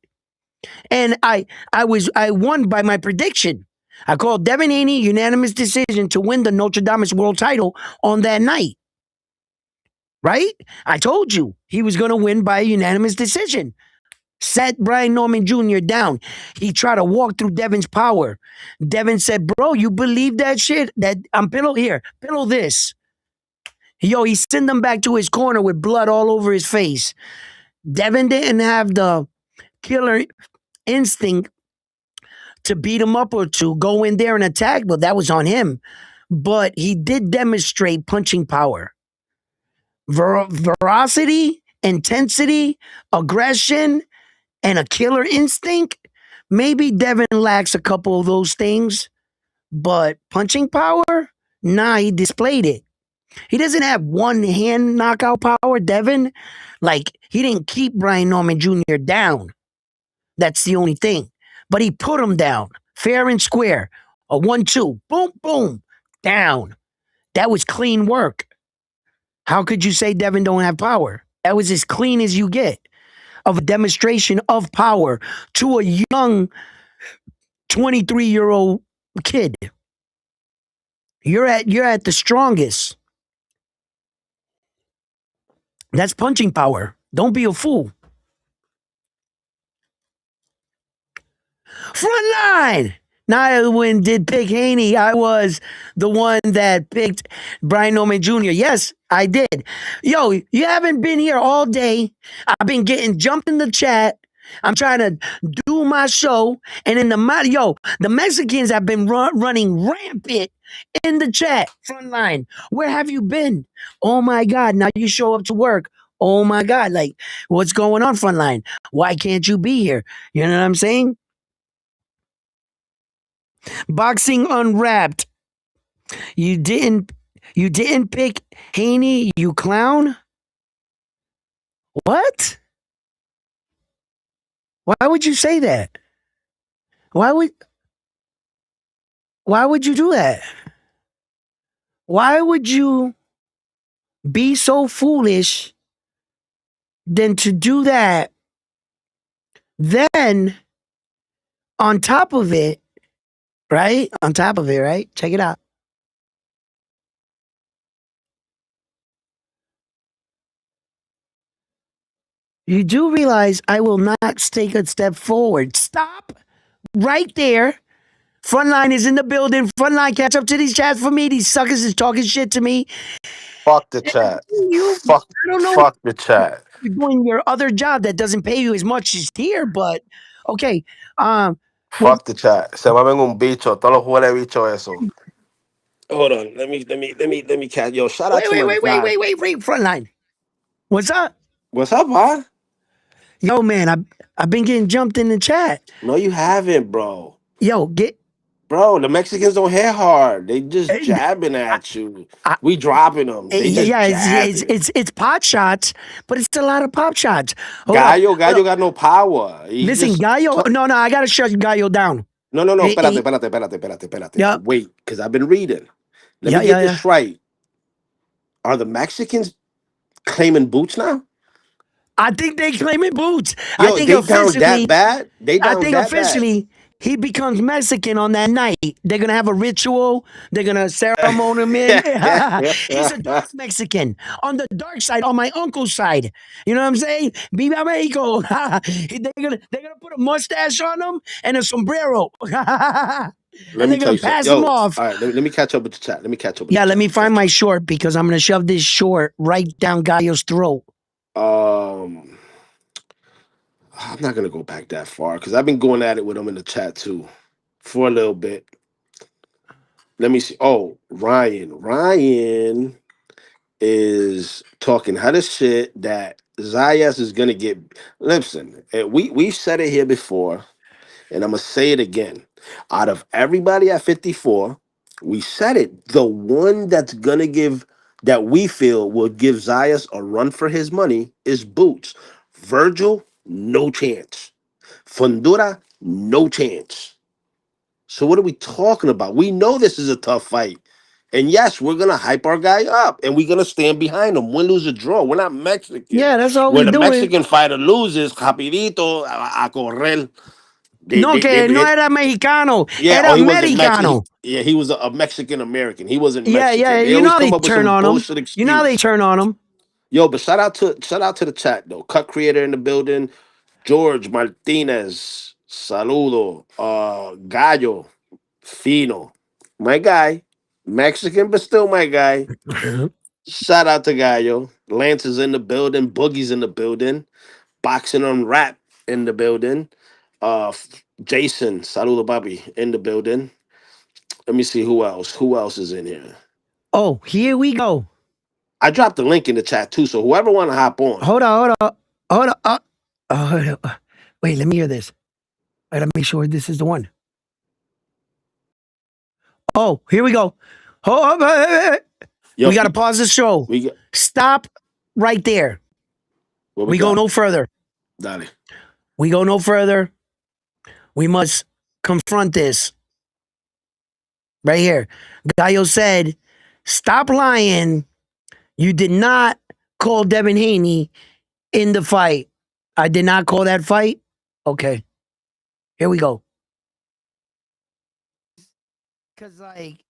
And I won by my prediction. I called Devin Haney unanimous decision to win the Notre Dame world title on that night. Right? I told you he was going to win by a unanimous decision. Set Brian Norman Jr. down. He tried to walk through Devin's power. Devin said, bro, you believe that shit? That I'm pillow this. Yo, he sent him back to his corner with blood all over his face. Devin didn't have the killer instinct to beat him up or to go in there and attack, but that was on him. But he did demonstrate punching power. Veracity, intensity, aggression, and a killer instinct. Maybe Devin lacks a couple of those things, but punching power? Nah, he displayed it. He doesn't have one hand knockout power, Devin. Like, he didn't keep Brian Norman Jr. down. That's the only thing. But he put him down, fair and square. A 1-2, boom, boom, down. That was clean work. How could you say Devin don't have power? That was as clean as you get of a demonstration of power to a young 23-year-old kid. You're at the strongest. That's punching power. Don't be a fool. Frontline. Now, when did pick Haney, I was the one that picked Brian Norman Jr. Yes, I did. Yo, you haven't been here all day. I've been getting jumped in the chat. I'm trying to do my show. And in the Mexicans have been running rampant in the chat. Frontline. Where have you been? Oh my God. Now you show up to work. Oh my God. Like, what's going on, Frontline? Why can't you be here? You know what I'm saying? Boxing Unwrapped. You didn't pick Haney, you clown? What? Why would you say that? Why would you do that? Why would you be so foolish than to do that? Then on top of it, right? On top of it, right? Check it out. You do realize I will not take a step forward. Stop right there. Frontline is in the building. Frontline, catch up to these chats for me. These suckers is talking shit to me. Fuck the chat. You, Fuck, I don't know. fuck the chat. You're doing your other job that doesn't pay you as much as here, but okay. Fuck the chat. Se mueven un bicho. Todos los jueves bicho eso. Hold on. Let me catch. Yo, shout out to my guy. Wait, Frontline. What's up? What's up, man? Yo, man, I've been getting jumped in the chat. No, you haven't, bro. Yo, Bro, the Mexicans don't hit hard. They just jabbing at you. We dropping them. They just jabbing. It's pot shots, but it's a lot of pop shots. Gallo got no power. Listen, Gallo. No, I gotta shut Gallo down. No. Espérate. Yep. Wait, because I've been reading. Let me get this right. Are the Mexicans claiming boots now? I think they claiming boots. Yo, I think they down that bad. I think officially he becomes Mexican on that night. They're gonna have a ritual. They're gonna ceremony him in. He's a dark Mexican on the dark side, on my uncle's side. You know what I'm saying? Viva Mexico. they're gonna put a mustache on him and a sombrero. And they're gonna pass him off. All right, let me catch up with the chat. Let me find my short because I'm gonna shove this short right down Gallo's throat. I'm not gonna go back that far because I've been going at it with him in the chat too for a little bit. Let me see. Oh, Ryan is talking hella shit that Zayas is gonna get. Listen, we've said it here before, and I'm gonna say it again. Out of everybody at 54, we said it. The one that's gonna give that we feel will give Zayas a run for his money is Boots. Virgil, no chance. Fundora, no chance. So what are we talking about? We know this is a tough fight. And yes, we're gonna hype our guy up and we're gonna stand behind him. Win, lose, or draw. We're not Mexican. Yeah, that's all we When a doing. Mexican fighter loses, rapidito a correr. No, que no They era mexicano, yeah, oh, era he wasn't Mexican. americano. Yeah, he was a Mexican American. He wasn't Yeah, yeah. Mexican. They You always know how they come up with turn some on him. bullshit You know how they excuse. turn on him. Yo, but shout out to the chat though. Cut creator in the building. George Martinez. Saludo. Gallo. Fino. My guy. Mexican, but still my guy. Shout out to Gallo. Lance is in the building. Boogie's in the building. Boxing on rap in the building. Jason, saludo Bobby in the building. Let me see who else. Who else is in here? Oh, here we go. I dropped the link in the chat too, so whoever want to hop on. Hold on, hold on, hold on. Hold on. Wait, let me hear this. I gotta make sure this is the one. Oh, here we go. Hold on. Yo, We gotta pause the show. we got Stop right there. what We got? go no further. Dale. We go no further. We must confront this. Right here. Gallo said, stop lying. You did not call Devin Haney in the fight. I did not call that fight. Okay. Here we go. Because, like,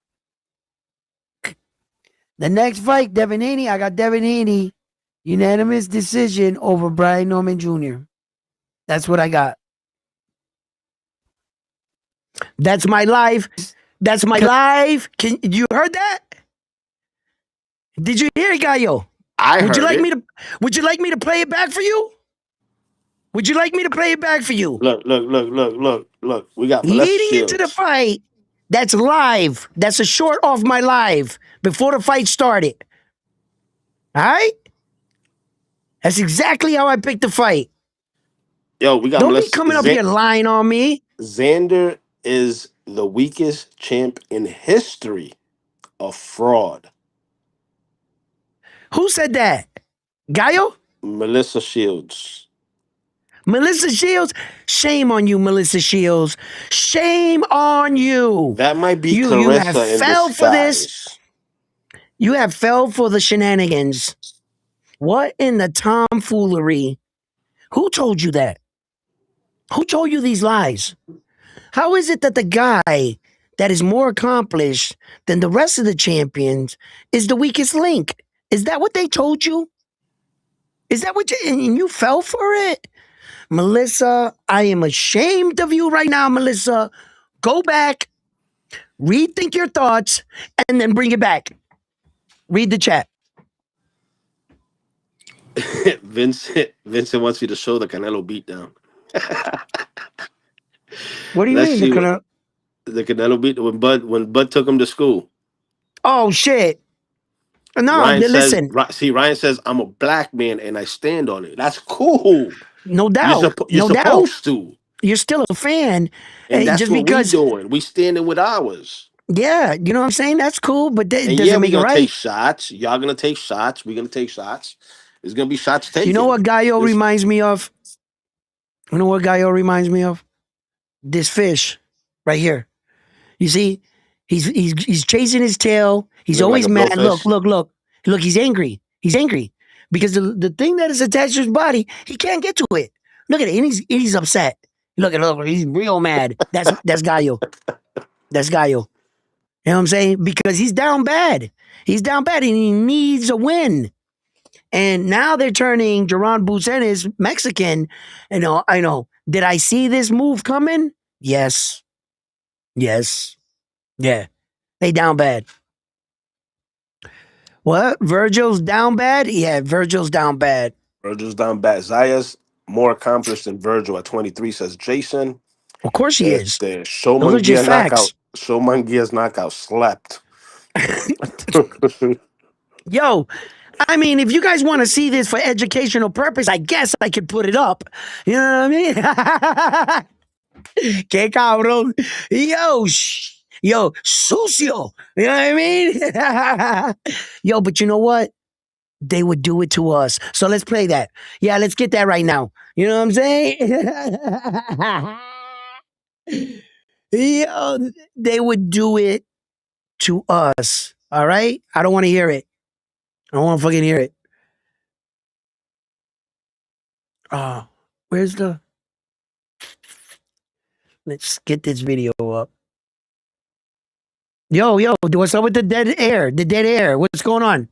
the next fight, Devin Haney, I got Devin Haney, unanimous decision over Brian Norman Jr. That's what I got. That's my live. That's my live. Can you heard that? Did you hear it, Gallo? I Would you heard like it. me to? Would you like me to play it back for you? Would you like me to play it back for you? Look. We got Melissa Leading into the Shields. fight, that's live. That's a short off my live before the fight started. All right? That's exactly how I picked the fight. Yo, we got Don't be Melissa. coming up here lying on me. Xander is the weakest champ in history. A fraud. Who said that? Gallo? Melissa Shields. Melissa Shields? Shame on you, Melissa Shields. Shame on you. That might be You have Carissa in fell for this. disguise. You have fell for the shenanigans. What in the tomfoolery? Who told you that? Who told you these lies? How is it that the guy that is more accomplished than the rest of the champions is the weakest link? Is that what they told you? Is that what you, and you fell for it? Melissa, I am ashamed of you right now, Melissa. Go back, rethink your thoughts, and then bring it back. Read the chat. Vincent wants you to show the Canelo beatdown. What do you Let's mean? see what the Canelo beat when Bud took him to school. Oh, shit. No, Ryan listen. Ryan says, I'm a black man and I stand on it. That's cool. No doubt. You're No doubt. supposed to. You're still a fan. And that's just what because we doing. We standing with ours. Yeah, you know what I'm saying? That's cool, but that And doesn't yeah, make we're it gonna right. take shots. Y'all gonna take shots. We're gonna take shots. There's gonna be shots taken. You know what Gallo reminds me of? You know what Gallo reminds me of? This fish right here. You see? He's chasing his tail. He's Look like always a mad. blowfish. Look, he's angry. He's angry. Because the thing that is attached to his body, he can't get to it. Look at it. And he's upset. Look, he's real mad. That's Gallo. That's Gallo. You know what I'm saying? Because he's down bad. He's down bad and he needs a win. And now they're turning Jerron Bucenis Mexican. I know. Did I see this move coming? Yes. Yes. Yeah. They down bad. What? Virgil's down bad? Yeah, Virgil's down bad. Virgil's down bad. Zaya's more accomplished than Virgil at 23, says Jason. Of course he is. Show Those are just Munguia knockout. facts. So Mangia's knockout slept. Yo, I mean, if you guys want to see this for educational purpose, I guess I could put it up. You know what I mean? Que cabrón. Yo, sucio. You know what I mean? Yo, but you know what? They would do it to us. So let's play that. Yeah, let's get that right now. You know what I'm saying? Yo, they would do it to us. All right? I don't want to hear it. I don't want to fucking hear it. Oh, where's the. Let's get this video up. Yo, what's up with the dead air? The dead air. What's going on?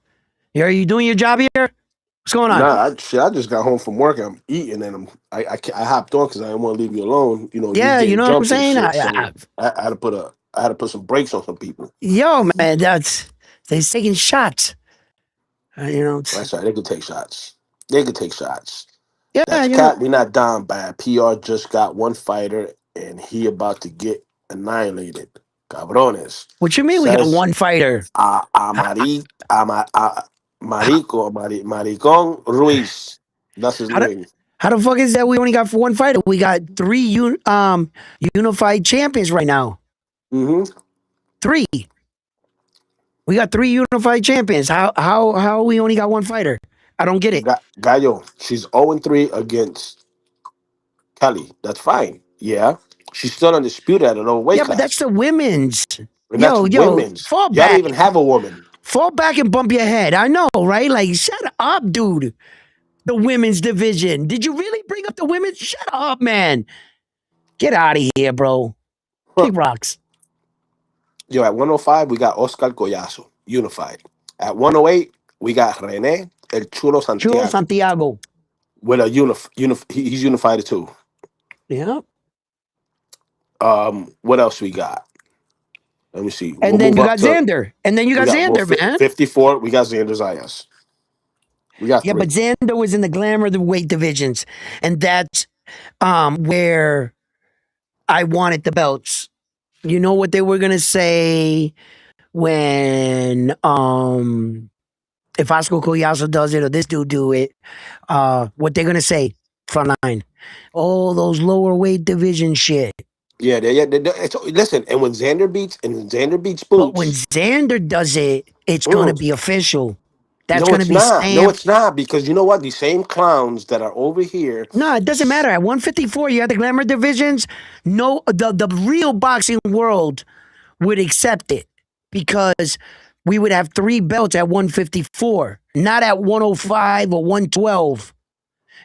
Are you doing your job here? What's going on? Nah, I just got home from work. I'm eating and I hopped on because I didn't want to leave you alone. You know, you Yeah, you getting know what I'm jumped and saying? shit. So I had to put some brakes on some people. Yo, man, they're taking shots. You know, That's right. They could take shots. They could take shots. yeah, That's you know. cat. We not down bad. PR just got one fighter and he about to get annihilated. Cabrones. What you mean we got Says one fighter? Maricon Ruiz. That's his How the, name. how the fuck is that we only got one fighter? We got three unified champions right now. Mm-hmm. Three. We got three unified champions. How we only got one fighter? I don't get it. Gallo, she's 0-3 against Kelly. That's fine. Yeah. She's still undisputed at an overweight Yeah, but that's class. the women's. And that's Yo, women's. fall Y'all don't back. even have a woman. Fall back and bump your head. I know, right? Like, shut up, dude. The women's division. Did you really bring up the women's? Shut up, man. Get out of here, bro. Huh. Kick rocks. Yo, at 105, we got Oscar Collazo, unified. At 108, we got Rene El Chulo Chulo Santiago Santiago. with a he's unified too. Yeah. What else we got? Let me see. We'll And then move you up got to Xander. And then you we got got Xander, man. 54. We got Xander Zayas. We got Yeah, but three. Xander was in the glamour of the weight divisions. And that's where I wanted the belts. You know what they were gonna say when if Oscar Collazo does it or this dude do it, what they're gonna say, front line. Oh, those lower weight division shit. Yeah, listen, and when Xander beats But when Boots, Xander does it, it's gonna mm, be official. That's no, gonna it's be not. No, stamped. it's not because you know what? These same clowns that are over here. No, it doesn't matter. At 154, you have the glamour divisions. No, the real boxing world would accept it because we would have three belts at 154, not at 105 or 112.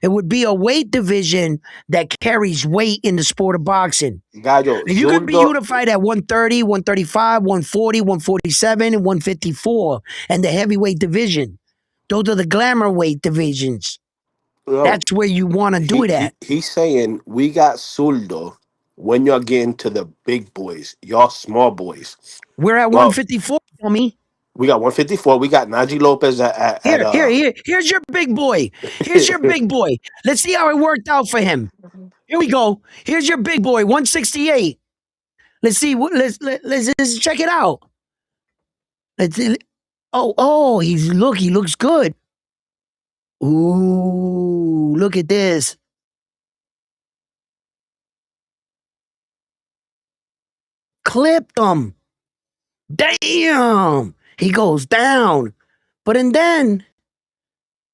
It would be a weight division that carries weight in the sport of boxing. Gallo, And you could be Zurdo, unified at 130, 135, 140, 147, and 154, and the heavyweight division. Those are the glamour weight divisions. yo, That's where you want to do it at. he's saying we got Zurdo when you're getting to the big boys, y'all small boys. We're at Well, 154, dummy. we got 154. We got Najee Lopez Here's your big boy. Here's your big boy. Let's see how it worked out for him. Here we go. Here's your big boy, 168. Let's see. Let's check it out. Let's. He looks good. Ooh, look at this. Clipped him. Damn. He goes down. But and then,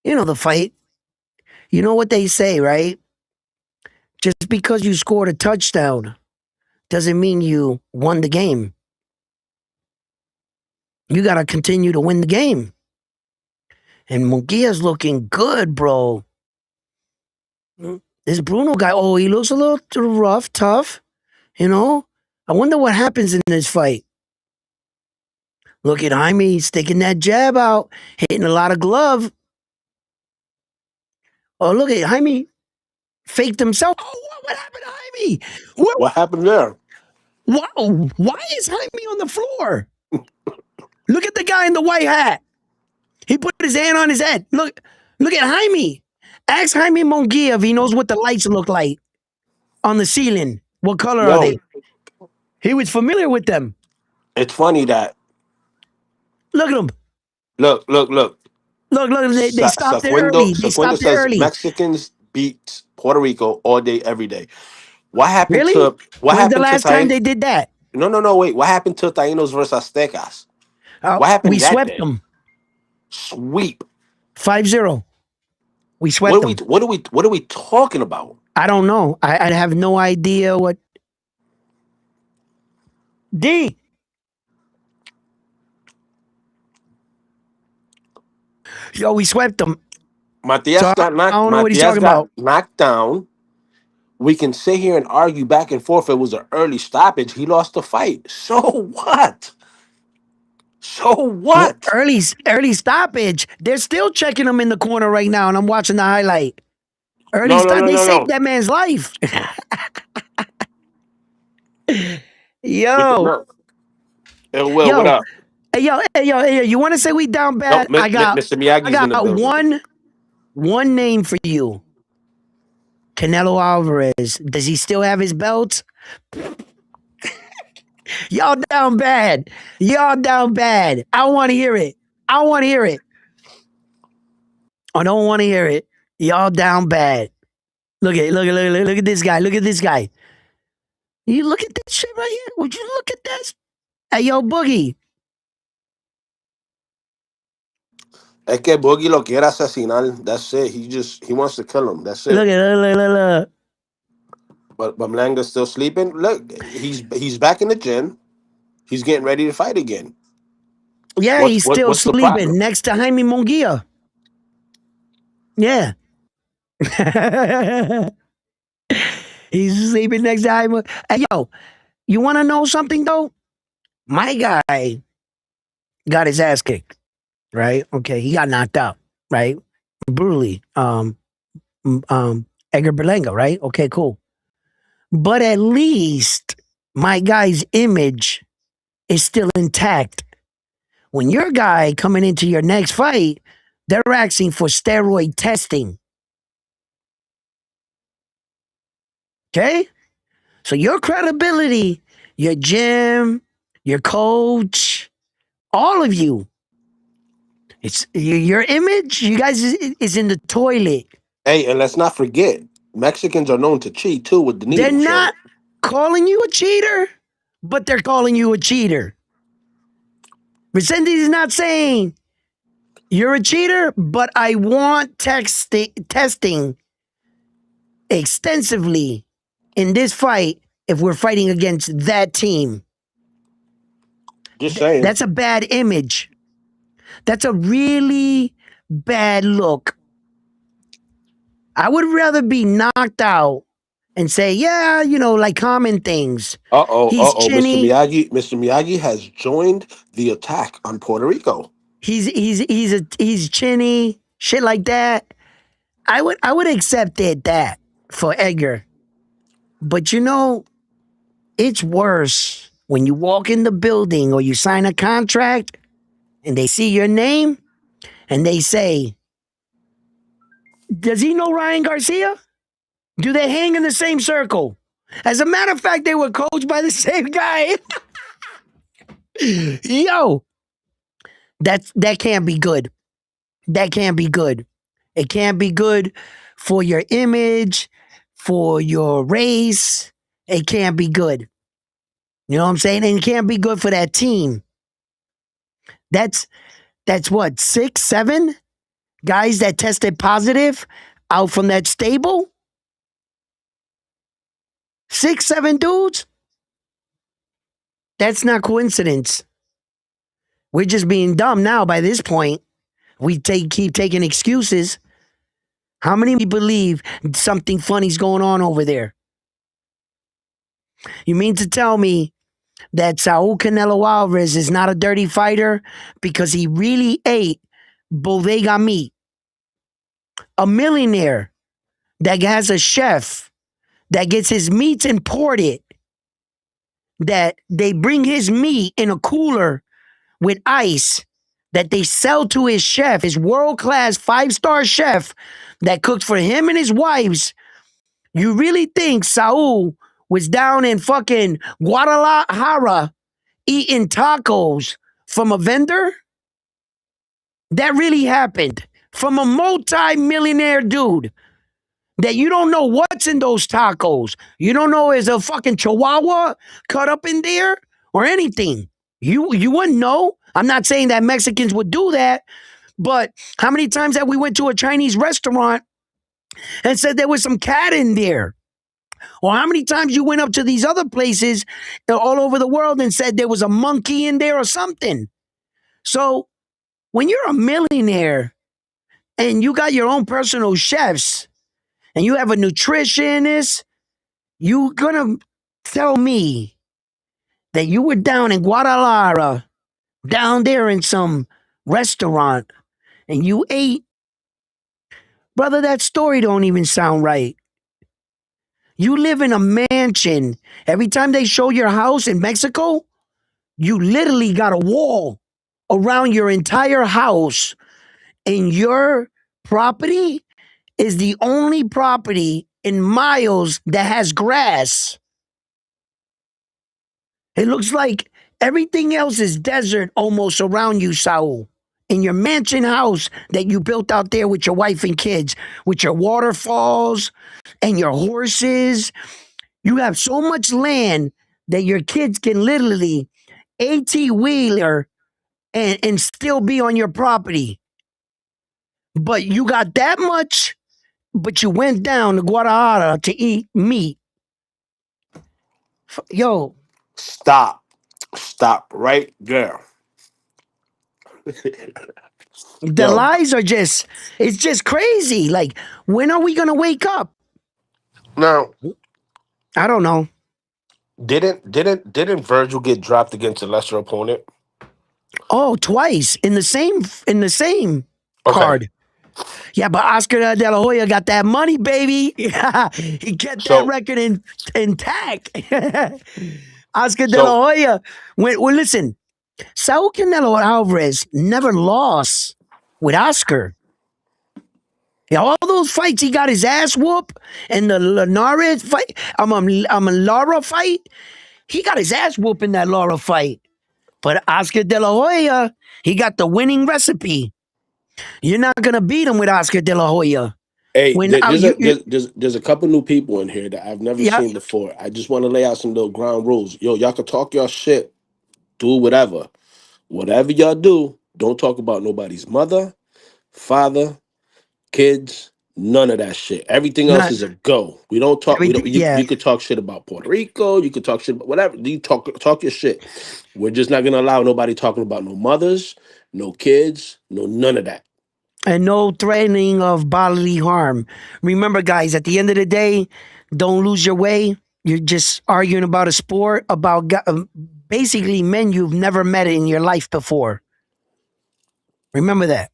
the fight. You know what they say, right? Just because you scored a touchdown doesn't mean you won the game. You got to continue to win the game. And Munguia's looking good, bro. This Bruno guy, he looks a little rough, tough. I wonder what happens in this fight. Look at Jaime sticking that jab out, hitting a lot of glove. Oh, look at Jaime faked himself. Oh, what happened to Jaime? what happened there? Why is Jaime on the floor? Look at the guy in the white hat. He put his hand on his head. Look at Jaime. Ask Jaime Munguia if he knows what the lights look like on the ceiling. What color are No, they? He was familiar with them. It's funny that Look at him. look. Look, they stopped it early. They Sequenda stopped it says early. Mexicans beat Puerto Rico all day, every day. What happened Really? to what When's the happened to last time Taino? they did that? No, wait. What happened to Taínos versus Aztecas? What We happened that swept day? them Sweep. 5-0. We swept them. What are we talking about? I don't know. I have no idea what. D. Yo, we swept them. So I don't know what he's Matias talking got about. knocked down. We can sit here and argue back and forth. It was an early stoppage. He lost the fight. So what? So Well, what? early stoppage. They're still checking him in the corner right now, and I'm watching the highlight. Early No, no, stop. no, They no, saved no. that man's life. We can, Yo, no. Hey, Will, what yo, up? hey, yo. You want to say we down No, bad? Mr. I Miyagi's in got the building. one name for you. Canelo Alvarez. Does he still have his belt? Y'all down bad. Y'all down bad. I want to hear it. I want to hear it. I don't want to hear it. Y'all down bad. Look at this guy. Look at this guy. You look at this shit right here. Would you look at this? Hey, yo, Boogie. Es que Boogie lo quiere asesinar. That's it. He wants to kill him. That's it. Look. But Bamlanga's still sleeping. Look, he's back in the gym. He's getting ready to fight again. Yeah, he's still What's the sleeping problem? next to Jaime Munguia. Yeah. He's sleeping next to Jaime. Hey, yo, you want to know something, though? My guy got his ass kicked, right? Okay, he got knocked out, right? Brutally. Edgar Berlanga, right? Okay, cool. But at least my guy's image is still intact. When your guy coming into your next fight, they're asking for steroid testing. Okay? So your credibility, your gym, your coach, all of you, it's your image, you guys is in the toilet. Hey, and let's not forget, Mexicans are known to cheat too with the They're needle. So not calling you a cheater, but they're calling you a cheater. Vicente is not saying you're a cheater, but I want testing extensively in this fight if we're fighting against that team. just saying. That's a bad image. That's a really bad look. I would rather be knocked out and say, yeah, like common things. He's chinny. Mr. Miyagi has joined the attack on Puerto Rico. He's chinny, shit like that. I would accept that for Edgar. But it's worse when you walk in the building or you sign a contract and they see your name and they say, does he know Ryan Garcia? Do they hang in the same circle? As a matter of fact, they were coached by the same guy. Yo, that can't be good. That can't be good. It can't be good for your image, for your race. It can't be good. You know what I'm saying? And it can't be good for that team. That's what, 6, 7 guys that tested positive out from that stable? 6, 7 dudes? That's not coincidence. We're just being dumb now by this point. We keep taking excuses. How many believe something funny's going on over there? You mean to tell me that Saul Canelo Alvarez is not a dirty fighter because he really ate bodega meat? A millionaire that has a chef that gets his meats imported, that they bring his meat in a cooler with ice, that they sell to his chef, his world-class 5-star chef that cooks for him and his wives. You really think Saul was down in fucking Guadalajara eating tacos from a vendor? That really happened. From a multi-millionaire dude that you don't know what's in those tacos. You don't know is a fucking chihuahua cut up in there or anything. You wouldn't know. I'm not saying that Mexicans would do that, but how many times have we went to a Chinese restaurant and said there was some cat in there? Or how many times you went up to these other places all over the world and said there was a monkey in there or something? So when you're a millionaire and you got your own personal chefs and you have a nutritionist, you gonna tell me that you were down in Guadalajara, down there in some restaurant, and you ate? Brother, that story don't even sound right. You live in a mansion. Every time they show your house in Mexico, you literally got a wall around your entire house, and your property is the only property in miles that has grass. It looks like everything else is desert almost around you, Saul. In your mansion house that you built out there with your wife and kids, with your waterfalls and your horses, you have so much land that your kids can literally AT wheeler and still be on your property. But you got that much, but you went down to Guadalajara to eat meat. Yo, Stop. Stop right there. the Yo, lies are just, it's just crazy. Like, when are we going to wake up? now I don't know. didn't Virgil get dropped against a lesser opponent? Oh, twice in the same Okay. card. Yeah, but Oscar De La Hoya got that money, baby. He kept that So record intact. Oscar De La so Hoya. Well, listen, Saul Canelo Alvarez never lost with Oscar. Yeah, all those fights, he got his ass whooped. And the Linares fight, I'm a Lara fight, he got his ass whooped in that Lara fight. But Oscar De La Hoya, he got the winning recipe. You're not gonna beat him with Oscar De La Hoya. hey, When there's a there's a couple new people in here that I've never yeah, seen before. I just want to lay out some little ground rules. Yo, y'all can talk your shit, do whatever. Whatever y'all do, don't talk about nobody's mother, father, kids, none of that shit. Everything else not is a go. We don't talk. We everything. don't. You Yeah, you could talk shit about Puerto Rico. You could talk shit about whatever. You talk your shit. We're just not gonna allow nobody talking about no mothers, no kids, no none of that. and no threatening of bodily harm. Remember, guys, at the end of the day, don't lose your way. You're just arguing about a sport about basically men you've never met in your life before. Remember that.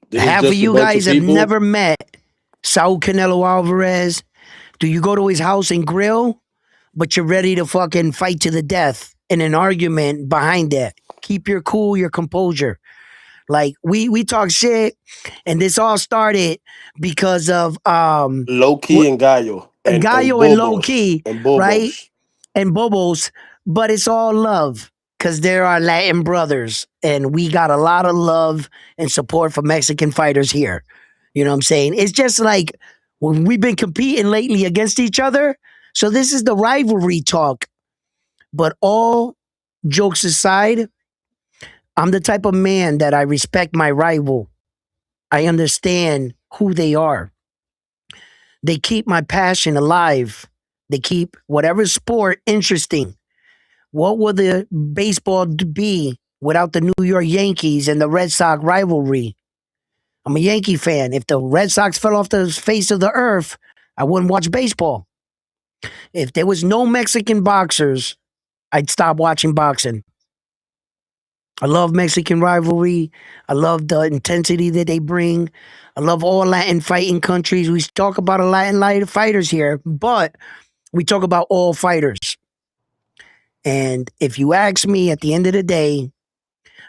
This is Half of just a you bunch of guys have people. never met Saul Canelo Alvarez. Do you go to his house and grill? But you're ready to fucking fight to the death in an argument behind that. Keep your cool, your composure. Like we talk shit, and this all started because of Low key and Gallo and Gallo and Low Bobos Key, and right? Bobos. And Bobos, but it's all love because they're our Latin brothers, and we got a lot of love and support for Mexican fighters here. You know what I'm saying? It's just like when we've been competing lately against each other. So this is the rivalry talk. But all jokes aside, I'm the type of man that I respect my rival. I understand who they are. They keep my passion alive. They keep whatever sport interesting. What would the baseball be without the New York Yankees and the Red Sox rivalry? I'm a Yankee fan. If the Red Sox fell off the face of the earth, I wouldn't watch baseball. If there was no Mexican boxers, I'd stop watching boxing. I love Mexican rivalry. I love the intensity that they bring. I love all Latin fighting countries. We talk about a Latin fighters here, but we talk about all fighters. And if you ask me at the end of the day,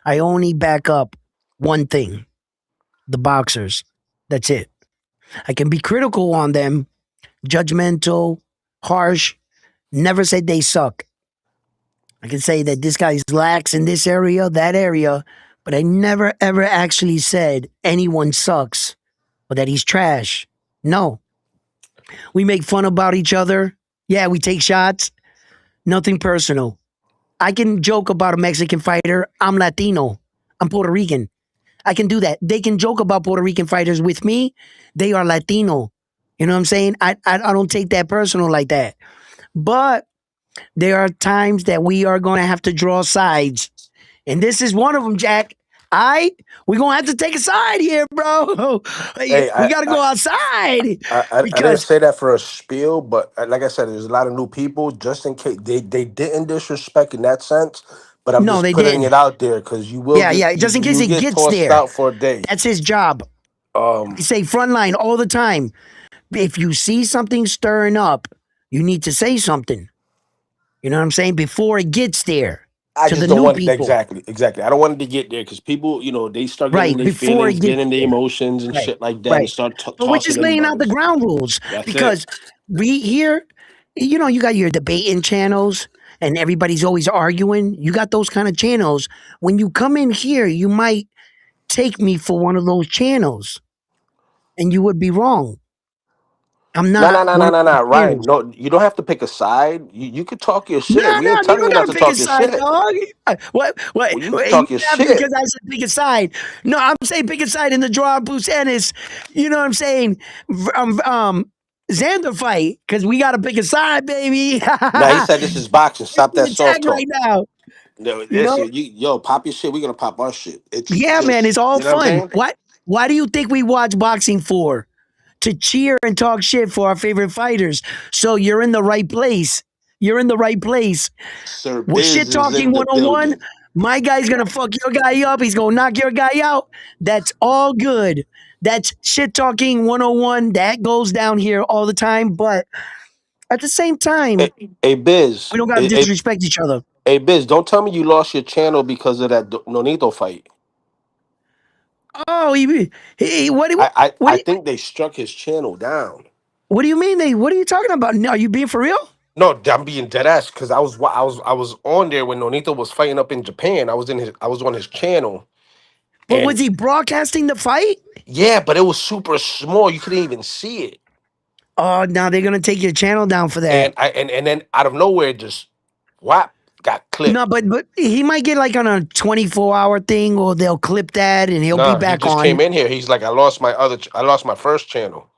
I only back up one thing: the boxers. That's it. I can be critical on them, judgmental, harsh, Never said they suck. I can say that this guy's lax in this area, that area, but I never ever actually said anyone sucks or that he's trash. No. We make fun about each other. Yeah, we take shots. Nothing personal. I can joke about a Mexican fighter. I'm Latino. I'm Puerto Rican. I can do that. They can joke about Puerto Rican fighters with me. They are Latino. You know what I'm saying? I don't take that personal like that. But there are times that we are going to have to draw sides. And this is one of them, Jack. We're going to have to take a side here, bro. Hey, We got to go outside I didn't because, say that for a spiel, but like I said, there's a lot of new people. Just in case they didn't disrespect in that sense, but I'm no, just they putting it didn't. out there because you will Yeah, get yeah. Just in case you he get gets tossed there, out for a day. that's his job. I Um, say front line all the time. If you see something stirring up, you need to say something. You know what I'm saying? Before it gets there I to just the don't new want it people. exactly. I don't want it to get there because people, they start getting Right. their Before it feelings, gets getting their there. emotions and Right. shit like that, and Right. start But we're tossing just them laying out the butters. ground rules That's it. because we here, you got your debating channels and everybody's always arguing. You got those kind of channels. When you come in here, you might take me for one of those channels and you would be wrong. I'm No, not no, no, one no, of no, those no, Ryan. channels. No, you don't have to pick a side. You could talk your No, shit. We no, ain't you telling don't you not gotta to pick a talk your side, shit. dog. What? Well, you can You talk your laugh because shit. I said pick a side. No, I'm saying pick a side in the draw Busanis. You know what I'm saying? Xander fight because we gotta pick a side, baby. Now he said this is boxing. It's Stop the that attack soft right talk. now. No, You know? listen, yo, pop your shit. We're gonna pop our shit. It's Yeah, man, just, it's all you know what I'm fun. saying? What? Why do you think we watch boxing for? To cheer and talk shit for our favorite fighters. So you're in the right place. You're in the right place. Sir Well, Biz shit is in talking the 101, building. my guy's gonna fuck your guy up. He's gonna knock your guy out. That's all good. That's shit talking 101. That goes down here all the time. But at the same Hey, time, hey Biz, we don't gotta hey, disrespect each other. hey Biz, don't tell me you lost your channel because of that Nonito fight. Oh, what, I, I, what, I do you, think they struck his channel down. what do you mean? What are you talking about? Are you being for real? No, I'm being dead ass because I was on there when Nonito was fighting up in Japan. I was on his channel. But And was he broadcasting the fight? yeah, but it was super small. You couldn't even see it. Oh, now they're gonna take your channel down for that. And then out of nowhere, just whap, got No, clipped. but he might get like on a 24-hour thing, or they'll clip that and he'll be Nah, he back just on. came in here. He's like, I lost my first channel.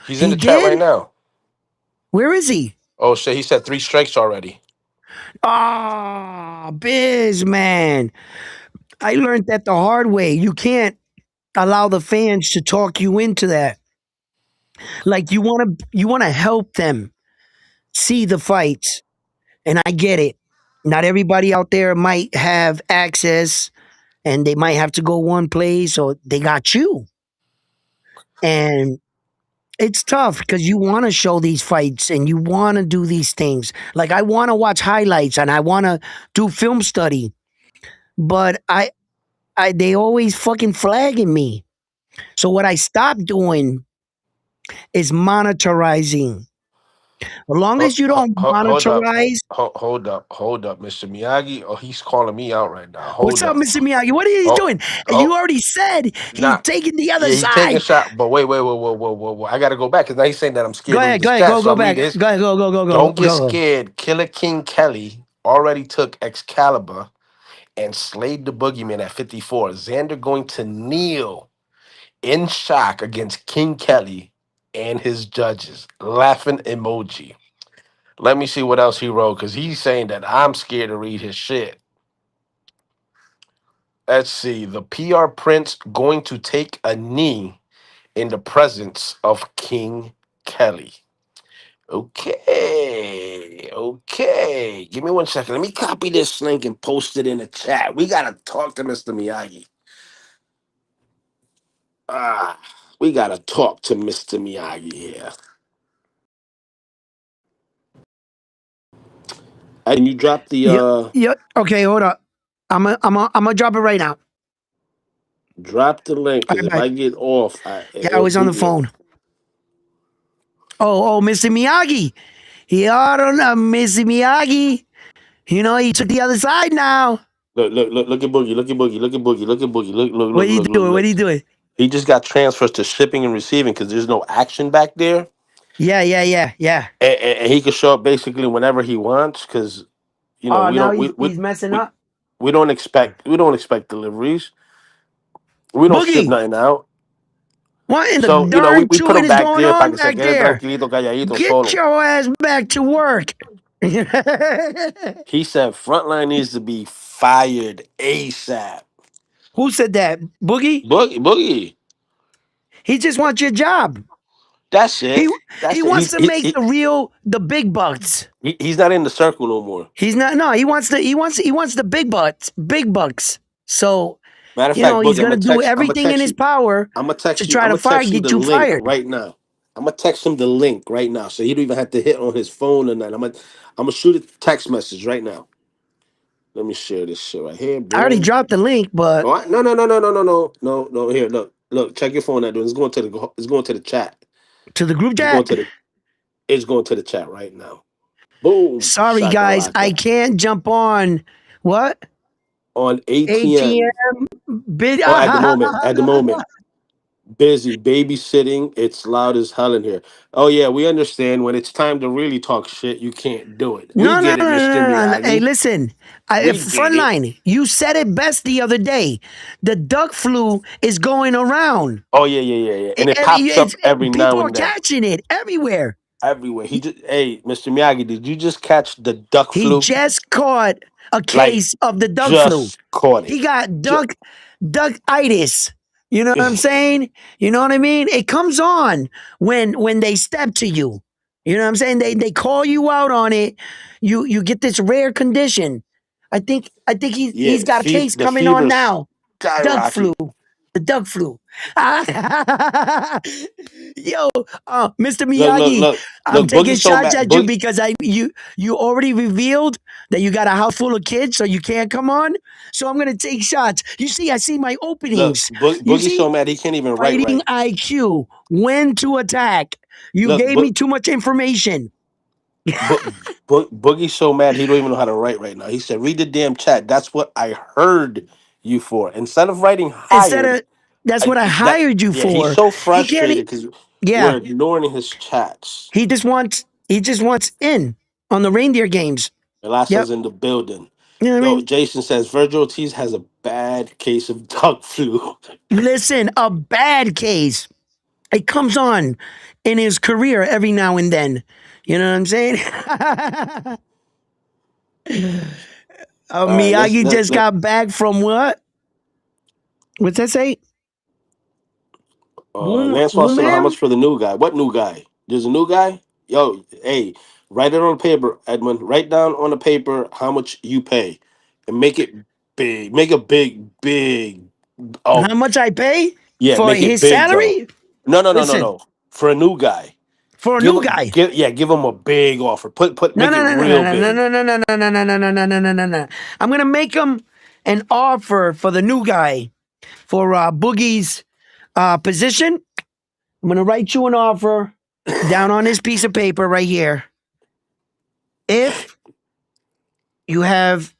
He's in He the chat right did? now. Where is he? Oh shit, he said 3 strikes already. Ah, Biz, man. I learned that the hard way. You can't allow the fans to talk you into that. Like you wanna help them see the fights. And I get it. Not everybody out there might have access and they might have to go one place or they got you. And it's tough because you want to show these fights and you want to do these things. Like I want to watch highlights and I want to do film study, but they always fucking flagging me. So what I stopped doing is monitorizing. As long Ho- as you ho- don't ho- hold up. monitorize, Hold up, Mr. Miyagi. Oh, he's calling me out right now. what's Hold up, up. Mr. Miyagi? What are you Oh, doing? And you oh, already said he's nah. taking the other Yeah, he's taking a side. shot. But wait. I gotta go back because now he's saying that I'm Go scared to read ahead, this go ahead, chat. So go I'm back. reading this. Go ahead, go, Don't get go. scared. Killer King Kelly already took Excalibur and slayed the boogeyman at 54. Xander going to kneel in shock against King Kelly and his judges. Laughing emoji. Let me see what else he wrote because he's saying that I'm scared to read his shit. Let's see. The PR Prince going to take a knee in the presence of King Kelly. Okay. Give me 1 second. Let me copy this link and post it in the chat. We gotta talk to Mr. Miyagi. Ah, we gotta talk to Mr. Miyagi here. And you drop the Yep, yep. Okay, hold up. I'm gonna drop it right now. link All because right, if bye. I get off, Yeah, I it'll was on boot the me. phone. Oh, Mr. Miyagi. I don't know, Missy Miyagi. You know, he took the other side now. Look at Boogie. Look at Boogie. Look at Boogie. Look at Boogie. What are you doing? What are Look. you doing? He just got transfers to shipping and receiving because there's no action back there, Yeah. and he can show up basically whenever he wants. Because Oh, we now don't he's messing we up. we don't expect deliveries. We don't ship Boogie, nothing out. what in the So darn we put tooting him is back going there para on que se back quede there? tranquilito, calladito, Get solo. your ass back to work. Who He said frontline needs to be fired ASAP. said that? Boogie? Boogie. He just wants your job. That's He it. he That's it. wants to make the big bucks. He's not in the circle no more. He's not. No, he wants the big bucks. So Matter of fact, he's Boogie, gonna do everything in his power to try I'm to gonna text you get the you link fired. right now. I'm gonna text him the link right now, so he don't even have to hit on his phone or nothing. I'm gonna shoot a text message right now. Let me share this shit right here. I already Boom. dropped the link, but No. Here, look. Check your phone. It's going to the chat. to the group It's going chat. to the it's going to the chat right now. Boom. Sorry, guys, I Shakalaka. can't jump on. What? On ATM. ATM bid. Oh, at the moment. Busy babysitting. It's loud as hell in here. Oh yeah, we understand. When it's time to really talk shit, you can't do it. We No, no, get it, no, Mister no, no, no. Hey, Miyagi. listen. We get it. Frontline, you said it best the other day. The duck flu is going around. Oh yeah. And it pops up every now People are and then, catching it everywhere. everywhere. Hey, Mister Miyagi, did you just catch the duck He flu? just caught a Like, case of the duck flu. just caught He it. got Ju- duckitis. You know what I'm saying? You know what I mean? It comes on when they step to you. You know what I'm saying? They call you out on it. You get this rare condition. I think he's yeah, got a case the coming on fever's now. Duck flu. skyrocketing. The duck flu. Yo, Mr. Look, look, Miyagi, look, I'm look. taking Boogie's so shots mad. at you because you already revealed that you got a house full of kids, so you can't come on. So I'm gonna take shots. You see, I see my openings. You Boogie's see, so mad he can't even write fighting right. IQ, when to attack. You Look, gave me too much information. Bo- Boogie's so mad he don't even know how to write right now. He said, "Read the damn chat. That's what I heard you for." Instead of writing Instead hired, of that's what I that hired you yeah, he's for. so He can't. frustrated because Yeah, we're ignoring his chats. he just wants in on the reindeer games. Velasquez Yep. in the building. You know what I Yo, mean? Jason says Virgil Ortiz has a bad case of duck flu. Listen, a bad case. It comes on in his career every now and then. You know what I'm saying? All right, Miyagi just got back from what? What's that say? Lance wants to know how Woman? much for the new guy. What new guy? There's a new guy? Yo, hey, write it on paper, Edmund. Write down on the paper how much you pay and make it big. Make a big. How Oh, much I pay yeah, for make it his big though. salary? Listen, No. For a new guy. for a new guy. Give him a big offer. No, Make it no, no, real no, no, big. no, no, no, no, no, no, no, no, no, no, no, no, no. I'm gonna make him an offer for the new guy for Boogie's position. I'm gonna write you an offer down on this piece of paper right here. If you have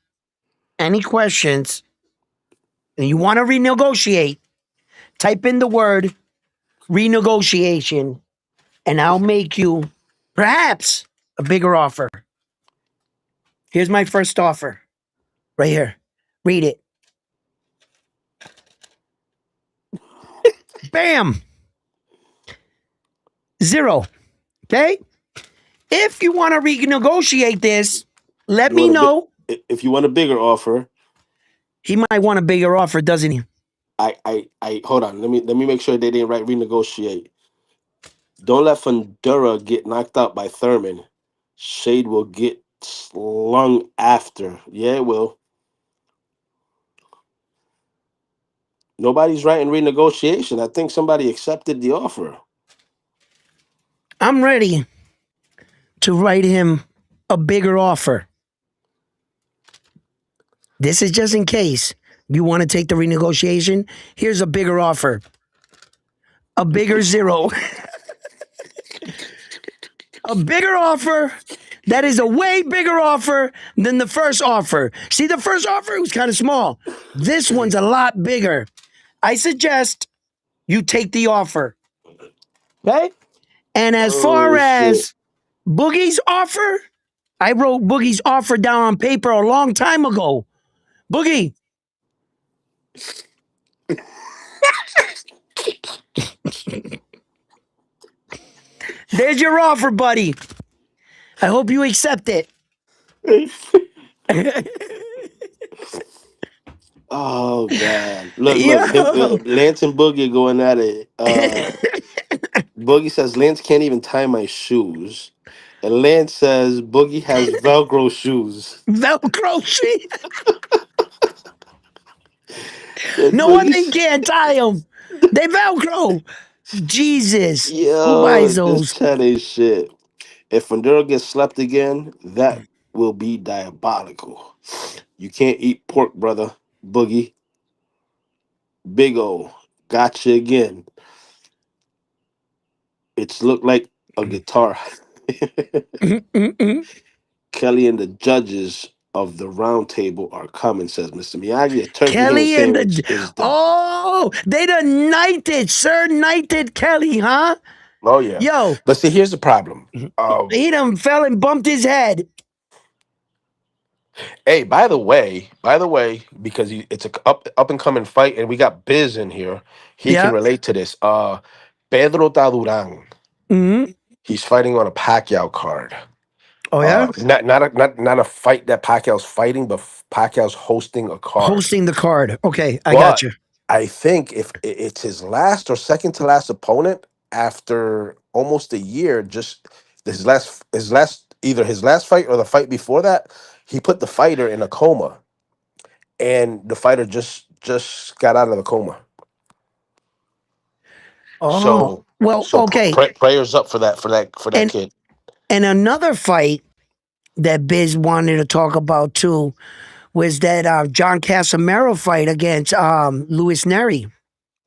any questions and you want to renegotiate, type in the word renegotiation and I'll make you perhaps a bigger offer. Here's my first offer right here. Read it. Bam. 0. Okay? If you want to renegotiate this, let You me want a big know. if you want a bigger offer, He might want a bigger offer, doesn't he? I hold on. Let me make sure they didn't write renegotiate. Don't let Fundora get knocked out by Thurman. Shade will get slung after. Yeah, it will. Nobody's writing renegotiation. I think somebody accepted the offer. I'm ready to write him a bigger offer. This is just in case you want to take the renegotiation. Here's a bigger offer. A bigger 0. A bigger offer. That is a way bigger offer than the first offer. See, the first offer was kind of small. This one's a lot bigger. I suggest you take the offer. Okay? And as far Oh shit. as Boogie's offer, I wrote Boogie's offer down on paper a long time ago. Boogie, there's your offer, buddy. I hope you accept it. Oh god. Look, Yo. Lance and Boogie going at it. Boogie says Lance can't even tie my shoes. And Lance says Boogie has Velcro shoes. Velcro sheet. And No one Boogie they can't tie them. They Velcro. Jesus. Who Yo, buys this those? chat ain't shit. If Fundora gets slept again, that will be diabolical. You can't eat pork, brother. Boogie. Big O. Gotcha again. It's looked like a guitar. Kelly and the judges of the round table are coming, says Mr. Miyagi. A turkey ham Kelly and sandwich the is the they done knighted, Sir Knighted Kelly, huh? oh yeah. Yo, But see, here's the problem. he done fell and bumped his head. Hey, by the way, because it's a up and coming fight, and we got Biz in here. He can Yeah. relate to this. Pedro Taduran. Mm-hmm. He's fighting on a Pacquiao card. Oh yeah, Not a fight that Pacquiao's fighting, but Pacquiao's hosting a card. hosting the card. Okay, I got But you. I think if it's his last or second to last opponent after almost a year, just his last either his last fight or the fight before that, he put the fighter in a coma, and the fighter just got out of the coma. Oh So well, okay. prayers up for that And kid. and another fight that Biz wanted to talk about too was that John Casimero fight against Luis Neri.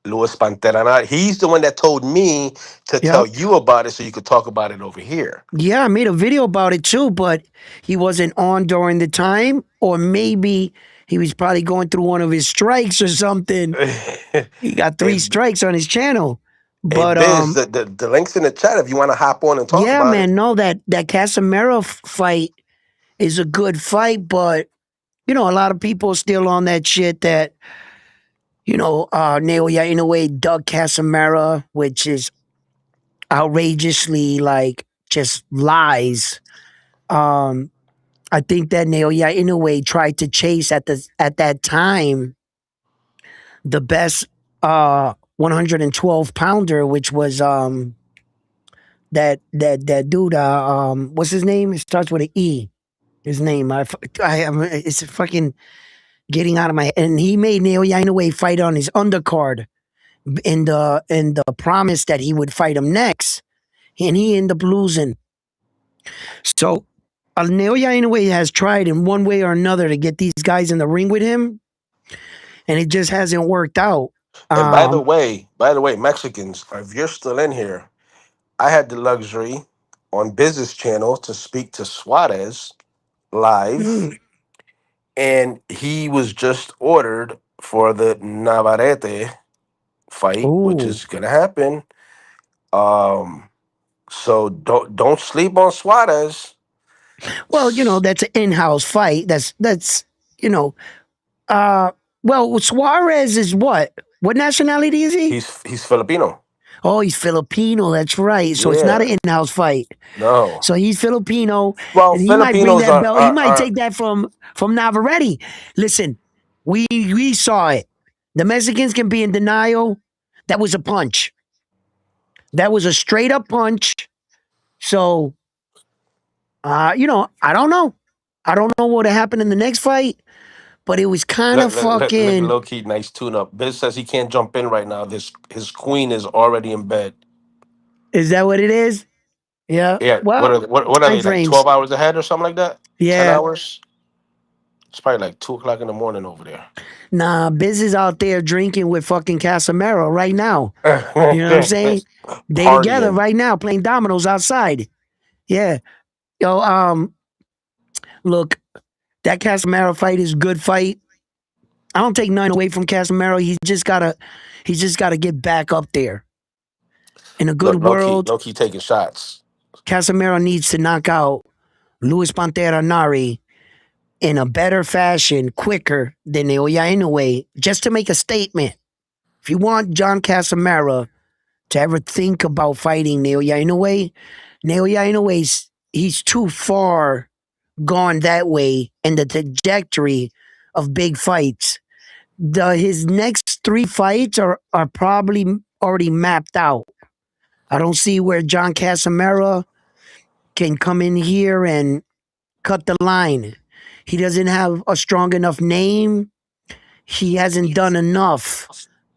Luis Pantera. He's the one that told me to tell Yep. you about it so you could talk about it over here. Yeah, I made a video about it too, but he wasn't on during the time, or maybe he was probably going through one of his strikes or something. He got Hey, 3 strikes on his channel. hey, But Biz, the links in the chat if you want to hop on and talk yeah, about it. man, no, that Casimero fight is a good fight, but a lot of people are still on that shit that Naoya Inoue dug Casimero, which is outrageously like just lies. Um, I think that Naoya Inoue tried to chase at that time the best 112 pounder, which was that dude what's his name? It starts with an E. His name it's fucking getting out of my, and he made Naoya Inoue fight on his undercard in the promise that he would fight him next, and he ended up losing. So Naoya Inoue has tried in one way or another to get these guys in the ring with him, and it just hasn't worked out. And by the Um, way, Mexicans, if you're still in here, I had the luxury on Business Channel to speak to Suarez live, mm, and he was just ordered for the Navarrete fight, which oh, is gonna happen. Um, so don't sleep on Suarez. well, that's an in-house fight. That's you know, uh, well, Suarez is what? What nationality is he? He's Filipino. Oh, he's Filipino. That's right. So it's not Yeah, an in-house fight. no. So he's Filipino, Well, and he might bring Filipinos that are belt. He are, might are take that from Navarrete. Listen, we saw it. The Mexicans can be in denial. That was a punch. That was a straight up punch. So, I don't know. I don't know what happened in the next fight, but it was kind of fucking. low key nice tune up. Biz says he can't jump in right now. This his queen is already in bed. Is that what it is? Yeah. Yeah, Well, what are time they like frames. 12 hours ahead or something like that? Ten Yeah. hours. It's probably like 2 o'clock in the morning over there. Nah, Biz is out there drinking with fucking Casimero right now. You know what I'm saying? They together Partying. right now playing dominoes outside. Yeah. Yo, look, that Casemiro fight is a good fight. I don't take none away from Casemiro. He's just gotta get back up there. In a good world, Low key taking shots. Casemiro needs to knock out Luis Pantera Nari in a better fashion, quicker than Naoya Inoue, just to make a statement. If you want John Casemiro to ever think about fighting Naoya Inoue's he's too far gone that way in the trajectory of big fights. His next three fights are probably already mapped out. I don't see where John Casamara can come in here and cut the line. He doesn't have a strong enough name. He hasn't done enough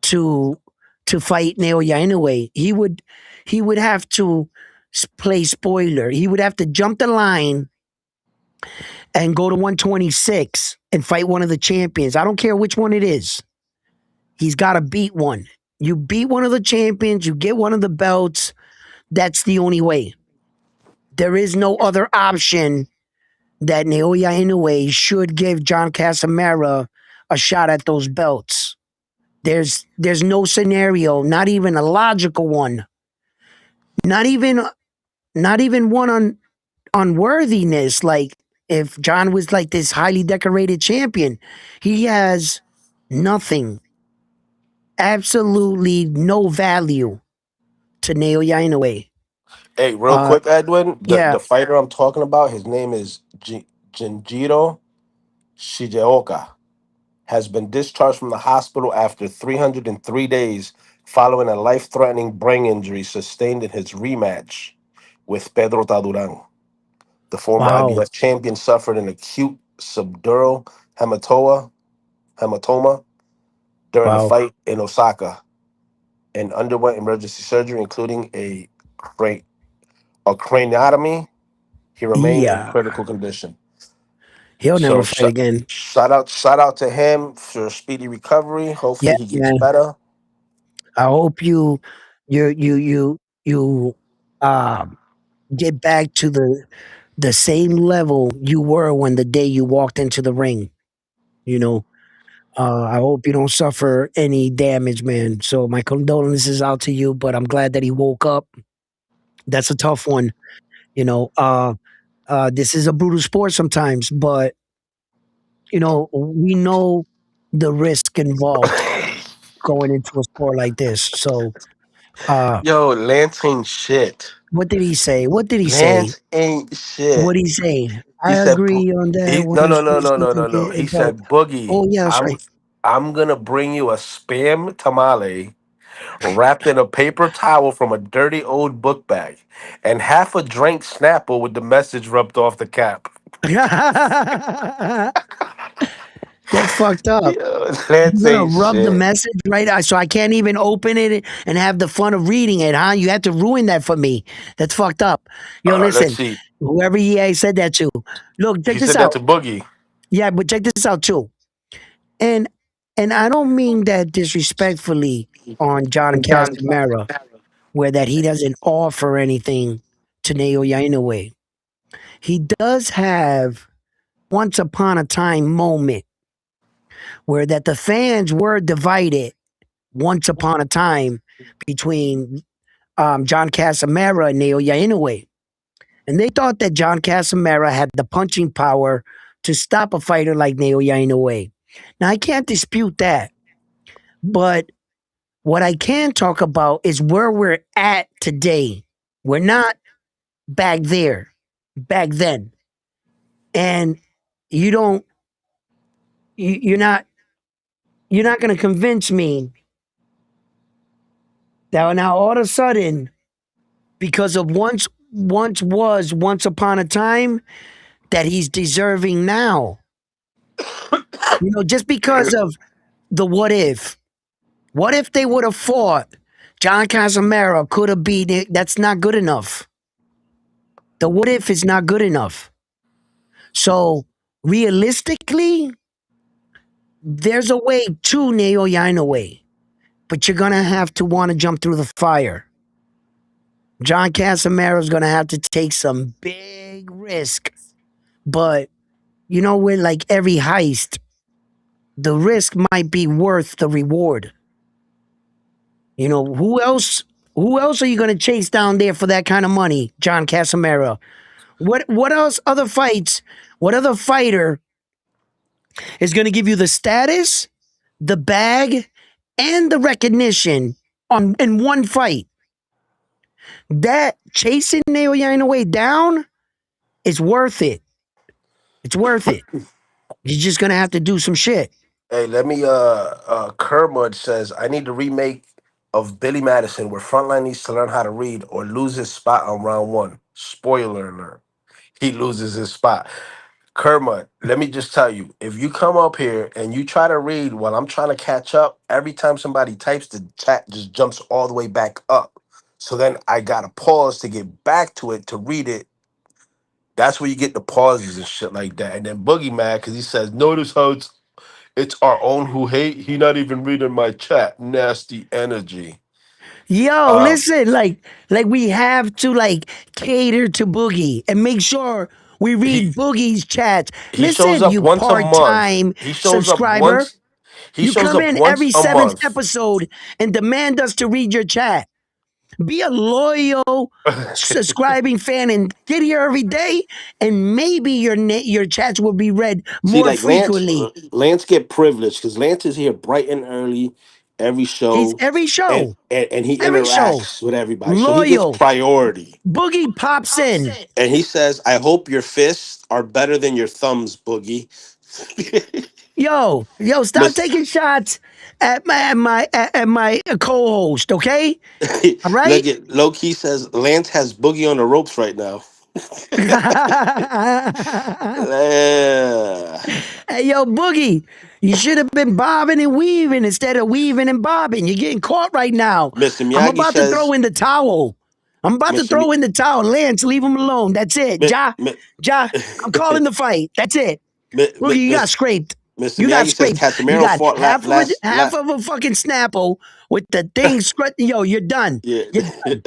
to fight Naoya Inoue. He would have to play spoiler. He would have to jump the line and go to 126 and fight one of the champions. I don't care which one it is. He's got to beat one. You beat one of the champions, you get one of the belts. That's the only way. There is no other option that Naoya Inoue should give John Casamara a shot at those belts. There's no scenario, not even a logical one, not even one on worthiness. Like if John was like this highly decorated champion, he has nothing, absolutely no value to Naoya Inoue. Hey, real Uh, quick, Edwin, yeah, the fighter I'm talking about, his name is Jinjiro Shigeoka. Has been discharged from the hospital after 303 days following a life-threatening brain injury sustained in his rematch with Pedro Taduran. The former wow, IBF champion suffered an acute subdural hematoma during the wow, fight in Osaka and underwent emergency surgery, including a craniotomy. He remained in yeah, critical condition. he'll never So fight again. shout out to him for speedy recovery. Yeah, Hopefully he gets man. better. I hope you um get back to the same level you were when the day you walked into the ring. You know, I hope you don't suffer any damage, man. So my condolences out to you, but I'm glad that he woke up. That's a tough one. You know, this is a brutal sport sometimes, but we know the risk involved going into a sport like this. So, uh, Yo, Lance ain't shit. what did he say? What did he say? Lance ain't What shit. did he say? He I said, agree on that. he When no you're no no supposed no to no no take no. it, He but said, Boogie, oh yeah, that's right. I'm gonna bring you a spam tamale wrapped in a paper towel from a dirty old book bag and half a drink Snapple with the message rubbed off the cap. That's fucked up. Yo, Lance You're gonna ain't rub the shit. message right out, so I can't even open it and have the fun of reading it, huh? You had to ruin that for me. That's fucked up. Yo, Let's listen, see. whoever EA said that to, look, check He this said that out. to Boogie. Yeah, but check this out too. And I don't mean that disrespectfully on John Casamara, where that he doesn't offer anything to Naoya Inoue. He does have once upon a time moment where that the fans were divided once upon a time between John Casamara and Naoya Inoue. And they thought that John Casamara had the punching power to stop a fighter like Naoya Inoue. Now, I can't dispute that. But what I can talk about is where we're at today. We're not back there, back then. And you don't, you're not, going to convince me that now all of a sudden, because of once upon a time, that he's deserving now. Just because of the what if. What if they would have fought? John Casamaro could have beat it. That's not good enough. The what if is not good enough. So realistically, there's a way to Naoya way, but you're gonna have to want to jump through the fire. John Casamaro's gonna have to take some big risk. But you know, with like every heist, the risk might be worth the reward. You know, who else? Who else are you gonna chase down there for that kind of money, John Casamaro? What else? Other fights? What other fighter is gonna give you the status, the bag, and the recognition on in one fight? That chasing Neil Yang way down is worth it. It's worth it. You're just gonna have to do some shit. Hey, let me Kermud says I need a remake of Billy Madison where Frontline needs to learn how to read or lose his spot on round one. Spoiler alert. He loses his spot. Kermud, let me just tell you, if you come up here and you try to read while I'm trying to catch up, every time somebody types, the chat just jumps all the way back up. So then I gotta pause to get back to it to read it. That's where you get the pauses and shit like that. And then Boogie mad because he says, notice how it's our own who hate. He not even reading my chat. Nasty energy. Yo, Um, listen, like we have to like cater to Boogie and make sure we he read Boogie's chats. he shows Listen, up you once a month. part-time He shows up subscriber. once. He You shows come up in once every a seventh month. episode and demand us to read your chat. Be a loyal subscribing fan and get here every day, and maybe your chats will be read See, more like Lance, frequently. Lance get privileged because Lance is here bright and early every He's show, every and, show, and he every show, interacts with everybody, so he gets loyal. priority. Boogie pops in. And he says, "I hope your fists are better than your thumbs, Boogie." Yo, stop Miss, taking shots at my co-host, okay? All right? look at low key says Lance has Boogie on the ropes right now. Yeah. Hey, yo, Boogie, you should have been bobbing and weaving instead of weaving and bobbing. You're getting caught right now. Mr. I'm Miyagi about to throw says, in the towel. I'm about to Mr. Mi- throw in the towel. Lance, leave him alone. That's it. Mi- Ja, Mi- Ja, I'm calling the fight. That's it. Boogie, you got Miss- scraped. Mr. You got Miyagi says scraped. You Casemiro got fought half of a fucking Snapple with the thing. Yo, you're done. yeah. You're, you're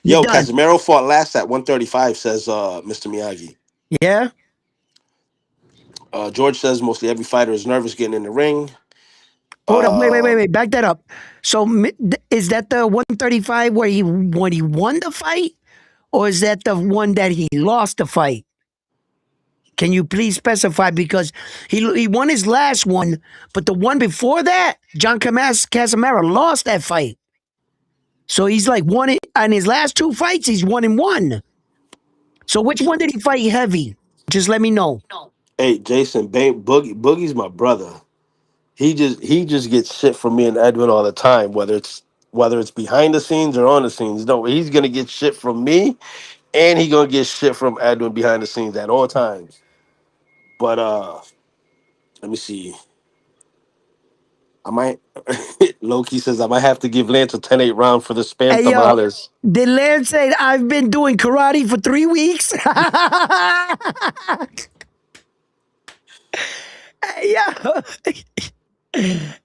Yo, done. Casemiro fought last at 135, says Mr. Miyagi. Yeah? George says mostly every fighter is nervous getting in the ring. Hold up. Wait, wait, wait, Um, wait. Back that up. So is that the 135 where he when he won the fight? Or is that the one that he lost the fight? Can you please specify? Because he won his last one, but the one before that, John Casamaro lost that fight. So he's like won it on his last two fights, he's 1-1. So which one did he fight heavy? Just let me know. hey, Jason, Boogie's my brother. He just gets shit from me and Edwin all the time, whether it's behind the scenes or on the scenes. No, he's gonna get shit from me, and he gonna get shit from Edwin behind the scenes at all times. But let me see. I might Loki says I might have to give Lance a 10-8 round for the spam Hey yo, tamales. did Lance say I've been doing karate for 3 weeks? Hey yo.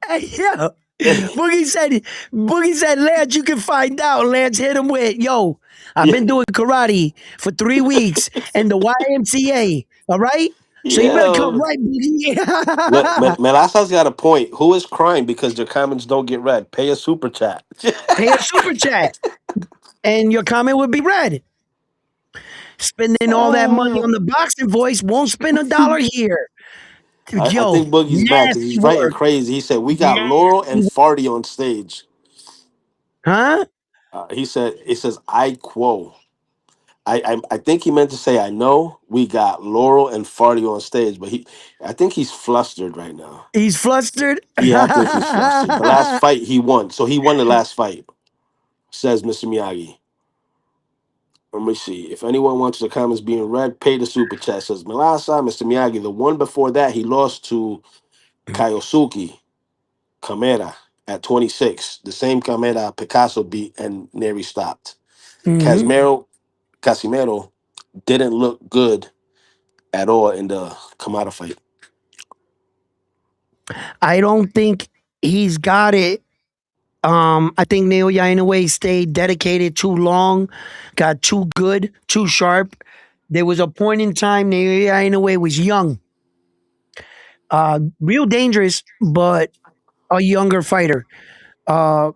Hey, yo, Boogie said, Lance, you can find out. Lance hit him with, yo, I've Yeah, been doing karate for 3 weeks and the YMCA. All right? So you better come yeah. right, Boogie. Melasa's got a point. Who is crying because their comments don't get read? Pay a super chat. Pay a super chat and your comment would be read. Spending all that money Uh, on the boxing voice won't spend a dollar here. I Yo, think Boogie's mad because nasty he's writing work. crazy. He said we got Laurel Nasty and work. Farty on stage. Huh? He said it says I quo. I think he meant to say I know we got Laurel and Farty on stage, but I think he's flustered right now. He's flustered. Yeah, I think he's flustered. The last fight he won, so he won the last fight. Says Mr. Miyagi. Let me see. If anyone wants the comments being read, pay the super chat. Says Melasa, Mr. Miyagi. The one before that, he lost to Kayosuke Kamera at 26. The same Kamera Picasso beat and Neri stopped. Mhm. Casimero didn't look good at all in the Kamada fight. I don't think he's got it I think Naoya Inoue stayed dedicated too long, got too good, too sharp. There was a point in time Naoya Inoue was young, real dangerous, but a younger fighter. Uh,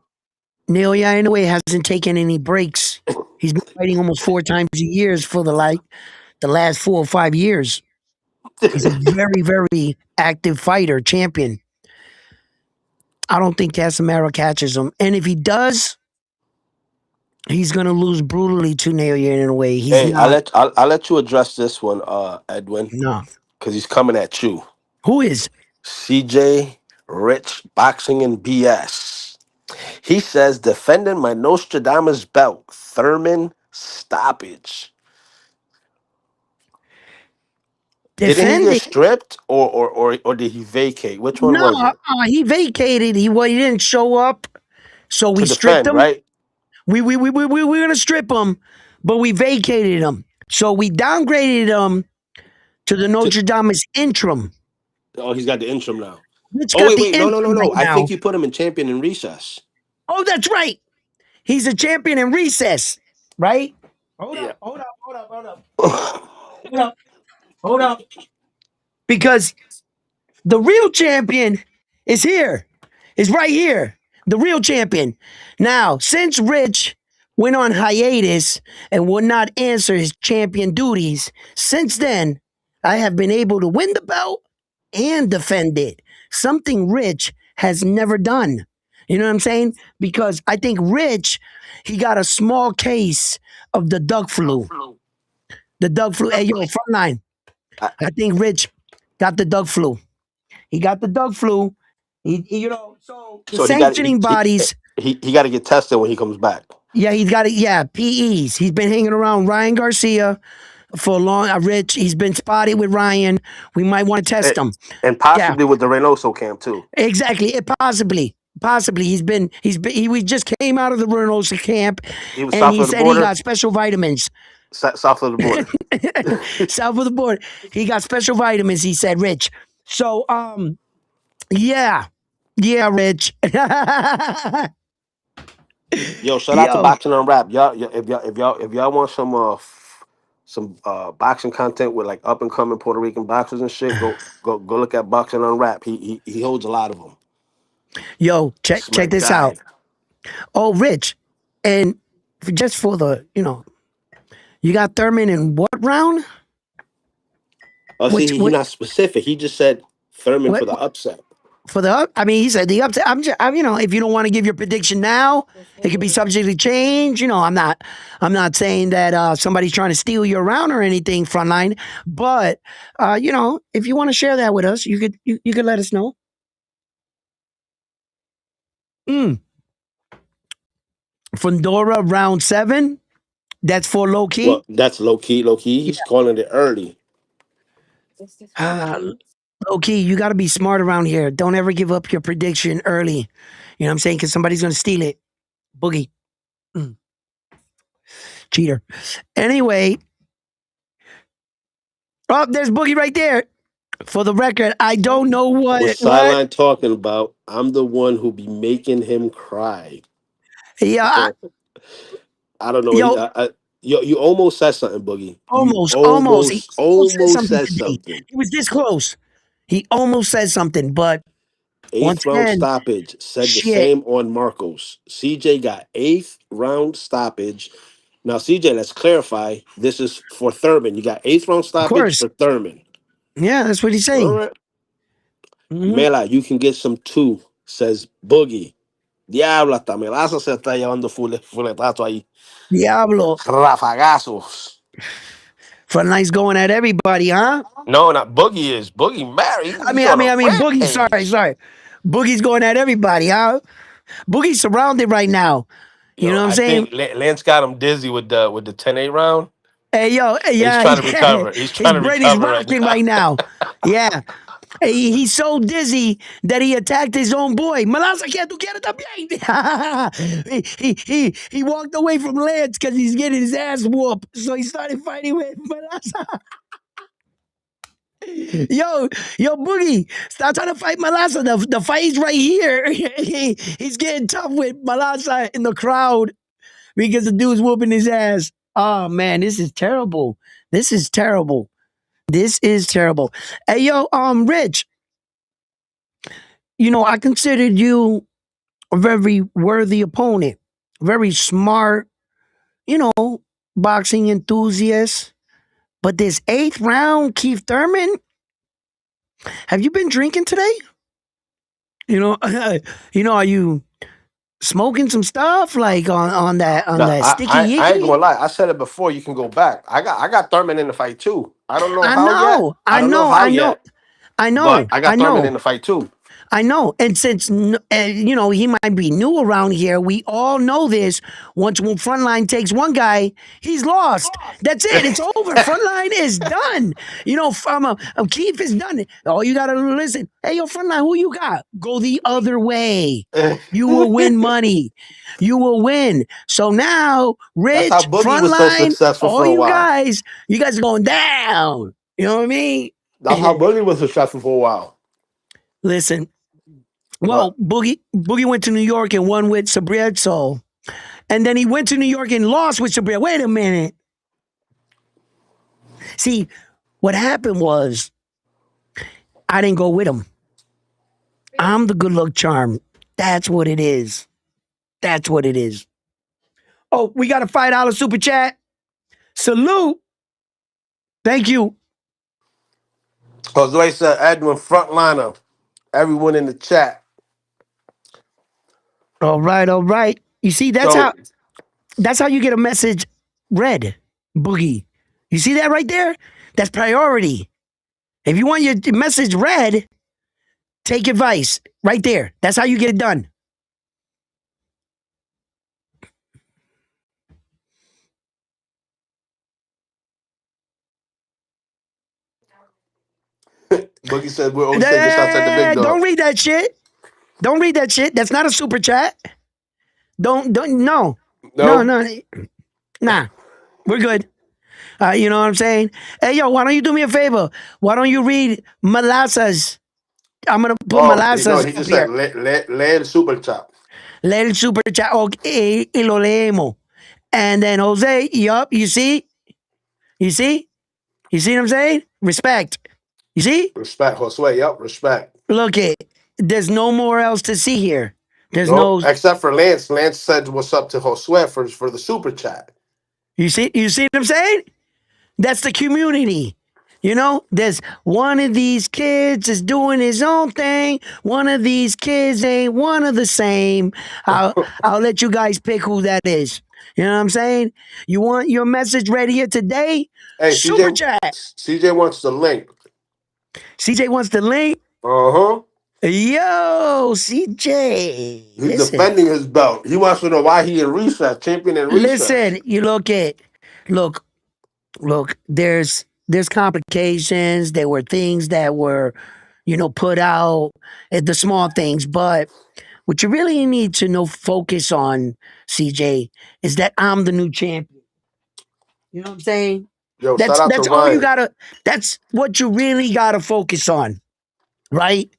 Naoya Inoue hasn't taken any breaks. He's been fighting almost 4 times a year for the last 4 or 5 years. He's a very, very active fighter, champion. I don't think Casemiro catches him. And if he does, he's going to lose brutally to Naoya in a way. He's Hey, not. I'll let you address this one, Edwin, No. because he's coming at you. Who is? CJ Rich Boxing and BS. He says defending my Nostradamus belt, Thurman stoppage. Didn't he get Defending? stripped or did he vacate? Which one No, was it? he vacated. He didn't show up, so we To stripped defend, him. right? We were going to strip him, but we vacated him. So we downgraded him to the To, Notre Dame's interim. oh, he's got the interim now. Which Oh got wait, the wait, no, no, no, interim right no. I now. think you put him in champion in recess. Oh, that's right. He's a champion in recess, right? Hold Yeah. up, hold up, hold up, hold up, hold up, hold up. Because the real champion is here, is right here. The real champion. Now, since Rich went on hiatus and would not answer his champion duties, since then, I have been able to win the belt and defend it. Something Rich has never done. You know what I'm saying? Because I think Rich, he got a small case of the duck flu. The duck flu. Hey, yo, front line. I- I think Rich got the duck flu. He got the duck flu. So the so he got he sanctioning he bodies, he got to get tested when he comes back. yeah, he's got it. Yeah, PEs. He's been hanging around Ryan Garcia for a long. Rich, he's been spotted with Ryan. We might want to test Eh, him. and Yeah, possibly with the Reynoso camp too. exactly. Possibly. He we just came out of the Reynosa camp, He was and south he of the said he border. got special vitamins. South of the border. South of the border, he got special vitamins. He said, Rich. So, yeah, yeah, Rich. Yo, shout out to Yo, Boxing on Rap. If y'all want some boxing content with like up and coming Puerto Rican boxers and shit, go look at Boxing on Rap. He holds a lot of them. yo, That's my check this guy. out. Oh, Rich, and just for you got Thurman in what round? Oh, see, Which he what not specific. He just said Thurman for what, the upset. for the up? I mean, he said the up. If you don't want to give your prediction now, it could be subject to change. I'm not saying that somebody's trying to steal your round or anything, frontline. But if you want to share that with us, you could let us know. Mm. Fundora round 7. That's for low key. Well, that's low key. Low key. He's calling it early. Uh, Low key, you got to be smart around here. Don't ever give up your prediction early. You know what I'm saying? Because somebody's going to steal it. Boogie. Mm, cheater. Anyway, oh, there's Boogie right there. For the record, I don't know What's what. Sideline talking about? I'm the one who be making him cry. Yeah, I don't know. yo, You almost said something, Boogie. You almost. He almost said almost something said today. something. He was this close. He almost said something, but once Eighth round again, stoppage. Said the shit. same on Marcos. CJ got eighth round stoppage. Now, CJ, let's clarify. This is for Thurman. You got eighth round Of stoppage course. for Thurman. Yeah, that's what he's All saying. right. Hmm. Mela, you can get some too, says Boogie. Diablo, hasta Melazo se está llevando fuletazo ahí. Diablo. Rafagazos. Frontline's going at everybody, huh? No, not Boogie is. Boogie married. I He's mean, I on mean, a I mean, Boogie. rampage. Sorry. Boogie's going at everybody, huh? Boogie's surrounded right now. You know Yo, what I'm I saying? think Lance got him dizzy with the 10-8 round. Hey, yo, He's yeah, trying to yeah. recover. He's His trying to brain is recover right rocking now. right now. Yeah. Hey, he's so dizzy that he attacked his own boy. Malasa, que tú quieres también? He walked away from Lance because he's getting his ass whooped. So he started fighting with Malasa. Yo, yo, Boogie, stop trying to fight Malasa. The fight's right here. He's getting tough with Malasa in the crowd because the dude's whooping his ass. Oh man, this is terrible. This is terrible. This is terrible. Hey, yo, Rich, I considered you a very worthy opponent, very smart, you know, boxing enthusiast. But this eighth round, Keith Thurman, have you been drinking today? You know, are you smoking some stuff like on No, that sticky I ain't yicky? gonna lie. I said it before. You can go back. I got Thurman in the fight too. I don't know I how yet. know, I I don't know know, how I know, yet, I but know, I I got Thurman in know. the fight too. I know. And since, he might be new around here, we all know this. Once Frontline takes one guy, he's lost. That's it. It's over. Frontline is done. Keith is done. Oh, you got to listen. Hey, yo, Frontline, who you got? Go the other way. You will win money. You will win. So now, That's how Rich, Boogie was so Frontline, successful all for a while. you guys are going down. You know what I mean? That's how Boogie was successful for a while. Listen, well, What? Boogie went to New York and won with Sabretso. And then he went to New York and lost with Sabretso. Wait a minute. See, what happened was I didn't go with him. I'm the good luck charm. That's what it is. That's what it is. Oh, we got a $5 super chat. Salute. Thank you. Jose said Edwin frontliner. Everyone in the chat. All right, all right. You see, So that's how you get a message read, Boogie. You see that right there? That's priority. If you want your message read, take advice right there. That's how you get it done. Boogie said we're always taking shots at the big Don't dog. read that shit. Don't read that shit. That's not a super chat. Don't no. No, No, no. Nah. We're good. You know what I'm saying? Hey yo, why don't you do me a favor? Why don't you read Malassa's? I'm gonna put oh no, Malassa's he up just said here. let el super chop. Lee el super chat. Okay, y lo leemos. And then Jose, yup, you see? You see? You see what I'm saying? Respect. You see? Respect, Josue. Yep, respect. Look it. There's no more else to see here. There's Nope, no. except for Lance. Lance said what's up to Josue for the super chat. You see what I'm saying? That's the community. There's one of these kids is doing his own thing. One of these kids ain't one of the same. I'll let you guys pick who that is. You know what I'm saying? You want your message read here today? Hey, Super chat. CJ wants the link. CJ wants the link. Uh huh. Yo, CJ. He's defending his belt. He wants to know why he in recess, champion in recess. Listen. You look. There's complications. There were things that were, put out, the small things. But what you really need to focus on, CJ, is that I'm the new champion. You know what I'm saying? Yo, shout That's out to that's all you Ryan. gotta. That's what you really gotta focus on, right?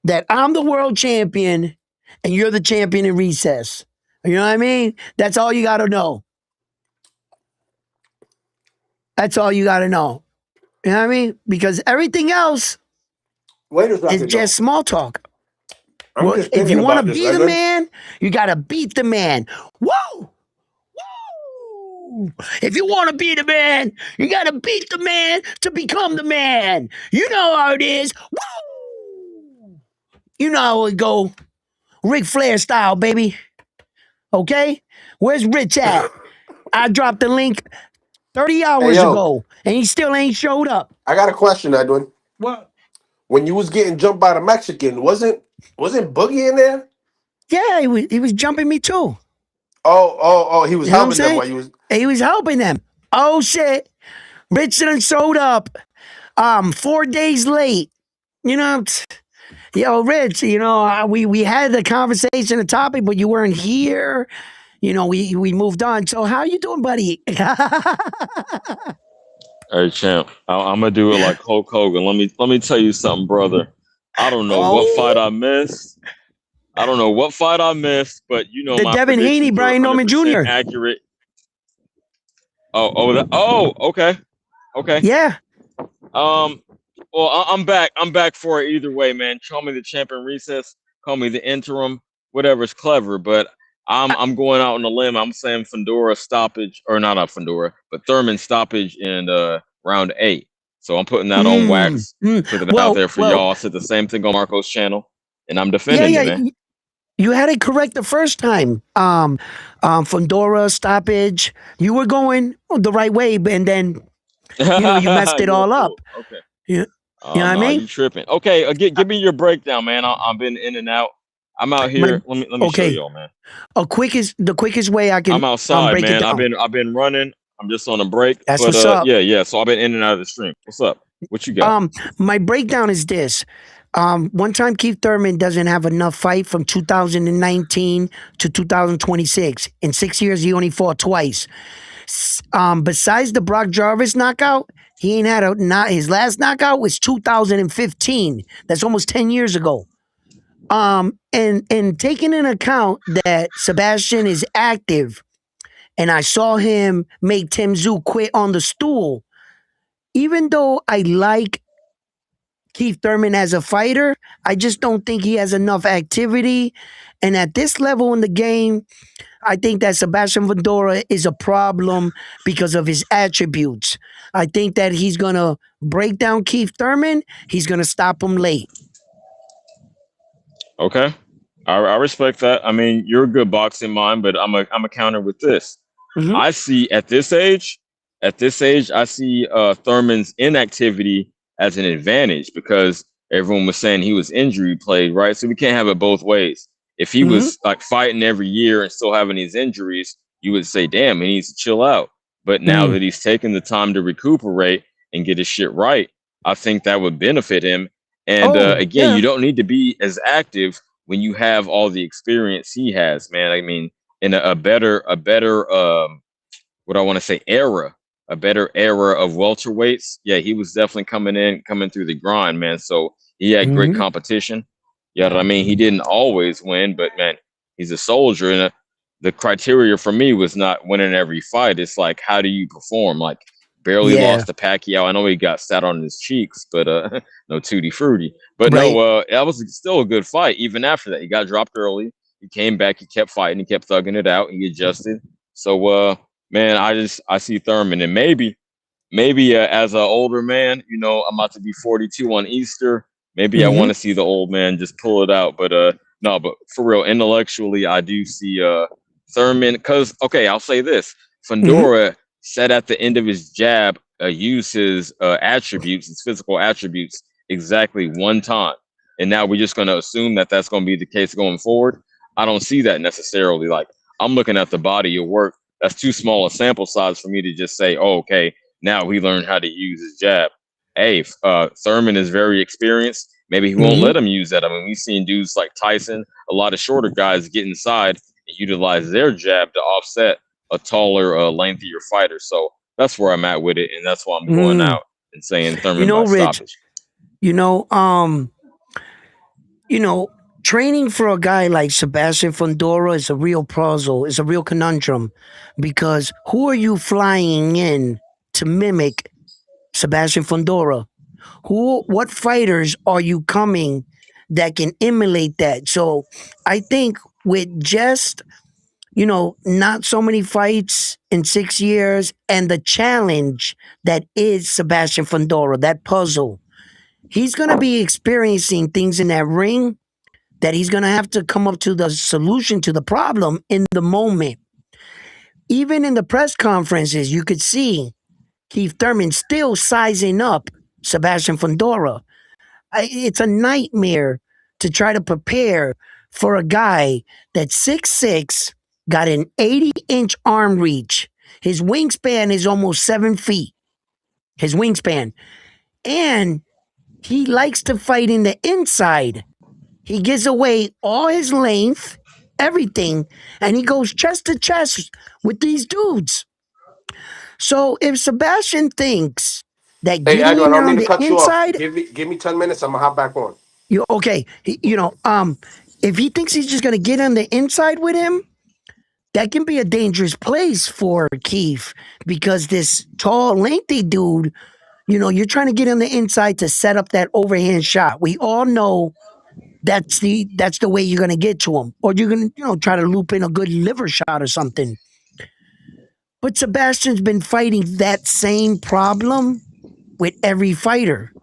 That I'm the world champion, and you're the champion in recess. You know what I mean? That's all you gotta know. That's all you gotta know. You know what I mean? Because everything else Wait a is second just though. small talk. I'm Well, just if thinking you want to about this, be the Edwin. man, you got to beat the man. Whoa! Whoa! If you want to be the man, you got to beat the man to become the man. You know how it is. Whoa! You know how it go. Ric Flair style, baby. Okay? Where's Rich at? I dropped the link 30 Hey hours yo, ago, and he still ain't showed up. I got a question, Edwin. What? When you was getting jumped by the Mexican, wasn't Boogie in there? Yeah, he was jumping me too. Oh, he was You know what I'm helping them saying? while you was. He was helping them. Oh shit. Richardson showed up 4 days late. You know, yo, Rich, we had the conversation, the topic, but you weren't here. We moved on. So how you doing, buddy? Hey champ, I'm gonna do it like Hulk Hogan. Let me tell you something, brother. I don't know what fight Oh, I missed. I don't know what fight I missed, but you know the my Devin Haney, predictions were Brian Norman 100% Jr. accurate. Okay, okay. Yeah. Um, well, I'm back. I'm back for it either way, man. Call me the champion recess. Call me the interim. Whatever's clever, but I'm going out on a limb. I'm saying Fundora stoppage, or not Fundora, but Thurman stoppage in round 8. So I'm putting that on Mm, wax, mm. putting it out Well, there for well, y'all. I said the same thing on Marco's channel, and I'm yeah, defending it, yeah. man. You had it correct the first time. Fundora stoppage. You were going the right way, and then you messed it You're a all fool. up. Okay. You, you Oh know what I no, mean? you tripping? Okay, give me your breakdown, man. I've been in and out. I'm out My here. Let me show okay. y'all, man. The quickest way I I'm can outside, break it man. I've down. been I've been running. I'm just on a break, That's but what's up. yeah. So I've been in and out of the stream. What's up? What you got? Um, my breakdown is this. One time Keith Thurman doesn't have enough fight from 2019 to 2026. In 6 years, he only fought twice. Besides the Brock Jarvis knockout, he ain't had a not his last knockout was 2015. That's almost 10 years ago. And taking into account that Sebastian is active, and I saw him make Tim Tszyu quit on the stool. Even though I like Keith Thurman as a fighter, I just don't think he has enough activity. And at this level in the game, I think that Sebastian Fundora is a problem because of his attributes. I think that he's going to break down Keith Thurman. He's going to stop him late. Okay, I respect that. I mean, you're a good boxing mind, but I'm a counter with this. Mm-hmm. I see at this age, I see Thurman's inactivity as an advantage because everyone was saying he was injury played, right? So we can't have it both ways. If he Mm-hmm. was like fighting every year and still having these injuries, you would say, damn, he needs to chill out. But now Mm-hmm. that he's taken the time to recuperate and get his shit right, I think that would benefit him. And Oh, again, yeah. you don't need to be as active when you have all the experience he has, man. I mean, in a better what I want to say era, a better era of welterweights. Yeah, he was definitely coming through the grind, man. So he had great Mm-hmm. competition. Yeah, you know what I mean, he didn't always win, but man, he's a soldier, and the criteria for me was not winning every fight. It's like how do you perform? Like barely Yeah. lost to Pacquiao. I know he got sat on his cheeks, but no tutti frutti. But no, Right. that was still a good fight. Even after that, he got dropped early. He came back. He kept fighting. He kept thugging it out. He adjusted. So man, I see Thurman, and maybe as an older man, I'm about to be 42 on Easter. Maybe I want Mm-hmm. to see the old man just pull it out, but no, but for real, intellectually, I do see Thurman. Because okay, I'll say this: Mm-hmm. Fundora said at the end of his jab, use his attributes, his physical attributes, exactly one time, and now we're just going to assume that that's going to be the case going forward. I don't see that necessarily. Like I'm looking at the body of work. That's too small a sample size for me to just say, oh, okay, now he learned how to use his jab. Hey, Thurman is very experienced. Maybe he won't Mm-hmm. let him use that. I mean, we've seen dudes like Tyson, a lot of shorter guys get inside and utilize their jab to offset a taller, lengthier fighter. So that's where I'm at with it, and that's why I'm going Mm. out and saying Thurman by Rich, stoppage. you know, um, you know, training for a guy like Sebastian Fundora is a real puzzle. It's a real conundrum because who are you flying in to mimic Sebastian Fundora? What fighters are you coming that can emulate that? So I think with just, not so many fights in 6 years and the challenge that is Sebastian Fundora, that puzzle, he's going to be experiencing things in that ring that he's going to have to come up to the solution to the problem in the moment. Even in the press conferences, you could see Keith Thurman still sizing up Sebastian Fundora. It's a nightmare to try to prepare for a guy that's 6'6", got an 80-inch arm reach. His wingspan is almost 7 feet. His wingspan. And he likes to fight in the inside. He gives away all his length, everything, and he goes chest to chest with these dudes. So if Sebastian thinks that Hey, getting Edwin, I in there don't mean on to the cut you off. inside, Give me 10 minutes. I'm gonna hop back on. you okay? If he thinks he's just gonna get on the inside with him, that can be a dangerous place for Keith because this tall, lengthy dude, you're trying to get on the inside to set up that overhand shot. We all know that's the way you're gonna get to him, or you're gonna try to loop in a good liver shot or something. But Sebastian's been fighting that same problem with every fighter.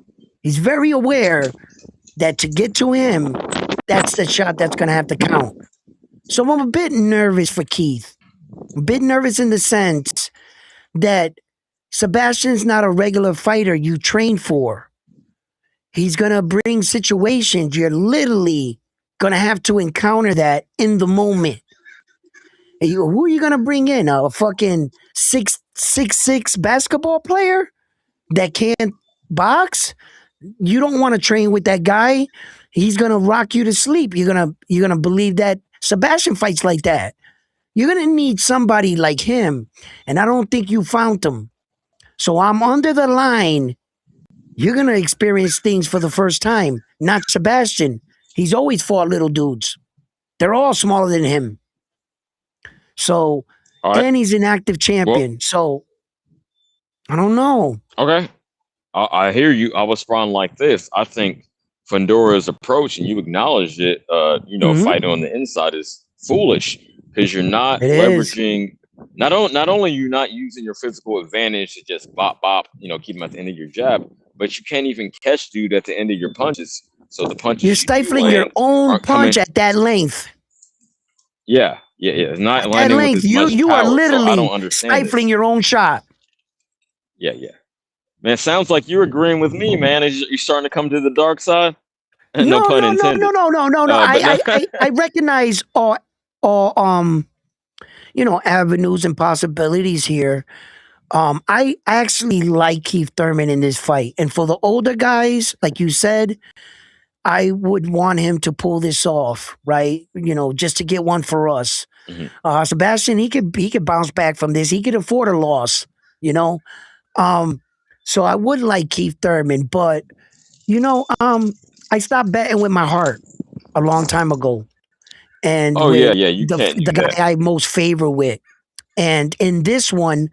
He's very aware that to get to him, that's the shot that's gonna have to count. So I'm a bit nervous for Keith. A bit nervous in the sense that Sebastian's not a regular fighter you train for. He's going to bring situations you're literally going to have to encounter that in the moment. And who are you going to bring in? A fucking 6'6" basketball player that can't box? You don't want to train with that guy. He's going to rock you to sleep. You're going to believe that Sebastian fights like that. You're going to need somebody like him, and I don't think you found him. So I'm under the line. You're going to experience things for the first time, not Sebastian. He's always fought little dudes. They're all smaller than him. So, All right. and he's an active Well, champion. So, I don't know. okay. I hear you. I was respond like this. I think Fundora's approach, and you acknowledged it, Hmm. fighting on the inside is foolish because you're not It is. leveraging. Not only you're not using your physical advantage to just bop bop, keep him at the end of your jab, but you can't even catch dude at the end of your punches. So the You're punches you do stifling your land own aren't punch coming. at that length. Yeah, yeah, yeah. It's not At that landing with length, as you much you are power. So I don't literally understand stifling this. your own shot. Yeah, yeah. Man, sounds like you're agreeing with me, man. You're starting to come to the dark side. No No, pun no, no, no, intended. no, no, no, no. But no. I recognize all avenues and possibilities here. I actually like Keith Thurman in this fight, and for the older guys, like you said, I would want him to pull this off, right? Just to get one for us. Mhm. Sebastian, he could bounce back from this. He could afford a loss, you know. Um, so I would like Keith Thurman, but I stopped betting with my heart a long time ago, and Oh yeah, with yeah. You the can't the do guy that. I most favor with. And in this one,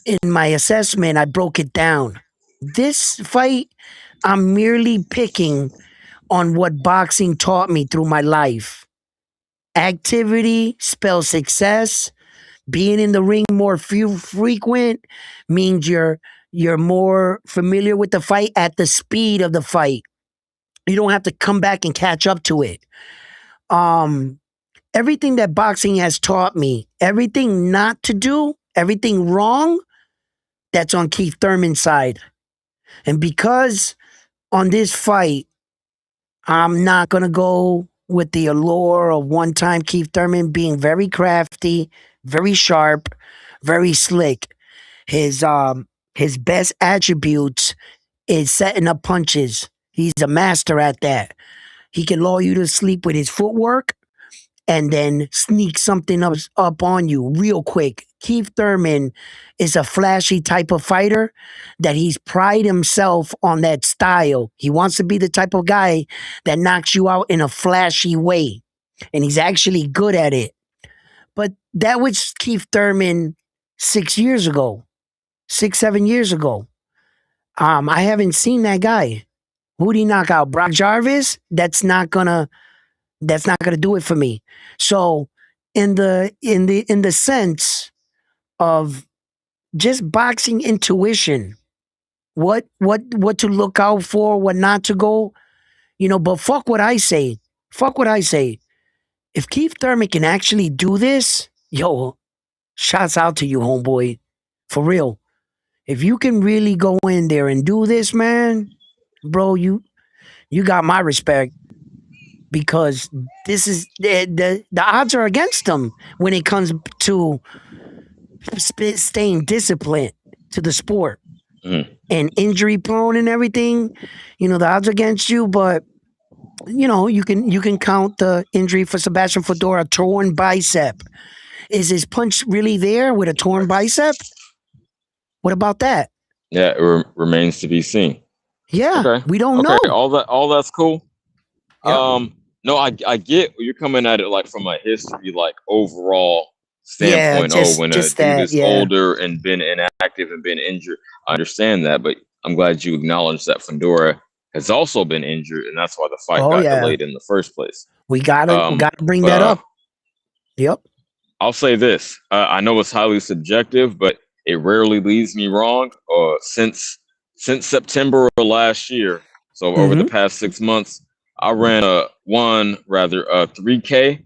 in my assessment, I broke it down. This fight, I'm merely picking on what boxing taught me through my life. Activity spells success. Being in the ring more frequent means you're more familiar with the fight at the speed of the fight. You don't have to come back and catch up to it. Um, Everything that boxing has taught me, everything not to do, everything wrong, that's on Keith Thurman's side. And because on this fight, I'm not going to go with the allure of one time Keith Thurman being very crafty, very sharp, very slick. His best attributes is setting up punches. He's a master at that. He can lull you to sleep with his footwork and then sneak something up on you real quick. Keith Thurman is a flashy type of fighter that he's pride himself on that style. He wants to be the type of guy that knocks you out in a flashy way. And he's actually good at it. But that was Keith Thurman 6 years ago, 7 years ago. I haven't seen that guy. Who'd he knock out? Brock Jarvis? That's not gonna do it for me. So in the sense of just boxing intuition, what to look out for, what not to go, but fuck what I say. Fuck what I say. If Keith Thurman can actually do this, yo, shouts out to you, homeboy. For real. If you can really go in there and do this, man, bro, you got my respect because this is the odds are against them when it comes to staying disciplined to the sport Mhm. and injury prone and everything. The odds are against you, but you can count the injury for Sebastian Fedora, torn bicep. Is his punch really there with a torn bicep? What about that? Yeah, it remains to be seen. Yeah, Okay. we don't Okay. know. All that's cool. Yep. No, I get you're coming at it like from a history, like overall Yeah, standpoint. Oh, when a just dude that. is Yeah. older and been inactive and been injured, I understand that. But I'm glad you acknowledged that Fundora has also been injured, and that's why the fight Oh got yeah. delayed in the first place. We gotta bring But that up. Yep. I'll say this: I know it's highly subjective, but it rarely leads me wrong. Since September of last year, so over the Mm-hmm. past 6 months, I ran a 3K,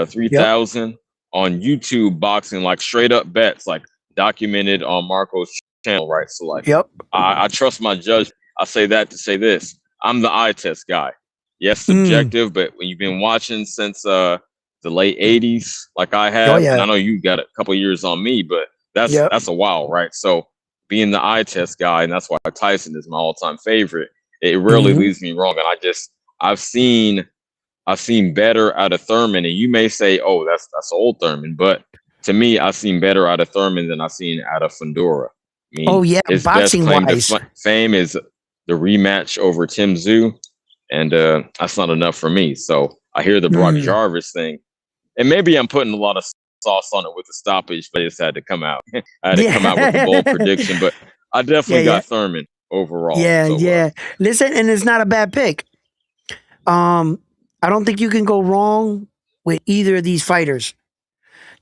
three Yep. thousand on YouTube boxing, like straight up bets, like documented on Marco's channel, right? So like, Yep. I trust my judge. I say that to say this: I'm the eye test guy. Yes, Mm. subjective, but when you've been watching since the late '80s, like I Oh have, and yeah. I know you got a couple years on me, but Yep. that's a while, right? So being the eye test guy, and that's why Tyson is my all-time favorite. It rarely Mm-hmm. leaves me wrong, and I've seen better out of Thurman, and you may say, "Oh, that's old Thurman," but to me, I've seen better out of Thurman than I've seen out of Fundora. I Oh mean, yeah. his best Boxing claim to wise. fame is the rematch over Tim Tszyu, and that's not enough for me. So I hear the Brock Mm. Jarvis thing, and maybe I'm putting a lot of sauce on it with the stoppage, but I just had to come out. I had to come out with the bold Yeah. prediction, but I Yeah. definitely Yeah. got Thurman overall. Yeah. So Yeah. Listen, and it's not a bad pick. Um, I don't think you can go wrong with either of these fighters.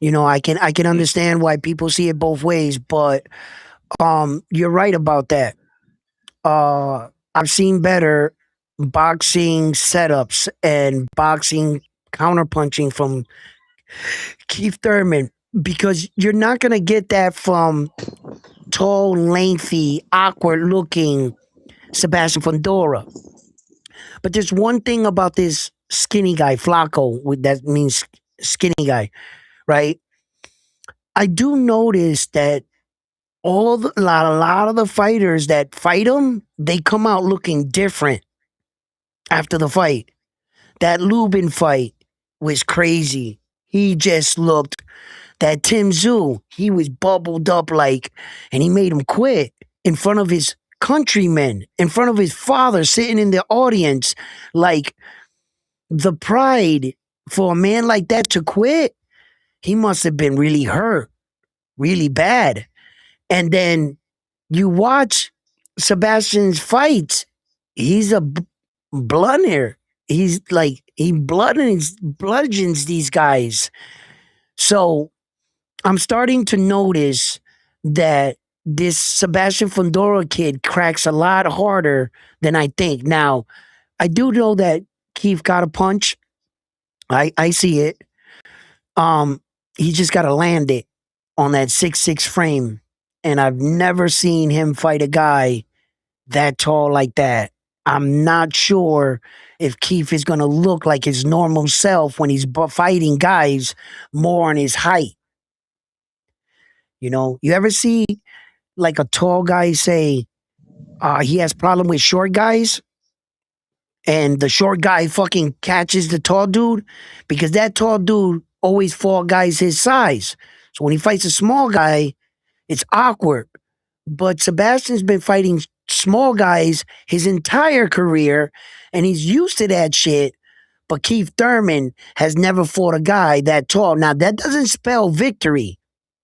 I can understand why people see it both ways, but you're right about that. I've seen better boxing setups and boxing counterpunching from Keith Thurman because you're not gonna get that from tall, lengthy, awkward looking Sebastian Fundora. But there's one thing about this skinny guy, Flacco, that means skinny guy, right? I do notice that a lot of the fighters that fight him, they come out looking different after the fight. That Lubin fight was crazy. He just looked that Tim Tszyu, he was bubbled up like, and he made him quit in front of his countrymen, in front of his father sitting in the audience. Like the pride for a man like that to quit, he must have been really hurt, really bad. And then you watch Sebastian's fights, he's a blunter. He's like, he bludgeons these guys. So I'm starting to notice that this Sebastian Fundora kid cracks a lot harder than I think. Now, I do know that Keith got a punch. I see it. Um, he just got to land it on that 6'6" frame. And I've never seen him fight a guy that tall like that. I'm not sure if Keith is going to look like his normal self when he's fighting guys more on his height. You ever see like a tall guy say he has problem with short guys, and the short guy fucking catches the tall dude because that tall dude always fought guys his size. So when he fights a small guy, it's awkward. But Sebastian's been fighting small guys his entire career, and he's used to that shit. But Keith Thurman has never fought a guy that tall. Now, that doesn't spell victory.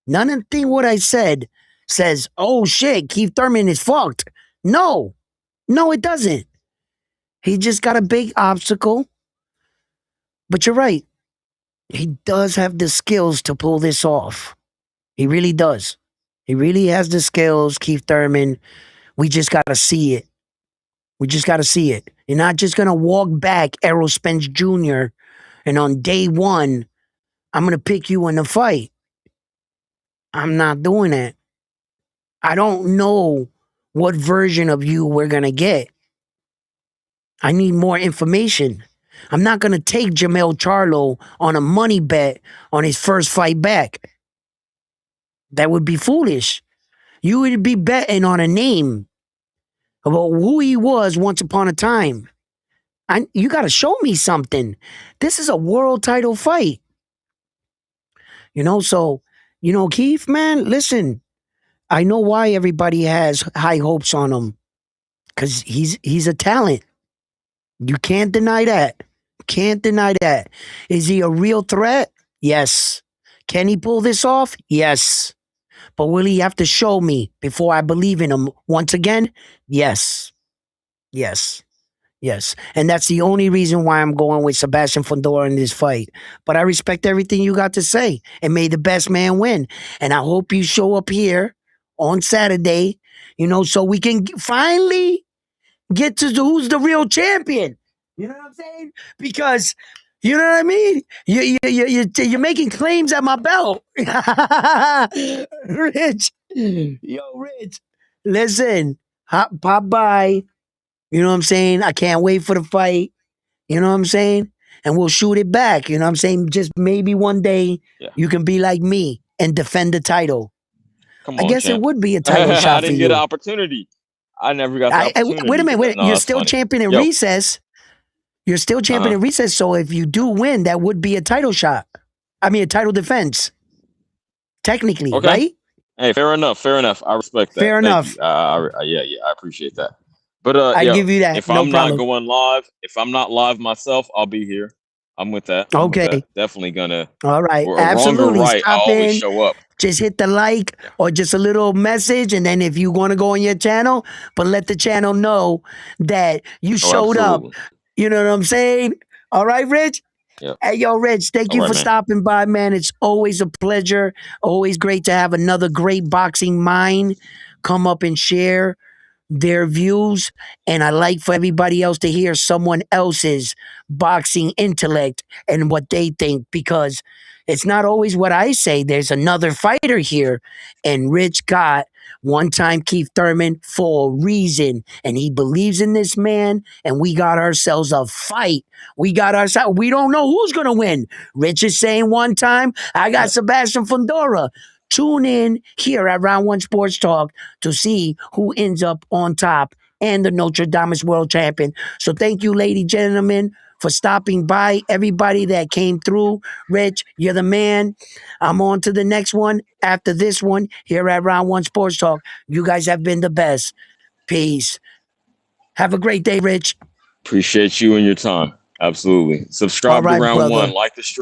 None of the thing what I said says, oh shit, Keith Thurman is fucked. No, no, it doesn't. He just got a big obstacle. But you're right. He does have the skills to pull this off. He really does. He really has the skills, Keith Thurman. We just got to see it. We just got to see it. You're not just going to walk back Errol Spence Jr. and on day one, I'm going to pick you in the fight. I'm not doing that. I don't know what version of you we're going to get. I need more information. I'm not going to take Jamel Charlo on a money bet on his first fight back. That would be foolish. You would be betting on a name about who he was once upon a time. You got to show me something. This is a world title fight. So, Keith, man, listen, I know why everybody has high hopes on him. Because he's a talent. You can't deny that. Can't deny that. Is he a real threat? Yes. Can he pull this off? Yes. But will he have to show me before I believe in him once again? Yes. Yes. Yes. And that's the only reason why I'm going with Sebastian Fundora in this fight. But I respect everything you got to say, and may the best man win. And I hope you show up here on Saturday, so we can finally get to who's the real champion. You know what I'm saying? Because you know what I mean. You're making claims at my belt, Rich. Yo, Rich. Listen, pop by. You know what I'm saying? I can't wait for the fight. You know what I'm saying? And we'll shoot it back. You know what I'm saying? Just maybe one day Yeah. you can be like me and defend the title. Come I on, guess it champ. would be a title I shot for didn't get an you. opportunity. I never got the opportunity. Wait a minute. But no, You're that's still funny. champion in Yo, recess. You're still champion in recess. So if you do win, that would be a title shot. I mean, a title defense. Technically, okay. right? Hey, fair enough. Fair enough. I respect that. Fair Thank enough. you. Yeah, I appreciate that. But I yo, give you that. if No I'm not problem. going live, if I'm not live myself, I'll be here. I'm with that. I'm with Okay. that. Definitely gonna. All right. Wrong or Absolutely. right, I Stop always in. show up. Just hit the like Yeah. or just a little message. And then if you want to go on your channel, but let the channel know that you Oh, showed up. absolutely. You know what I'm saying? All right, Rich? Yeah. Hey, yo, Rich, thank All you right, for man. stopping by, man. It's always a pleasure. Always great to have another great boxing mind come up and share their views. And I like for everybody else to hear someone else's boxing intellect and what they think, because it's not always what I say. There's another fighter here, and Rich got one-time Keith Thurman for a reason, and he believes in this man, and we got ourselves a fight. We don't know who's gonna win. Rich is saying one time, I got Yeah. Sebastian Fundora. Tune in here at Round One Sports Talk to see who ends up on top and the Notre Dame World Champion. So thank you, ladies and gentlemen, for stopping by. Everybody that came through, Rich, you're the man. I'm on to the next one after this one here at Round One Sports Talk. You guys have been the best. Peace. Have a great day, Rich. Appreciate you and your time. Absolutely. All Subscribe to right, Round brother. One. Like the stream.